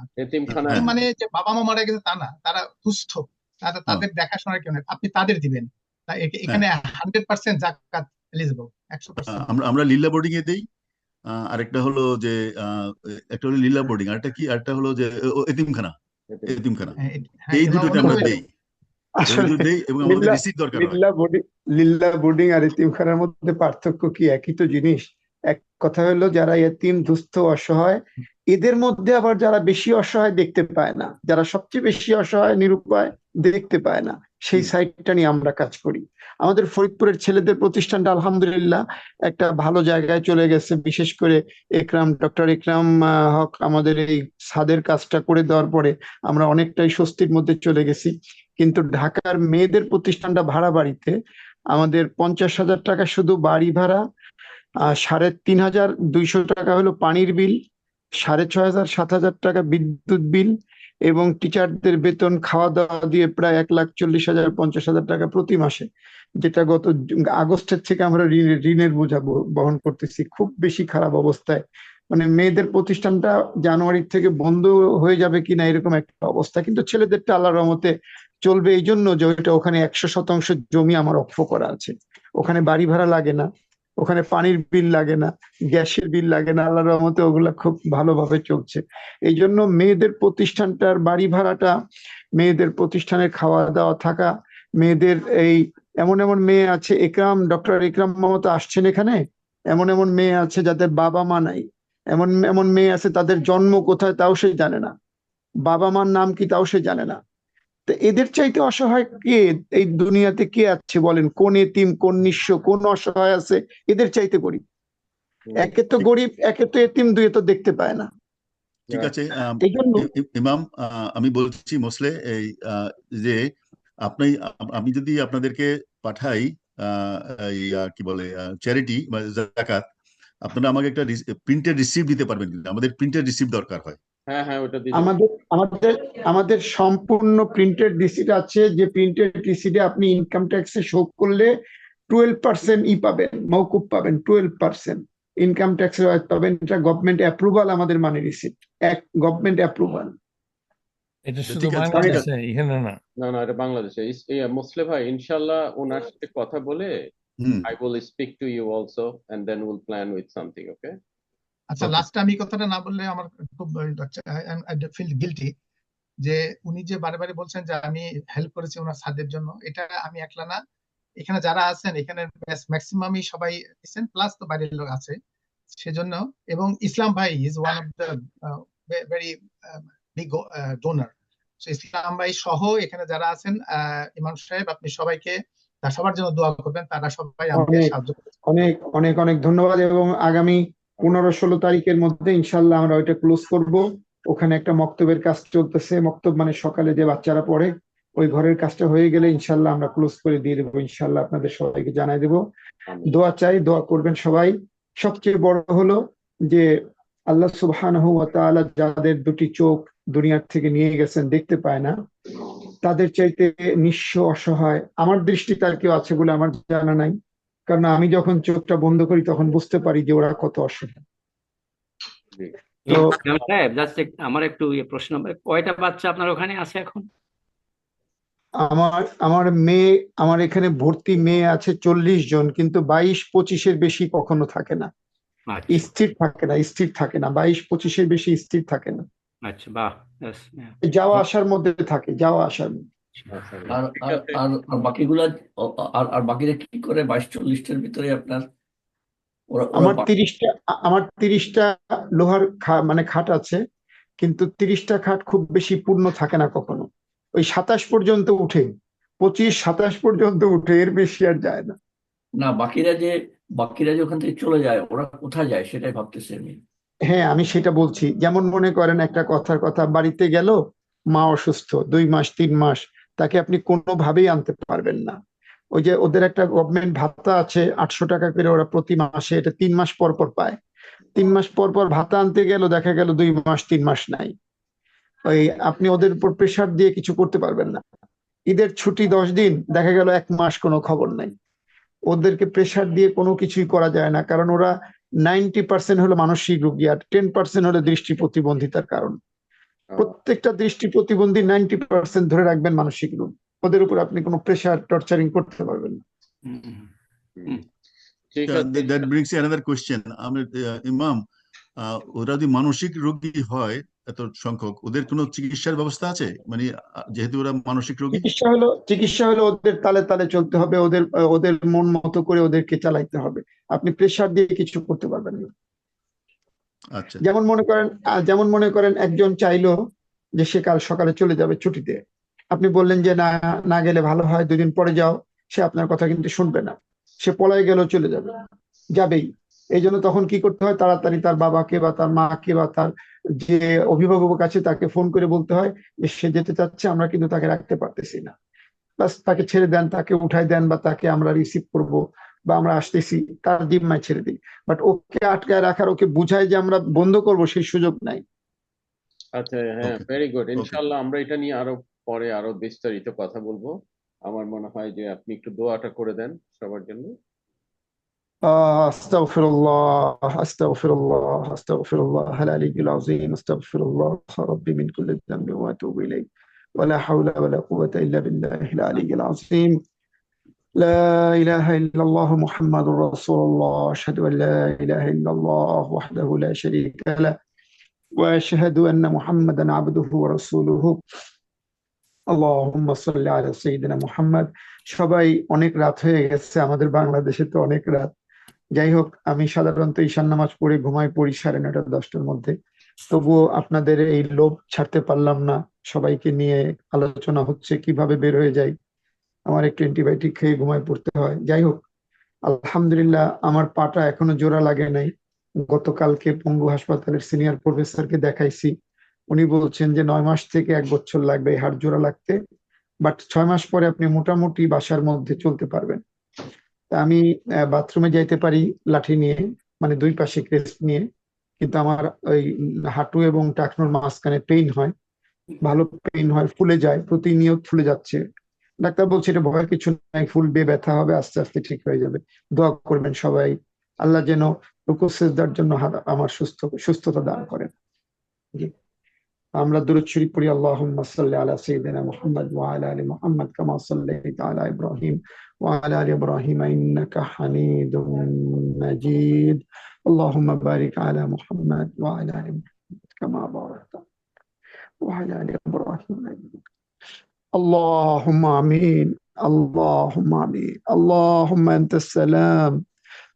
মানে যে বাবা মা মারা গেছে তা না, তারা সুস্থ, তাদের দেখাশোনার কেউ নেই, আপনি তাদের দিবেন। এখানে 100% জাকাত এলিজিবল, 100%।
আমরা লিল্লা বোর্ডিং এ দেই। আরেকটা হলো যে একটা হলো লিল্লা বোর্ডিং, আরেকটা কি, আরেকটা হলো যে এতিমখানা। এই দুটোতে আমরা দেই।
লিল্লা বোর্ডিং আর এতিমখানার মধ্যে পার্থক্য কি? একই তো জিনিস। এক কথা হলো যারা এতিম দুস্থ অসহায়, এদের মধ্যে আবার যারা বেশি অসহায় দেখতে পায় না, যারা সবচেয়ে বেশি অসহায় নিরুপায় দেখতে পায় না, সেই সাইডটা নিয়ে আমরা কাজ করি। আমাদের ফরিদপুরের ছেলেদের প্রতিষ্ঠানটা আলহামদুলিল্লাহ একটা ভালো জায়গায় চলে গেছে। বিশেষ করে ডক্টর ইকরাম হক আমাদের এই ছাদের কাজটা করে দেওয়ার পরে আমরা অনেকটাই স্বস্তির মধ্যে চলে গেছি। কিন্তু ঢাকার মেয়েদের প্রতিষ্ঠানটা ভাড়া বাড়িতে আমাদের 50,000 টাকা শুধু বাড়ি ভাড়া, 3,500 টাকা হলো পানির বিল, 6,500 7,000 টাকা বিদ্যুৎ বিল এবং টিচারদের বেতন খাওয়া দাওয়া দিয়ে প্রায় 1,40,000 50,000 টাকা প্রতি মাসে, যেটা গত আগস্টের থেকে আমরা ঋণের বোঝা বহন করতেছি। খুব বেশি খারাপ অবস্থায়, মানে মেয়েদের প্রতিষ্ঠানটা জানুয়ারি থেকে বন্ধ হয়ে যাবে কিনা এরকম একটা অবস্থা। কিন্তু ছেলেদেরটা আল্লাহর রহমতে চলবে, এই জন্য যে ওইটা ওখানে 100% জমি আমার অক্ষ করা আছে, ওখানে বাড়ি ভাড়া লাগে না, ওখানে পানির বিল লাগে না, গ্যাসের বিল লাগে না, আল্লাহর রহমতে ওগুলা খুব ভালোভাবে চলছে। এই জন্য মেয়েদের প্রতিষ্ঠানটার বাড়ি ভাড়াটা, মেয়েদের প্রতিষ্ঠানের খাওয়া দাওয়া থাকা, মেয়েদের এই এমন এমন মেয়ে আছে, ডক্টর ইকরাম মামা আসছেন এখানে, এমন এমন মেয়ে আছে যাদের বাবা মা নাই, এমন এমন মেয়ে আছে তাদের জন্ম কোথায় তাও সে জানে না, বাবা মার নাম কি তাও সে জানে না। তো এদের চাইতে অসহায় কে এই দুনিয়াতে কে আছে বলেন? কোন এতিম, কোন নিঃস্ব, কোন অসহায় আছে এদের চাইতে গরিব? একে তো গরিব, একে তো এতিম, দুয়ে তো দেখতে পায় না।
ঠিক আছে
এই জন্য
ইমাম, আমি বলছি মোসলে এই যে আমি যদি আপনাদেরকে পাঠাই কি বলে চ্যারিটি বা যাকাত, আপনারা আমাকে একটা প্রিন্টেড রিসিপ্ট দিতে পারবেন কিনা? আমাদের প্রিন্টেড রিসিপ্ট দরকার হয়।
হ্যাঁ হ্যাঁ, ওটা
আমাদের সম্পূর্ণ প্রিন্টেড রিসিট আছে, যে প্রিন্টেড রিসিটে আপনি ইনকাম ট্যাক্সে শো করলে 12% পাবেন, মওকুফ পাবেন, 12% ইনকাম ট্যাক্সের পাবেন। এটা গভর্নমেন্ট অ্যাপ্রুভাল, আমাদের মানে রিসিট গভর্নমেন্ট অ্যাপ্রুভাল।
এটা শুধু বাংলাদেশে, এখানে না।
না না, এটা বাংলাদেশে। মুসলে ভাই, ইনশাআল্লাহ ওনার সাথে কথা বলে I will speak to you also and then we'll plan with something, okay?
আচ্ছা, লাস্ট আমি কথাটা না বললে আমার খুব আই ফিল গিলটি, যে উনি যে বারে বারে বলছেন যে আমি হেল্প করেছি ওনার ছাদের জন্য, এটা আমি একলা না, এখানে যারা আছেন এখানে ম্যাক্সিমামই সবাই দিচ্ছেন, প্লাস তো বাইরের লোক আছে সেজন্য। এবং ইসলাম ভাই is one of the very big donor. Islam ভাই সহ এখানে যারা আছেন, ইমাম সাহেব আপনি সবাইকে সবার জন্য দোয়া করবেন, তারা সবাই আমাকে সাহায্য করবেন।
অনেক অনেক অনেক ধন্যবাদ। এবং আগামী 15-16 তারিখের মধ্যে ইনশাল্লাহ আমরা ওইটা ক্লোজ করব। ওখানে একটা মক্তবের কাজ চলতেছে, মক্তব মানে সকালে যে বাচ্চারা পড়ে, ওই ঘরের কাজটা হয়ে গেলে ইনশাল্লাহ আমরা ক্লোজ করে দিয়ে দেবো। ইনশাল্লাহ আপনাদের সবাইকে জানাই দেবো। দোয়া চাই, দোয়া করবেন সবাই। সবচেয়ে বড় হলো যে আল্লাহ সুবহানাহু ওয়া তাআলা যাদের দুটি চোখ দুনিয়ার থেকে নিয়ে গেছেন, দেখতে পায় না, তাদের চাইতে নিঃস্ব অসহায় আমার দৃষ্টিতে আর কেউ আছে বলে আমার জানা নাই। কারণ আমি যখন চোখটা বন্ধ করি তখন বুঝতে পারি যে ওরা কত অসহায়।
আমার একটু প্রশ্ন, কয়টা বাচ্চা আপনার ওখানে আছে এখন?
আমার এখানে ভর্তি মেয়ে আছে 40 জন, কিন্তু 22-25-এর বেশি কখনো থাকে না, স্থির থাকে না, 22-25-এর বেশি স্থির থাকে না।
আচ্ছা, বাহ,
যাওয়া আসার মধ্যে থাকে, যাওয়া আসার মধ্যে।
আর বাকিগুলা, আর বাকিরা কি করে 22-40-টার ভিতরে আপনার?
আমার 30টা লোহার মানে খাট আছে, কিন্তু 30টা খাট খুব বেশি পূর্ণ থাকে না কখনো। ওই 27 পর্যন্ত উঠে, 25-27 পর্যন্ত উঠে, এর বেশি আর যায় না।
না, বাকিরা যে ওখান থেকে চলে যায়, ওরা কোথায় যায় সেটাই ভাবতেছি আমি।
হ্যাঁ, আমি সেটা বলছি। যেমন মনে করেন একটা কথার কথা, বাড়িতে গেল, মা অসুস্থ 2 মাস 3 মাস, তাকে আপনি কোনোভাবেই আনতে পারবেন না। ওই যে ওদের একটা গভর্নমেন্ট ভাতা আছে 800 টাকা করে, ওরা প্রতি মাসে, এটা 3 মাস পর পর পায়। 3 মাস পর পর ভাতা আনতে গেল, দেখা গেল 2 মাস 3 মাস নাই। ওই আপনি ওদের উপর প্রেশার দিয়ে কিছু করতে পারবেন না। ঈদের ছুটি 10 দিন, দেখা গেল 1 মাস কোনো খবর নাই। ওদেরকে প্রেশার দিয়ে কোনো কিছুই করা যায় না, কারণ ওরা 90% হলো মানসিক রোগী আর 10% হলো দৃষ্টি প্রতিবন্ধিতার কারণ। প্রত্যেকটা দৃষ্টি প্রতিবন্ধী 90% ধরে রাখবেন মানসিক রোগ। ওদের উপর আপনি কোনো প্রেশার টর্চারিং করতে পারবেন না।
That brings another question. Imam, ওরা যদি মানসিক রোগী হয় এত সংখ্যক, ওদের কোনো চিকিৎসার ব্যবস্থা আছে? মানে যেহেতু ওরা মানসিক রোগী।
চিকিৎসা হলো ওদের তালে তালে চলতে হবে, ওদের ওদের মন মতো করে ওদেরকে চালাইতে হবে। আপনি প্রেসার দিয়ে কিছু করতে পারবেন না।
আচ্ছা,
যেমন মনে করেন একজন চাইলো যে সে কাল সকালে চলে যাবে ছুটিতে, আপনি বললেন যে না না গেলে ভালো হয়, 2 দিন পরে যাও, সে আপনার কথা কিন্তু শুনবে না, সে পলায় গেলেও চলে যাবেই। এই জন্য তখন কি করতে হয়, তাড়াতাড়ি তার বাবাকে বা তার মাকে বা তার যে অভিভাবক আছে তাকে ফোন করে বলতে হয় যে সে যেতে চাচ্ছে, আমরা কিন্তু তাকে রাখতে পারতেছি না, বাস তাকে ছেড়ে দেন, তাকে উঠাই দেন, বা তাকে আমরা রিসিভ করব বা আমরা আসতেছি, তার জিম্মায় ছেড়ে দিই। বাট ওকে আটকায় রাখার, ওকে বুঝাই যে আমরা বন্ধ করব, সেই সুযোগ নাই।
আচ্ছা, হ্যাঁ, ভেরি গুড। ইনশাআল্লাহ আমরা এটা নিয়ে পরে আরো বিস্তারিত কথা বলবো। আমার মনে হয় যে আপনি একটু দোয়াটা করে দেন সবার জন্য।
أستغفر الله أستغفر الله أستغفر الله العلي العظيم، أستغفر الله ربي من كل ذنب وأتوب إليه، ولا حول ولا قوة إلا بالله العلي العظيم. لا إله إلا الله محمد رسول الله، أشهد أن لا إله إلا الله وحده لا شريك له، وأشهد أن محمدا عبده ورسوله. اللهم صل على سيدنا محمد. সবাই অনেক রাত হয়ে গেছে, আমাদের বাংলাদেশে তো অনেক রাত। যাই হোক, আমি সাধারণত ঈশান নামাজ পড়ে ঘুমাই পড়ি 9:30 10টার মধ্যে, তবুও আপনাদের এই লোভ ছাড়তে পারলাম না। সবাইকে নিয়ে আলোচনা হচ্ছে কিভাবে বের হয়ে যায়, আমার একটু অ্যান্টিবায়োটিক খেয়ে ঘুমায় পড়তে হয়। যাই হোক, আলহামদুলিল্লাহ আমার পাটা এখনো জোড়া লাগে নাই। গতকালকে পঙ্গু হাসপাতালের সিনিয়র প্রফেসরকে দেখাইছি, উনি বলছেন যে 9 মাস থেকে 1 বছর লাগবে এই হাড় জোড়া লাগতে, বাট 6 মাস পরে আপনি মোটামুটি বাসার মধ্যে চলতে পারবেন। আমি বাথরুমে যাইতে পারি লাঠি নিয়ে, মানে 2 পাশে ক্রেস্ট নিয়ে, কিন্তু আমার ওই হাঁটু এবং টাকনুর মাঝখানে পেইন হয়, ভালো পেইন হয়, ফুলে যায়, প্রতিনিয়ত ফুলে যাচ্ছে। ডাক্তার বলছে এটা ভয়ের কিছু নাই, ফুলবে, ব্যথা হবে, আস্তে আস্তে ঠিক হয়ে যাবে। দোয়া করবেন সবাই, আল্লাহ যেন রুকু সিজদার জন্য আমার সুস্থতা দান করেন। জি, আমরা দুরূদ শরীফ পড়ি। আল্লাহুম্মা সাল্লি আলা সাইয়্যিদিনা মুহাম্মদ ওয়া আলা আলি মুহাম্মদ কামা সাল্লাইতা আলা ইব্রাহিম ওয়া আলা আলি ইব্রাহিম ইন্নাকা হামিদুম মাজিদ। আল্লাহুম্মা বারিক আলা মুহাম্মদ ওয়া আলা আলি মুহাম্মদ কামা বারাকতা ওয়া আলা আলি ইব্রাহিম। اللهم آمين اللهم آمين. اللهم أنت السلام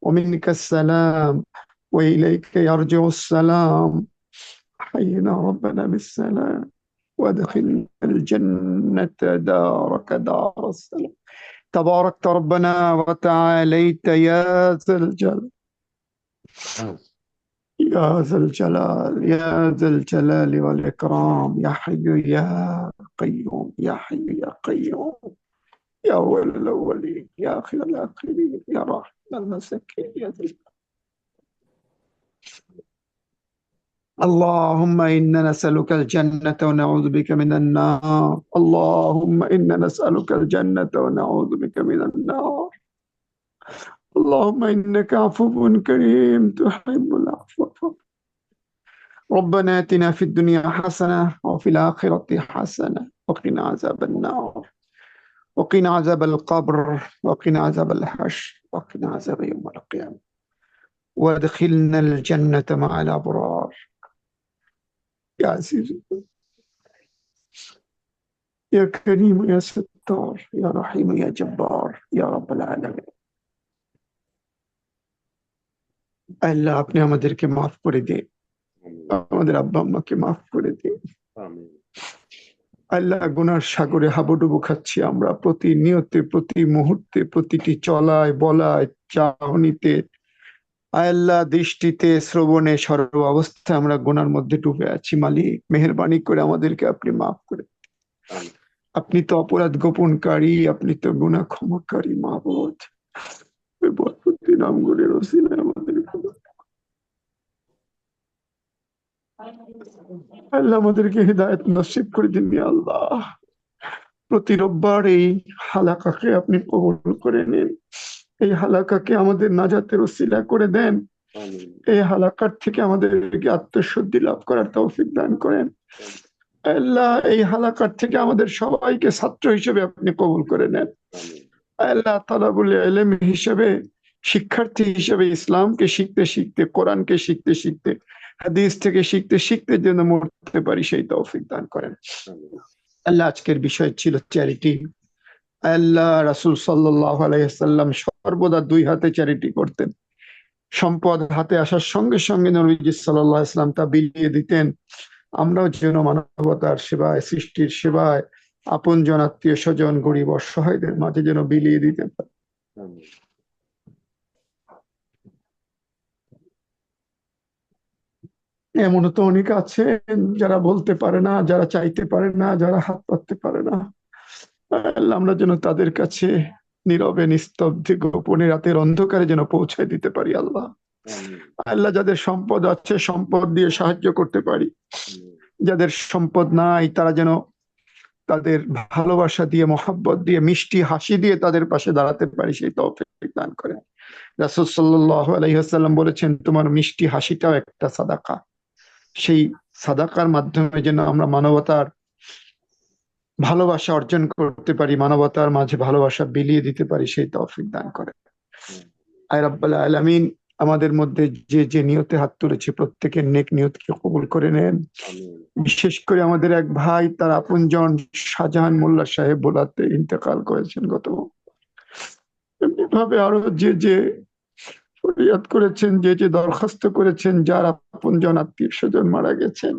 ومنك السلام وإليك يرجع السلام. حينا ربنا بالسلام وادخلنا الجنة دارك دار السلام. تباركت ربنا وتعاليت يا ذا الجلال يا ذا الجلال يا ذا الجلال والإكرام. يا حي يا قيوم يا حي يا قيوم يا أول الأولين يا آخر الآخرين يا راحم المساكين يا ذا الجلال. اللهم إنا نسألك الجنة ونعوذ بك من النار. اللهم إنا نسألك الجنة ونعوذ بك من النار. اللهم إنك عفو كريم تحب العفو. ربنا آتنا في الدنيا حسنة وفي الآخرة حسنة وقنا عذاب النار وقنا عذاب القبر وقنا عذاب الحشر وقنا عذاب يوم القيامة وادخلنا الجنة مع الأبرار. يا عزيز يا كريم يا ستار يا رحيم يا جبار يا رب العالمين. আল্লাহ আপনি আমাদেরকে মাফ করে দিন, আমাদের আব্বা আম্মাকে মাফ করে দিন। আল্লাহ গুনার সাগরে হাবুডুবু খাচ্ছি আমরা প্রতিনিয়তে, প্রতি মুহূর্তে, প্রতিটি চলায় বলায় চাহনিতে, আল্লাহ দৃষ্টিতে, শ্রবণে, সর্ব অবস্থায় আমরা গুনার মধ্যে ডুবে আছি। মালিক মেহেরবানি করে আমাদেরকে আপনি মাফ করে দিন। আপনি তো অপরাধ গোপনকারী, আপনি তো গুনাহ ক্ষমাকারী মাবুদ। বরকতি নামগুলির ওসিলায় আমাদের আল্লাহ আমাদেরকে হিদায়াত নসিব করে দিন। আল্লাহ প্রতি রোববার এই হালাকাকে আপনি কবুল করে নিন, এই হালাকাকে আমাদের নাজাতের ওসিলা করে দেন, এই হালাকার থেকে আমাদেরকে আত্মশুদ্ধি লাভ করার তৌফিক দান করেন। আল্লাহ এই হালাকার থেকে আমাদের সবাইকে ছাত্র হিসেবে আপনি কবুল করে নেন। আল্লাহ তালাবুল ইলম হিসেবে, শিক্ষার্থী হিসেবে ইসলামকে শিখতে শিখতে, কোরআনকে শিখতে শিখতে হাদিস থেকে শিখতে শিখতে যেন মরতে পারি সেই তৌফিক দান করেন। আল্লাহ, আজকের বিষয় ছিল চ্যারিটি। আল্লাহ, রাসূল সাল্লাল্লাহু আলাইহি ওয়াসাল্লাম সর্বদা দুই হাতে চ্যারিটি করতেন। সম্পদ হাতে আসার সঙ্গে সঙ্গে নবীজি সাল্লাল্লাহু আলাইহি ওয়াসাল্লাম তা বিলিয়ে দিতেন। আমরাও যেন মানবতার সেবায়, সৃষ্টির সেবায়, আপনজন, আত্মীয় স্বজন, গরিব অসহায়দের মাঝে যেন বিলিয়ে দিতে পারি। এমনও তো অনেক আছেন যারা বলতে পারে না, যারা চাইতে পারে না, যারা হাত পাততে পারে না। আল্লাহ, আমরা যেন তাদের কাছে নীরবে, নিস্তব্ধে, গোপনে, রাতের অন্ধকারে যেন পৌঁছায় দিতে পারি। আল্লাহ, আল্লাহ, যাদের সম্পদ আছে সম্পদ দিয়ে সাহায্য করতে পারি, যাদের সম্পদ নাই তারা যেন তাদের ভালোবাসা দিয়ে, মহব্বত দিয়ে, মিষ্টি হাসি দিয়ে তাদের পাশে দাঁড়াতে পারি সেই তৌফিক দান করেন। রাসূল সাল্লাল্লাহু আলাইহি ওয়াসাল্লাম বলেছেন, তোমার মিষ্টি হাসিটাও একটা সাদাকা। সেই সাদাকার মাধ্যমে যেন আমরা মানবতার ভালোবাসা অর্জন করতে পারি, মানবতার মাঝে ভালোবাসা বিলিয়ে দিতে পারি সেই তৌফিক দান করেন। আয় রাব্বুল আলামিন, আমাদের মধ্যে যে যে নিয়তে হাত তুলেছে প্রত্যেকের নেক নিয়তকে কবুল করে নেন। বিশেষ করে আমাদের এক ভাই, তার আপনজন শাহজাহান মোল্লা সাহেব বোলাতে ইন্তেকাল করেছেন গত। এমনি ভাবে আরো যে যে ফরিয়াদ করেছেন, যে যে দরখাস্ত করেছেন, যার আপনজন আত্মীয় স্বজন মারা গেছেন,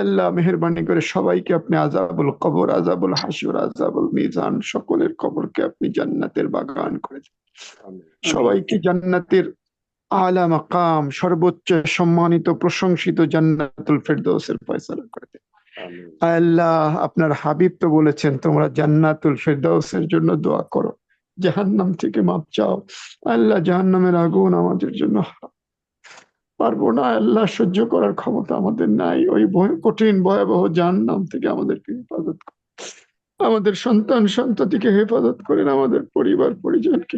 আল্লাহ মেহেরবানি করে সবাইকে আপনি আযাবুল কবর, আযাবুল হাসর, আযাবুল মিজান, সকলের কবরকে আপনি জান্নাতের বাগান করে দেন। সবাইকে জান্নাতের আলা মাকাম, সর্বোচ্চ সম্মানিত প্রশংসিত জান্নাতুল ফেরদৌসের ফয়সালা করে দেন। আল্লাহ, আপনার হাবিব তো বলেছেন তোমরা জান্নাতুল ফেরদৌসের জন্য দোয়া করো, জাহান্নাম থেকে মাপ চাও। আল্লাহ, জাহান্নামের আগুন আমাদের জন্য পারবো না আল্লাহ, সহ্য করার ক্ষমতা আমাদের নাই। ওই কঠিন ভয়াবহ জাহান্নাম থেকে আমাদেরকে হেফাজত করুন, আমাদের সন্তান সন্ততিকে হেফাজত করেন, আমাদের পরিবার পরিজনকে।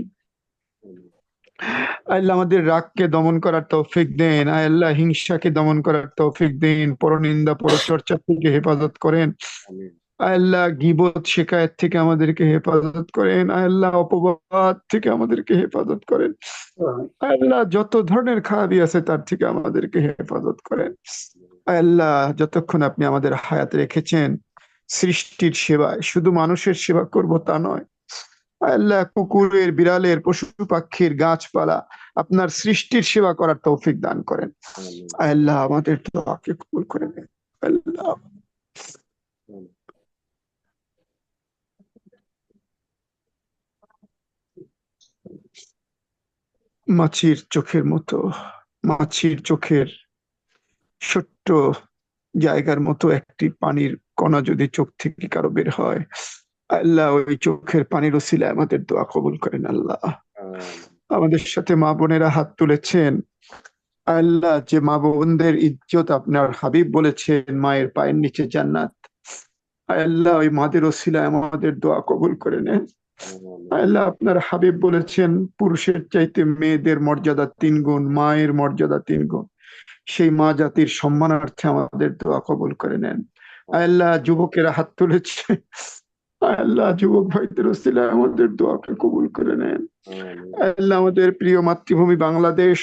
আল্লাহ, আমাদের রাগকে দমন করার তৌফিক দেন। আল্লাহ, হিংসাকে দমন করার তৌফিক দেন। পরনিন্দা পরচর্চা থেকে হেফাজত করেন। আল্লাহ, গীবত শিকায়ত থেকে আমাদেরকে হেফাজত করেন। আল্লাহ, অপবাদ থেকে আমাদেরকে হেফাজত করেন। আল্লাহ, যত ধরনের খারাপি আছে তার থেকে আমাদেরকে হেফাজত করেন। আল্লাহ, যতক্ষণ আপনি আমাদের হায়াত রেখেছেন সৃষ্টির সেবায়, শুধু মানুষের সেবা করব তা নয়। আল্লাহ, কুকুরের, বিড়ালের, পশু পাখির, গাছপালা, আপনার সৃষ্টির সেবা করার তৌফিক দান করেন। আল্লাহ, আমাদের দোয়াকে কবুল করে নেন। আল্লাহ, মাছির চোখের মতো, মাছির চোখের ছোট্ট জায়গার মতো একটি পানির কণা যদি চোখ থেকে কারো বের হয়, আল্লাহ, ওই চোখের পানির ওসিলায় আমাদের দোয়া কবুল করেন। আল্লাহ, আমাদের সাথে মা বোনেরা হাত তুলেছেন, আল্লাহ, যে মা বোনদের ইজ্জত আপনার হাবিব বলেছেন মায়ের পায়ের নিচে জান্নাত। আল্লাহ, ওই মাদের ওসিলায় আমাদের দোয়া কবুল করে নেন। আল্লাহ, আপনার হাবিব বলেছেন পুরুষের চাইতে মেয়েদের মর্যাদা 3 গুণ, মায়ের মর্যাদা 3 গুণ। সেই মা জাতির সম্মানার্থে আমাদের দোয়া কবুল করে নেন। আল্লাহ, যুবকেরা হাত তুলেছে, আল্লাহ, যুবক ভাইদের ওসিলায় আমাদের দোয়াকে কবুল করে নেন। আল্লাহ, আমাদের প্রিয় মাতৃভূমি বাংলাদেশ,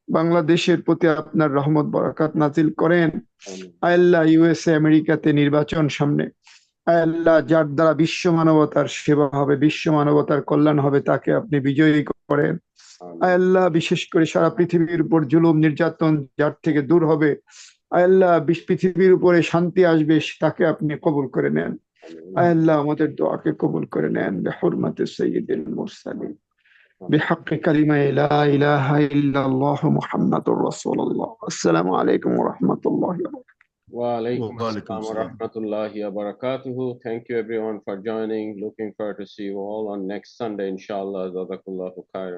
বাংলাদেশের প্রতি আপনার রহমত বরকত নাজিল করেন। আল্লাহ, ইউএসএ আমেরিকাতে নির্বাচন সামনে, আল্লাহ, যার দ্বারা বিশ্ব মানবতার সেবা হবে, বিশ্ব মানবতার কল্যাণ হবে, তাকে আপনি বিজয়ী করেন। আল্লাহ, বিশেষ করে সারা পৃথিবীর উপর জুলুম নির্যাতন যার থেকে দূর হবে, আল্লাহ, পৃথিবীর উপরে শান্তি আসবে, তাকে আপনি কবুল করে নেন। আল্লাহ, আমাদের দোয়াকে কবুল করে নেন। বিহুরমাতি সাইয়্যিদিল মুরসালিন, বিহাক্কি কালিমা লা ইলাহা ইল্লাল্লাহু মুহাম্মাদুর রাসূলুল্লাহ। আসসালামু আলাইকুম ওয়া রাহমাতুল্লাহি ওয়া বারাকাতুহু।
Wa alaikum assalam wa rahmatullahi wa barakatuhu. Thank you everyone for joining. Looking forward to see you all on next Sunday, inshallah. Jazakallahu khairan.